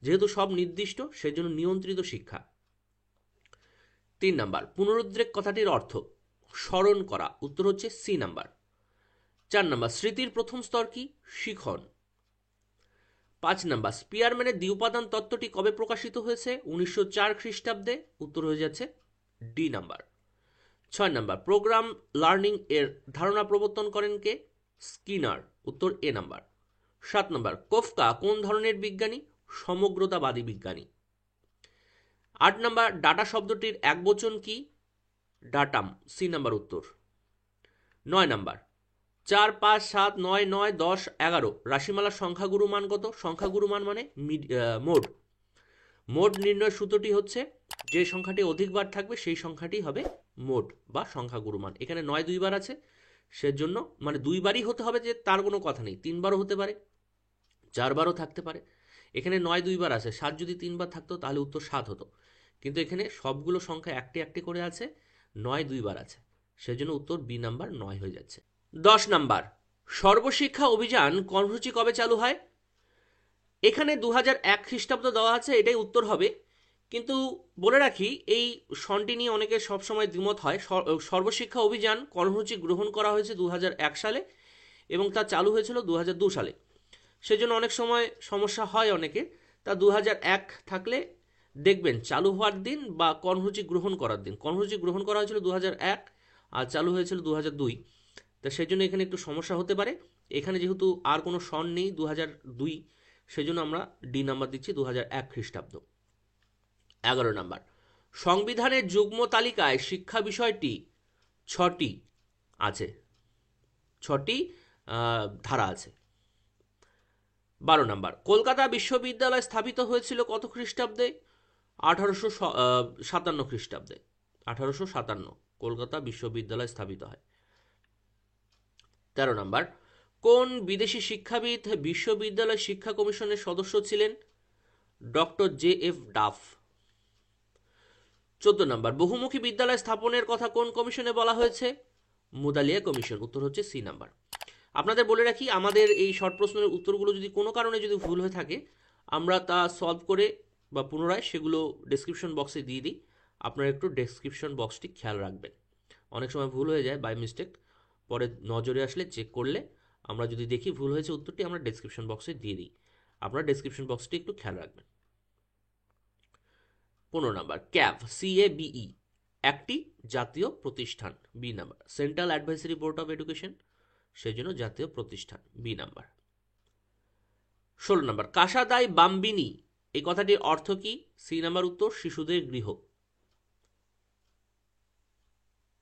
যেহেতু সব নির্দিষ্ট, সেজন্য নিয়ন্ত্রিত শিক্ষা। 3 নাম্বার, পুনরুদ্রেক কথাটির অর্থ স্মরণ করা। উত্তর হচ্ছে C নাম্বার। 4 নাম্বার, স্মৃতির প্রথম স্তর কি? শিখন। 5 নাম্বার, স্পিয়ারম্যানের দ্বিউপাদান তত্ত্বটি কবে প্রকাশিত হয়েছে? 1904 খ্রিস্টাব্দে। উত্তর হয়ে যাচ্ছে D number. 6 number, programme learning এর ধারণা প্রবর্তন করেন কে? স্কিনার। উত্তর A নাম্বার। 7 নাম্বার, কোফকা কোন ধরনের বিজ্ঞানী? সমগ্রতাবাদী বিজ্ঞানী। 8 নাম্বার, ডাটা শব্দটির একবচন কি? ডাটাম। C নাম্বার উত্তর। 9 নাম্বার, 4, 5, 7, 9, 9, 10, 11 রাশিমালার সংখ্যাগুরু মান কত? সংখ্যাগুরু মান মানে মোড। মোড নির্ণয়ের সূত্রটি হচ্ছে যে সংখ্যাটি অধিকবার থাকবে সেই সংখ্যাটি হবে মোড বা সংখ্যাগুরু মান। এখানে 9 দুইবার আছে, সেজন্য মানে দুইবারই হতে হবে যে তার কোনো কথা নেই, 3বারও হতে পারে, 4বারও থাকতে পারে। এখানে 9 দুইবার আছে, 7 যদি 3বার থাকতো তাহলে উত্তর 7 হতো, কিন্তু এখানে সবগুলো সংখ্যা একটি একটি করে আছে, 9 দুইবার আছে, সেজন্য উত্তর B নাম্বার 9 হয়ে যাচ্ছে। 10 নাম্বার, সর্বশিক্ষা অভিযান কর্মসূচি কবে চালু হয়? এখানে 2001 খ্রিস্টাব্দ দেওয়া আছে, এটাই উত্তর হবে, কিন্তু বলে রাখি এই সনটি নিয়ে অনেকের সবসময় দ্বিমত হয়। সর্বশিক্ষা অভিযান কর্মসূচি গ্রহণ করা হয়েছে 2001 সালে এবং তা চালু হয়েছিল 2002 সালে, সেজন্য অনেক সময় সমস্যা হয় অনেকে। তা 2001 থাকলে দেখবেন চালু হওয়ার দিন বা কর্মসূচি গ্রহণ করার দিন। কর্মসূচি গ্রহণ করা হয়েছিল 2001 আর চালু হয়েছিল 2002, তা সেই জন্য এখানে একটু সমস্যা হতে পারে। এখানে যেহেতু আর কোনো সন নেই 2002, সেজন্য আমরা D নাম্বার দিচ্ছি 2001 খ্রিস্টাব্দ। 11 নাম্বার, সংবিধানের যুগ্ম তালিকায় শিক্ষা বিষয়টি 6টি আছে, 6টি ধারা আছে। 12 নাম্বার, কলকাতা বিশ্ববিদ্যালয় স্থাপিত হয়েছিল কত খ্রিস্টাব্দে? 1857 খ্রিস্টাব্দে। 1857 কলকাতা বিশ্ববিদ্যালয় স্থাপিত হয়। 13 নাম্বার, কোন বিদেশি শিক্ষাবিদ বিশ্ববিদ্যালয় শিক্ষা কমিশনের সদস্য ছিলেন? ডক্টর জে.এফ. ডাফ। 14 নাম্বার, বহুমুখী বিদ্যালয় স্থাপনের কথা কোন কমিশনে বলা হয়েছে? মুদালিয়া কমিশন। উত্তর হচ্ছে সি নাম্বার। আপনাদের বলে রাখি, আমাদের এই শর্ট প্রশ্নের উত্তরগুলো যদি কোনো কারণে যদি ভুল হয়ে থাকে, আমরা তা সলভ করে বা পুনরায় সেগুলো ডেসক্রিপশন বক্সে দিয়ে দিই। আপনারা একটু ডেসক্রিপশন বক্সটি খেয়াল রাখবেন, অনেক সময় ভুল হয়ে যায় বাই মিস্টেক, পরে নজরে আসলে চেক করলে আমরা যদি দেখি ভুল হয়েছে উত্তরটি আমরা ডেসক্রিপশন বক্সে দিয়ে দিই। আপনারা ডেসক্রিপশন বক্সটি একটু খেয়াল রাখবেন। 15 নাম্বার, ক্যাব CABE একটি জাতীয় প্রতিষ্ঠান। B number, Central Advisory Board of Education, সেই জন্য জাতীয় প্রতিষ্ঠান। B number. 16 number, Casa dei Bambini এই কথাটির অর্থ কি? সি নাম্বার উত্তর, শিশুদের গৃহ।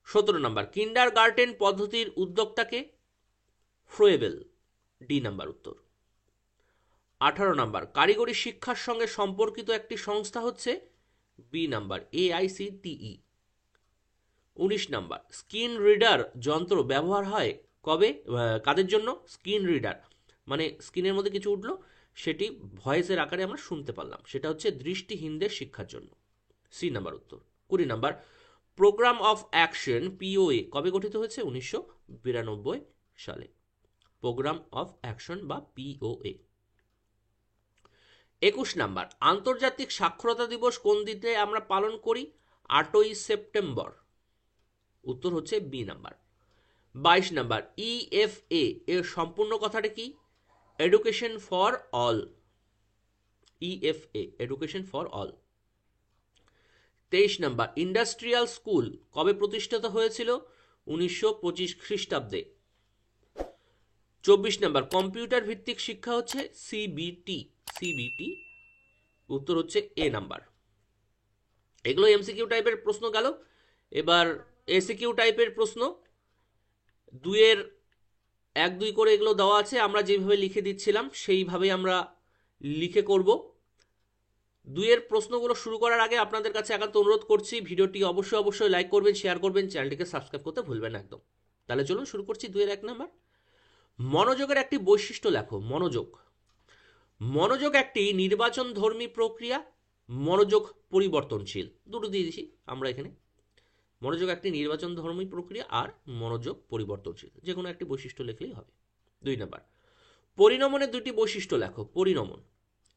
17 নাম্বার, কিন্ডার গার্ডেন পদ্ধতির উদ্যোক্তাকে? ফ্রোয়েবেল। ডি নাম্বার উত্তর। 18 নাম্বার, কারিগরি শিক্ষার সঙ্গে সম্পর্কিত একটি সংস্থা হচ্ছে? B number, AICTE। 19 number, screen reader যন্ত্র ব্যবহার হয় কবে, কাদের জন্য? স্ক্রিন রিডার মানে স্ক্রিনের মধ্যে কিছু উঠলো, সেটি ভয়েসের আকারে আমরা শুনতে পারলাম, সেটা হচ্ছে দৃষ্টিহীনদের শিক্ষার জন্য। সি নাম্বার উত্তর। 20 number, programme of action POA কবে গঠিত হয়েছে? 1992 সালে। প্রোগ্রাম অফ অ্যাকশন বা POA। 21 নাম্বার, আন্তর্জাতিক সাক্ষরতা দিবস কোন দিনে আমরা পালন করি? 8ই সেপ্টেম্বর। উত্তর হচ্ছে বি নাম্বার। 22 নাম্বার, EFA এর সম্পূর্ণ কথাটা কি? Education for all. EFA education for all. 23 number, industrial school কবে প্রতিষ্ঠিত হয়েছিল? 1925 খ্রিস্টাব্দে। 24 নাম্বার, কম্পিউটার ভিত্তিক শিক্ষা হচ্ছে? CBT। উত্তর হচ্ছে এ নাম্বার। এগুলো MCQ টাইপের প্রশ্ন গেল। এবার ACQ টাইপের প্রশ্ন, 2-এর 1-2 করে এগুলো দেওয়া আছে, আমরা যেভাবে লিখে দিচ্ছিলাম সেইভাবেই আমরা লিখে করব। 2-এর প্রশ্নগুলো শুরু করার আগে আপনাদের কাছে একান্ত অনুরোধ করছি, ভিডিওটি অবশ্যই লাইক করবেন, শেয়ার করবেন, চ্যানেলটিকে সাবস্ক্রাইব করতে ভুলবেন না একদম। তাহলে চলুন শুরু করছি 2-এর 1 নাম্বার। মনোযোগের একটি বৈশিষ্ট্য লেখো। মনোযোগ একটি নির্বাচন ধর্মী প্রক্রিয়া, মনোযোগ পরিবর্তনশীল। দুটো দিয়ে দিছি আমরা এখানে। মনোযোগ একটি নির্বাচন ধর্মী প্রক্রিয়া আর মনোযোগ পরিবর্তনশীল, যে কোনো একটি বৈশিষ্ট্য লিখলেই হবে। 2 নাম্বার, পরিণমনের 2টি বৈশিষ্ট্য লেখো। পরিণমন।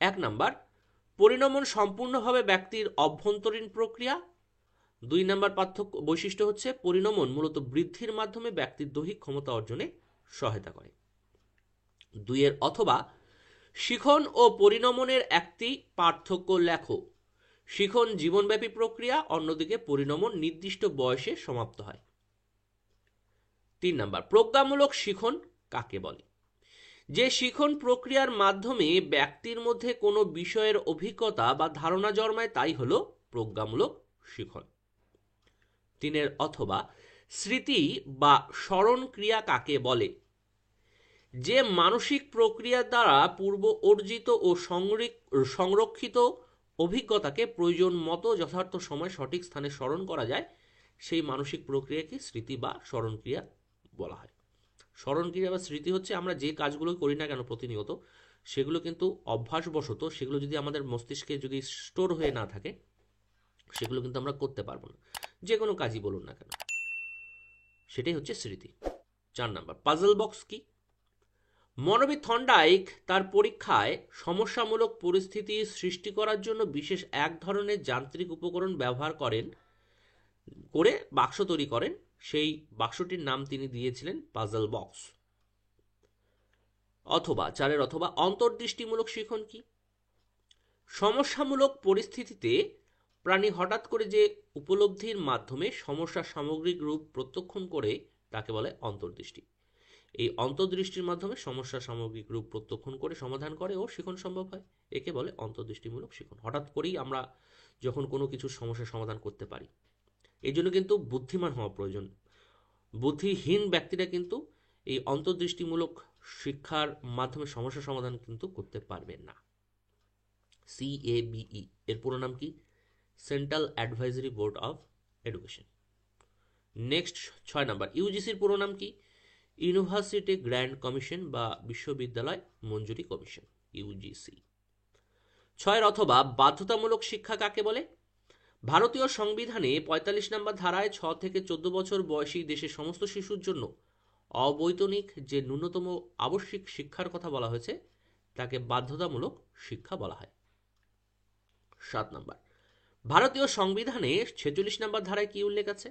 1 নাম্বার, পরিণমন সম্পূর্ণভাবে ব্যক্তির অভ্যন্তরীণ প্রক্রিয়া। 2 নাম্বার বৈশিষ্ট্য হচ্ছে পরিণমন মূলত বৃদ্ধির মাধ্যমে ব্যক্তির দৈহিক ক্ষমতা অর্জনে সহায়তা করে। 2-এর অথবা, শিখন ও পরিণমনের একটি পার্থক্য লেখো। শিখন জীবনব্যাপী প্রক্রিয়া, অন্যদিকে পরিণমন নির্দিষ্ট বয়সে সমাপ্ত হয়। 3 নাম্বার, প্রজ্ঞামূলক শিখন কাকে বলে? যে শিখন প্রক্রিয়ার মাধ্যমে ব্যক্তির মধ্যে কোনো বিষয়ের অভিজ্ঞতা বা ধারণা জন্মায় তাই হলো প্রজ্ঞামূলক শিখন। 3-এর অথবা, স্মৃতি বা স্মরণ ক্রিয়া কাকে বলে? যে মানসিক প্রক্রিয়া দ্বারা পূর্ব অর্জিত ও সংরক্ষিত অভিজ্ঞতাকে প্রয়োজন মতো যথার্থ সময় সঠিক স্থানে স্মরণ করা যায়, সেই মানসিক প্রক্রিয়াকে স্মৃতি বা স্মরণ ক্রিয়া বলা হয়। স্মরণ ক্রিয়া বা স্মৃতি হচ্ছে আমরা যে কাজগুলো করি না কেন প্রতিনিয়ত, সেগুলো কিন্তু অভ্যাসবশত, সেগুলো যদি আমাদের মস্তিষ্কে যদি স্টোর হয়ে না থাকে, সেগুলো কিন্তু আমরা করতে পারবো না, যে কোনো কাজই বলুন না কেন, সেটাই হচ্ছে স্মৃতি। 4 নাম্বার, পাজল বক্স কি? মনোবিদ থর্নডাইক তার পরীক্ষায় সমস্যামূলক পরিস্থিতি সৃষ্টি করার জন্য বিশেষ এক ধরনের যান্ত্রিক উপকরণ ব্যবহার করে বাক্স তৈরি করেন, সেই বাক্সটির নাম তিনি দিয়েছিলেন পাজল বক্স। অথবা 4-এর অথবা, অন্তর্দৃষ্টিমূলক শিখন কি? সমস্যামূলক পরিস্থিতিতে প্রাণী হঠাৎ করে যে উপলব্ধির মাধ্যমে সমস্যার সামগ্রিক রূপ প্রত্যক্ষণ করে তাকে বলে অন্তর্দৃষ্টি। এই অন্তর্দৃষ্টির মাধ্যমে সমস্যার সামগ্রিক রূপ প্রত্যক্ষণ করে সমাধান করে ও শিখন সম্ভব হয়, একে বলে অন্তর্দৃষ্টিমূলক শিখন। হঠাৎ করেই আমরা যখন কোনো কিছুর সমস্যার সমাধান করতে পারি, এই জন্য কিন্তু বুদ্ধিমান হওয়া প্রয়োজন। বুদ্ধিহীন ব্যক্তিরা কিন্তু এই অন্তর্দৃষ্টিমূলক শিক্ষার মাধ্যমে সমস্যা সমাধান কিন্তু করতে পারবেন না। CABE এর পুরো নাম কি? Central advisory board of education. Next 6 number, ইউজিসির পুরো নাম কি? ইউনিভার্সিটি গ্র্যান্ড কমিশন বা বিশ্ববিদ্যালয় মঞ্জুরি কমিশন, ইউজিসি। 6 অথবা বাধ্যতামূলক শিক্ষা কাকে বলে? ভারতীয় সংবিধানে 45 নম্বর ধারায় 6 থেকে 14 বছর বয়সী দেশের সমস্ত শিশুর জন্য অবৈতনিক যে ন্যূনতম আবশ্যিক শিক্ষার কথা বলা হয়েছে তাকে বাধ্যতামূলক শিক্ষা বলা হয়। 7 নম্বর, ভারতীয় সংবিধানে 46 নম্বর ধারায় কি উল্লেখ আছে?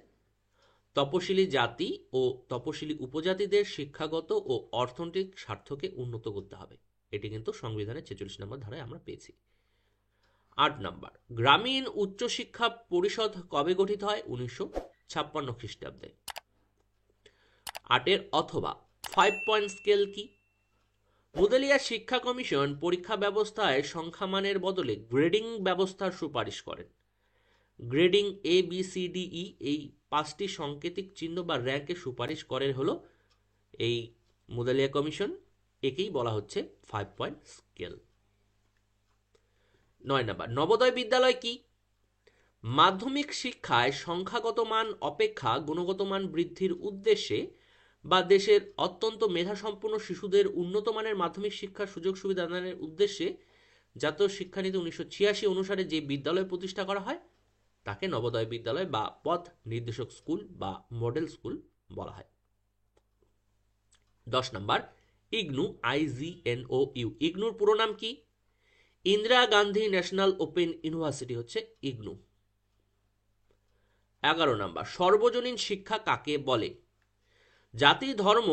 তপশিলি জাতি ও তপশিলি উপজাতিদের শিক্ষাগত ও অর্থনৈতিক স্বার্থকে উন্নত করতে হবে। এটি কিন্তু সংবিধানের 46 নম্বর ধারায় আমরা পেয়েছি। 8 নম্বর, গ্রামীণ উচ্চশিক্ষা পরিষদ কবে গঠিত হয়? 1956 খ্রিস্টাব্দে। 8 অথবা 5 পয়েন্ট স্কেল কি? মুদালিয়া শিক্ষা কমিশন পরীক্ষা ব্যবস্থায় সংখ্যামানের বদলে গ্রেডিং ব্যবস্থার সুপারিশ করেন। গ্রেডিং ABCDE এই 5টি সাংকেতিক চিহ্ন বা র্যাঙ্কের সুপারিশ করেন হলো এই মুদালিয়া কমিশন। একেই বলা হচ্ছে 5 পয়েন্ট স্কেল। 9 নম্বর, নবোদয় বিদ্যালয় কি? মাধ্যমিক শিক্ষায় সংখ্যাগত মান অপেক্ষা গুণগত মান বৃদ্ধির উদ্দেশ্যে বা দেশের অত্যন্ত মেধাসম্পন্ন শিশুদের উন্নত মানের মাধ্যমিক শিক্ষার সুযোগ সুবিধা দানের উদ্দেশ্যে জাতীয় শিক্ষানীতি 1986 অনুসারে যে বিদ্যালয় প্রতিষ্ঠা করা হয় তাকে নবোদয় বিদ্যালয় বা পথ নির্দেশক স্কুল বা মডেল স্কুল বলা হয়। 10 নম্বর, ইগনু, IGNOU, ইগনুর পুরো নাম কি? Indira Gandhi national open university হচ্ছে ইগনু। 11 নম্বর, সর্বজনীন শিক্ষা কাকে বলে? জাতি, ধর্ম,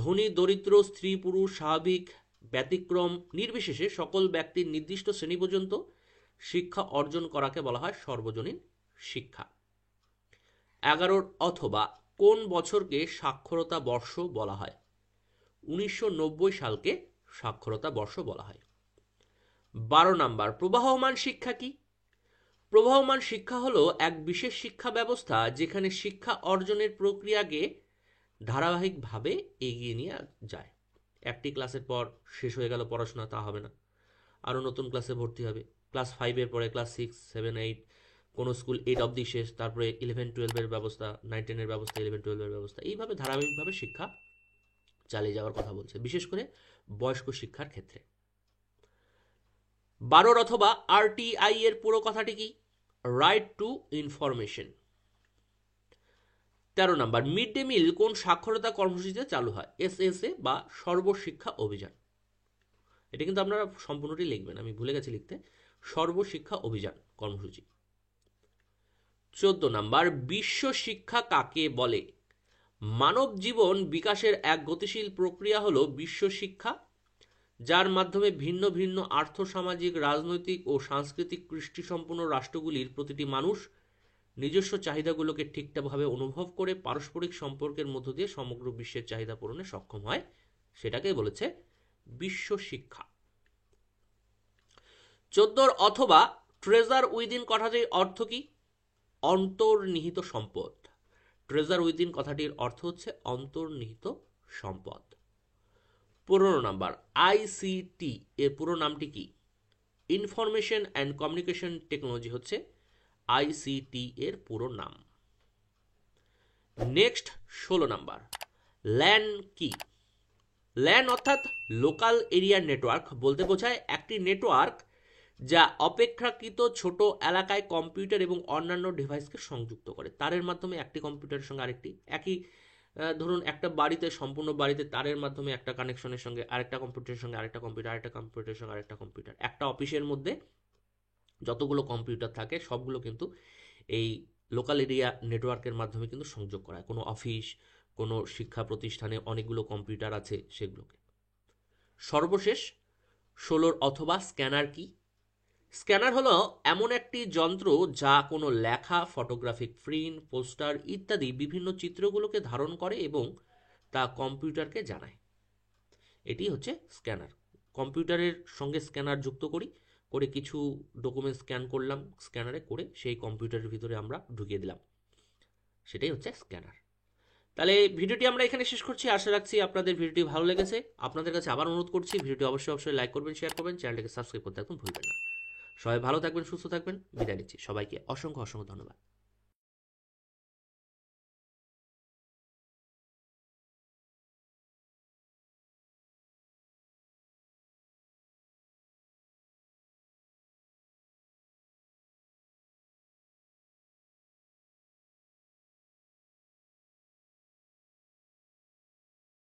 ধনী দরিদ্র, স্ত্রী পুরুষ, স্বাভাবিক ব্যতিক্রম নির্বিশেষে সকল ব্যক্তির নির্দিষ্ট শ্রেণী পর্যন্ত শিক্ষা অর্জন করাকে বলা হয় সর্বজনীন শিক্ষা। 11 অথবা কোন বছরকে সাক্ষরতা বর্ষ বলা হয়? 1990 সালকে সাক্ষরতা বর্ষ বলা হয়। 12 নম্বর, প্রবাহমান শিক্ষা কি? প্রবাহমান শিক্ষা হলো এক বিশেষ শিক্ষা ব্যবস্থা যেখানে শিক্ষা অর্জনের প্রক্রিয়াকে ধারাবাহিকভাবে এগিয়ে নিয়ে যায়। একটি ক্লাসের পর শেষ হয়ে গেল পড়াশোনা, তা হবে না, আরও নতুন ক্লাসে ভর্তি হবে। ক্লাস 5-এর পরে ক্লাস 6, 7, 8, কোনো স্কুল 8 অবধি শেষ, তারপরে 11-12-এর ব্যবস্থা, 9-10-এর ব্যবস্থা, 11-12-এর ব্যবস্থা, এইভাবে ধারাবাহিকভাবে শিক্ষা চালিয়ে যাওয়ার কথা বলছে, বিশেষ করে বয়স্ক শিক্ষার ক্ষেত্রে। 12 অথবা RTI এর পুরো কথাটি কি? Right two information. 13 নম্বর, মিড ডে মিল কোন সাক্ষরতা কর্মসূচিতে চালু হয়? SSA বা সর্বশিক্ষা অভিযান। এটা কিন্তু আপনারা সম্পূর্ণটি লিখবেন, আমি ভুলে গেছি লিখতে। সর্বশিক্ষা অভিযান কর্মসূচি। 14 নম্বর, বিশ্ব শিক্ষা কাকে বলে? মানব জীবন বিকাশের এক গতিশীল প্রক্রিয়া হলো বিশ্ব শিক্ষা, যার মাধ্যমে ভিন্ন ভিন্ন আর্থসামাজিক, রাজনৈতিক ও সাংস্কৃতিক কৃষ্টিসম্পন্ন রাষ্ট্রগুলির প্রতিটি মানুষ নিজস্ব চাহিদাগুলোকে ঠিকঠাকভাবে অনুভব করে পারস্পরিক সম্পর্কের মধ্য দিয়ে সমগ্র বিশ্বের চাহিদা পূরণে সক্ষম হয়। সেটাকেই বলেছে বিশ্ব শিক্ষা। 14 অথবা ট্রেজার উইদিন কথাটির অর্থ কি? অন্তর্নিহিত সম্পদ। ট্রেজার উইদিন কথাটির অর্থ হচ্ছে অন্তর্নিহিত সম্পদ। 15 নাম্বার, ICT এর পুরো নামটি কি? ইনফরমেশন অ্যান্ড কমিউনিকেশন টেকনোলজি হচ্ছে ICT এর পুরো নাম। নেক্সট 16 নাম্বার, ল্যান কি? ল্যান অর্থাৎ লোকাল এরিয়া নেটওয়ার্ক বলতে বোঝায় একটি নেটওয়ার্ক যা অপেক্ষাকৃত ছোট এলাকায় কম্পিউটার এবং অন্যান্য ডিভাইসকে সংযুক্ত করে। তারের মাধ্যমে একটি কম্পিউটারের সঙ্গে আরেকটি, একই ধরুন একটা বাড়িতে, সম্পূর্ণ বাড়িতে তারের মাধ্যমে একটা কানেকশনের সঙ্গে আরেকটা কম্পিউটারের সঙ্গে আরেকটা কম্পিউটার, আরেকটা কম্পিউটারের সঙ্গে আরেকটা কম্পিউটার। একটা অফিসের মধ্যে যতগুলো কম্পিউটার থাকে সবগুলো কিন্তু এই লোকাল এরিয়া নেটওয়ার্কের মাধ্যমে কিন্তু সংযোগ করা হয়। কোনো অফিস, কোনো শিক্ষা প্রতিষ্ঠানে অনেকগুলো কম্পিউটার আছে সেগুলোকে। সর্বশেষ 16 অথবা স্ক্যানার কি? স্ক্যানার হলো এমন একটি যন্ত্র যা কোনো লেখা, ফটোগ্রাফিক প্রিন্ট, পোস্টার ইত্যাদি বিভিন্ন চিত্রগুলোকে ধারণ করে এবং তা কম্পিউটারকে জানায়। এটি হচ্ছে স্ক্যানার। কম্পিউটারের সঙ্গে স্ক্যানার যুক্ত করে কিছু ডকুমেন্ট স্ক্যান করলাম, স্ক্যানারে করে সেই কম্পিউটারের ভিতরে আমরা ঢুকিয়ে দিলাম, সেটাই হচ্ছে স্ক্যানার। তাহলে ভিডিওটি আমরা এখানে শেষ করছি। আশা রাখছি আপনাদের ভিডিওটি ভালো লেগেছে। আপনাদের কাছে আবার অনুরোধ করছি, ভিডিওটি অবশ্যই লাইক করবেন, শেয়ার করবেন, চ্যানেলটিকে সাবস্ক্রাইব করতে একদম ভুলবেন না। সবাই ভালো থাকবেন, সুস্থ থাকবেন। বিদায় নিচ্ছি। সবাইকে অসংখ্য ধন্যবাদ।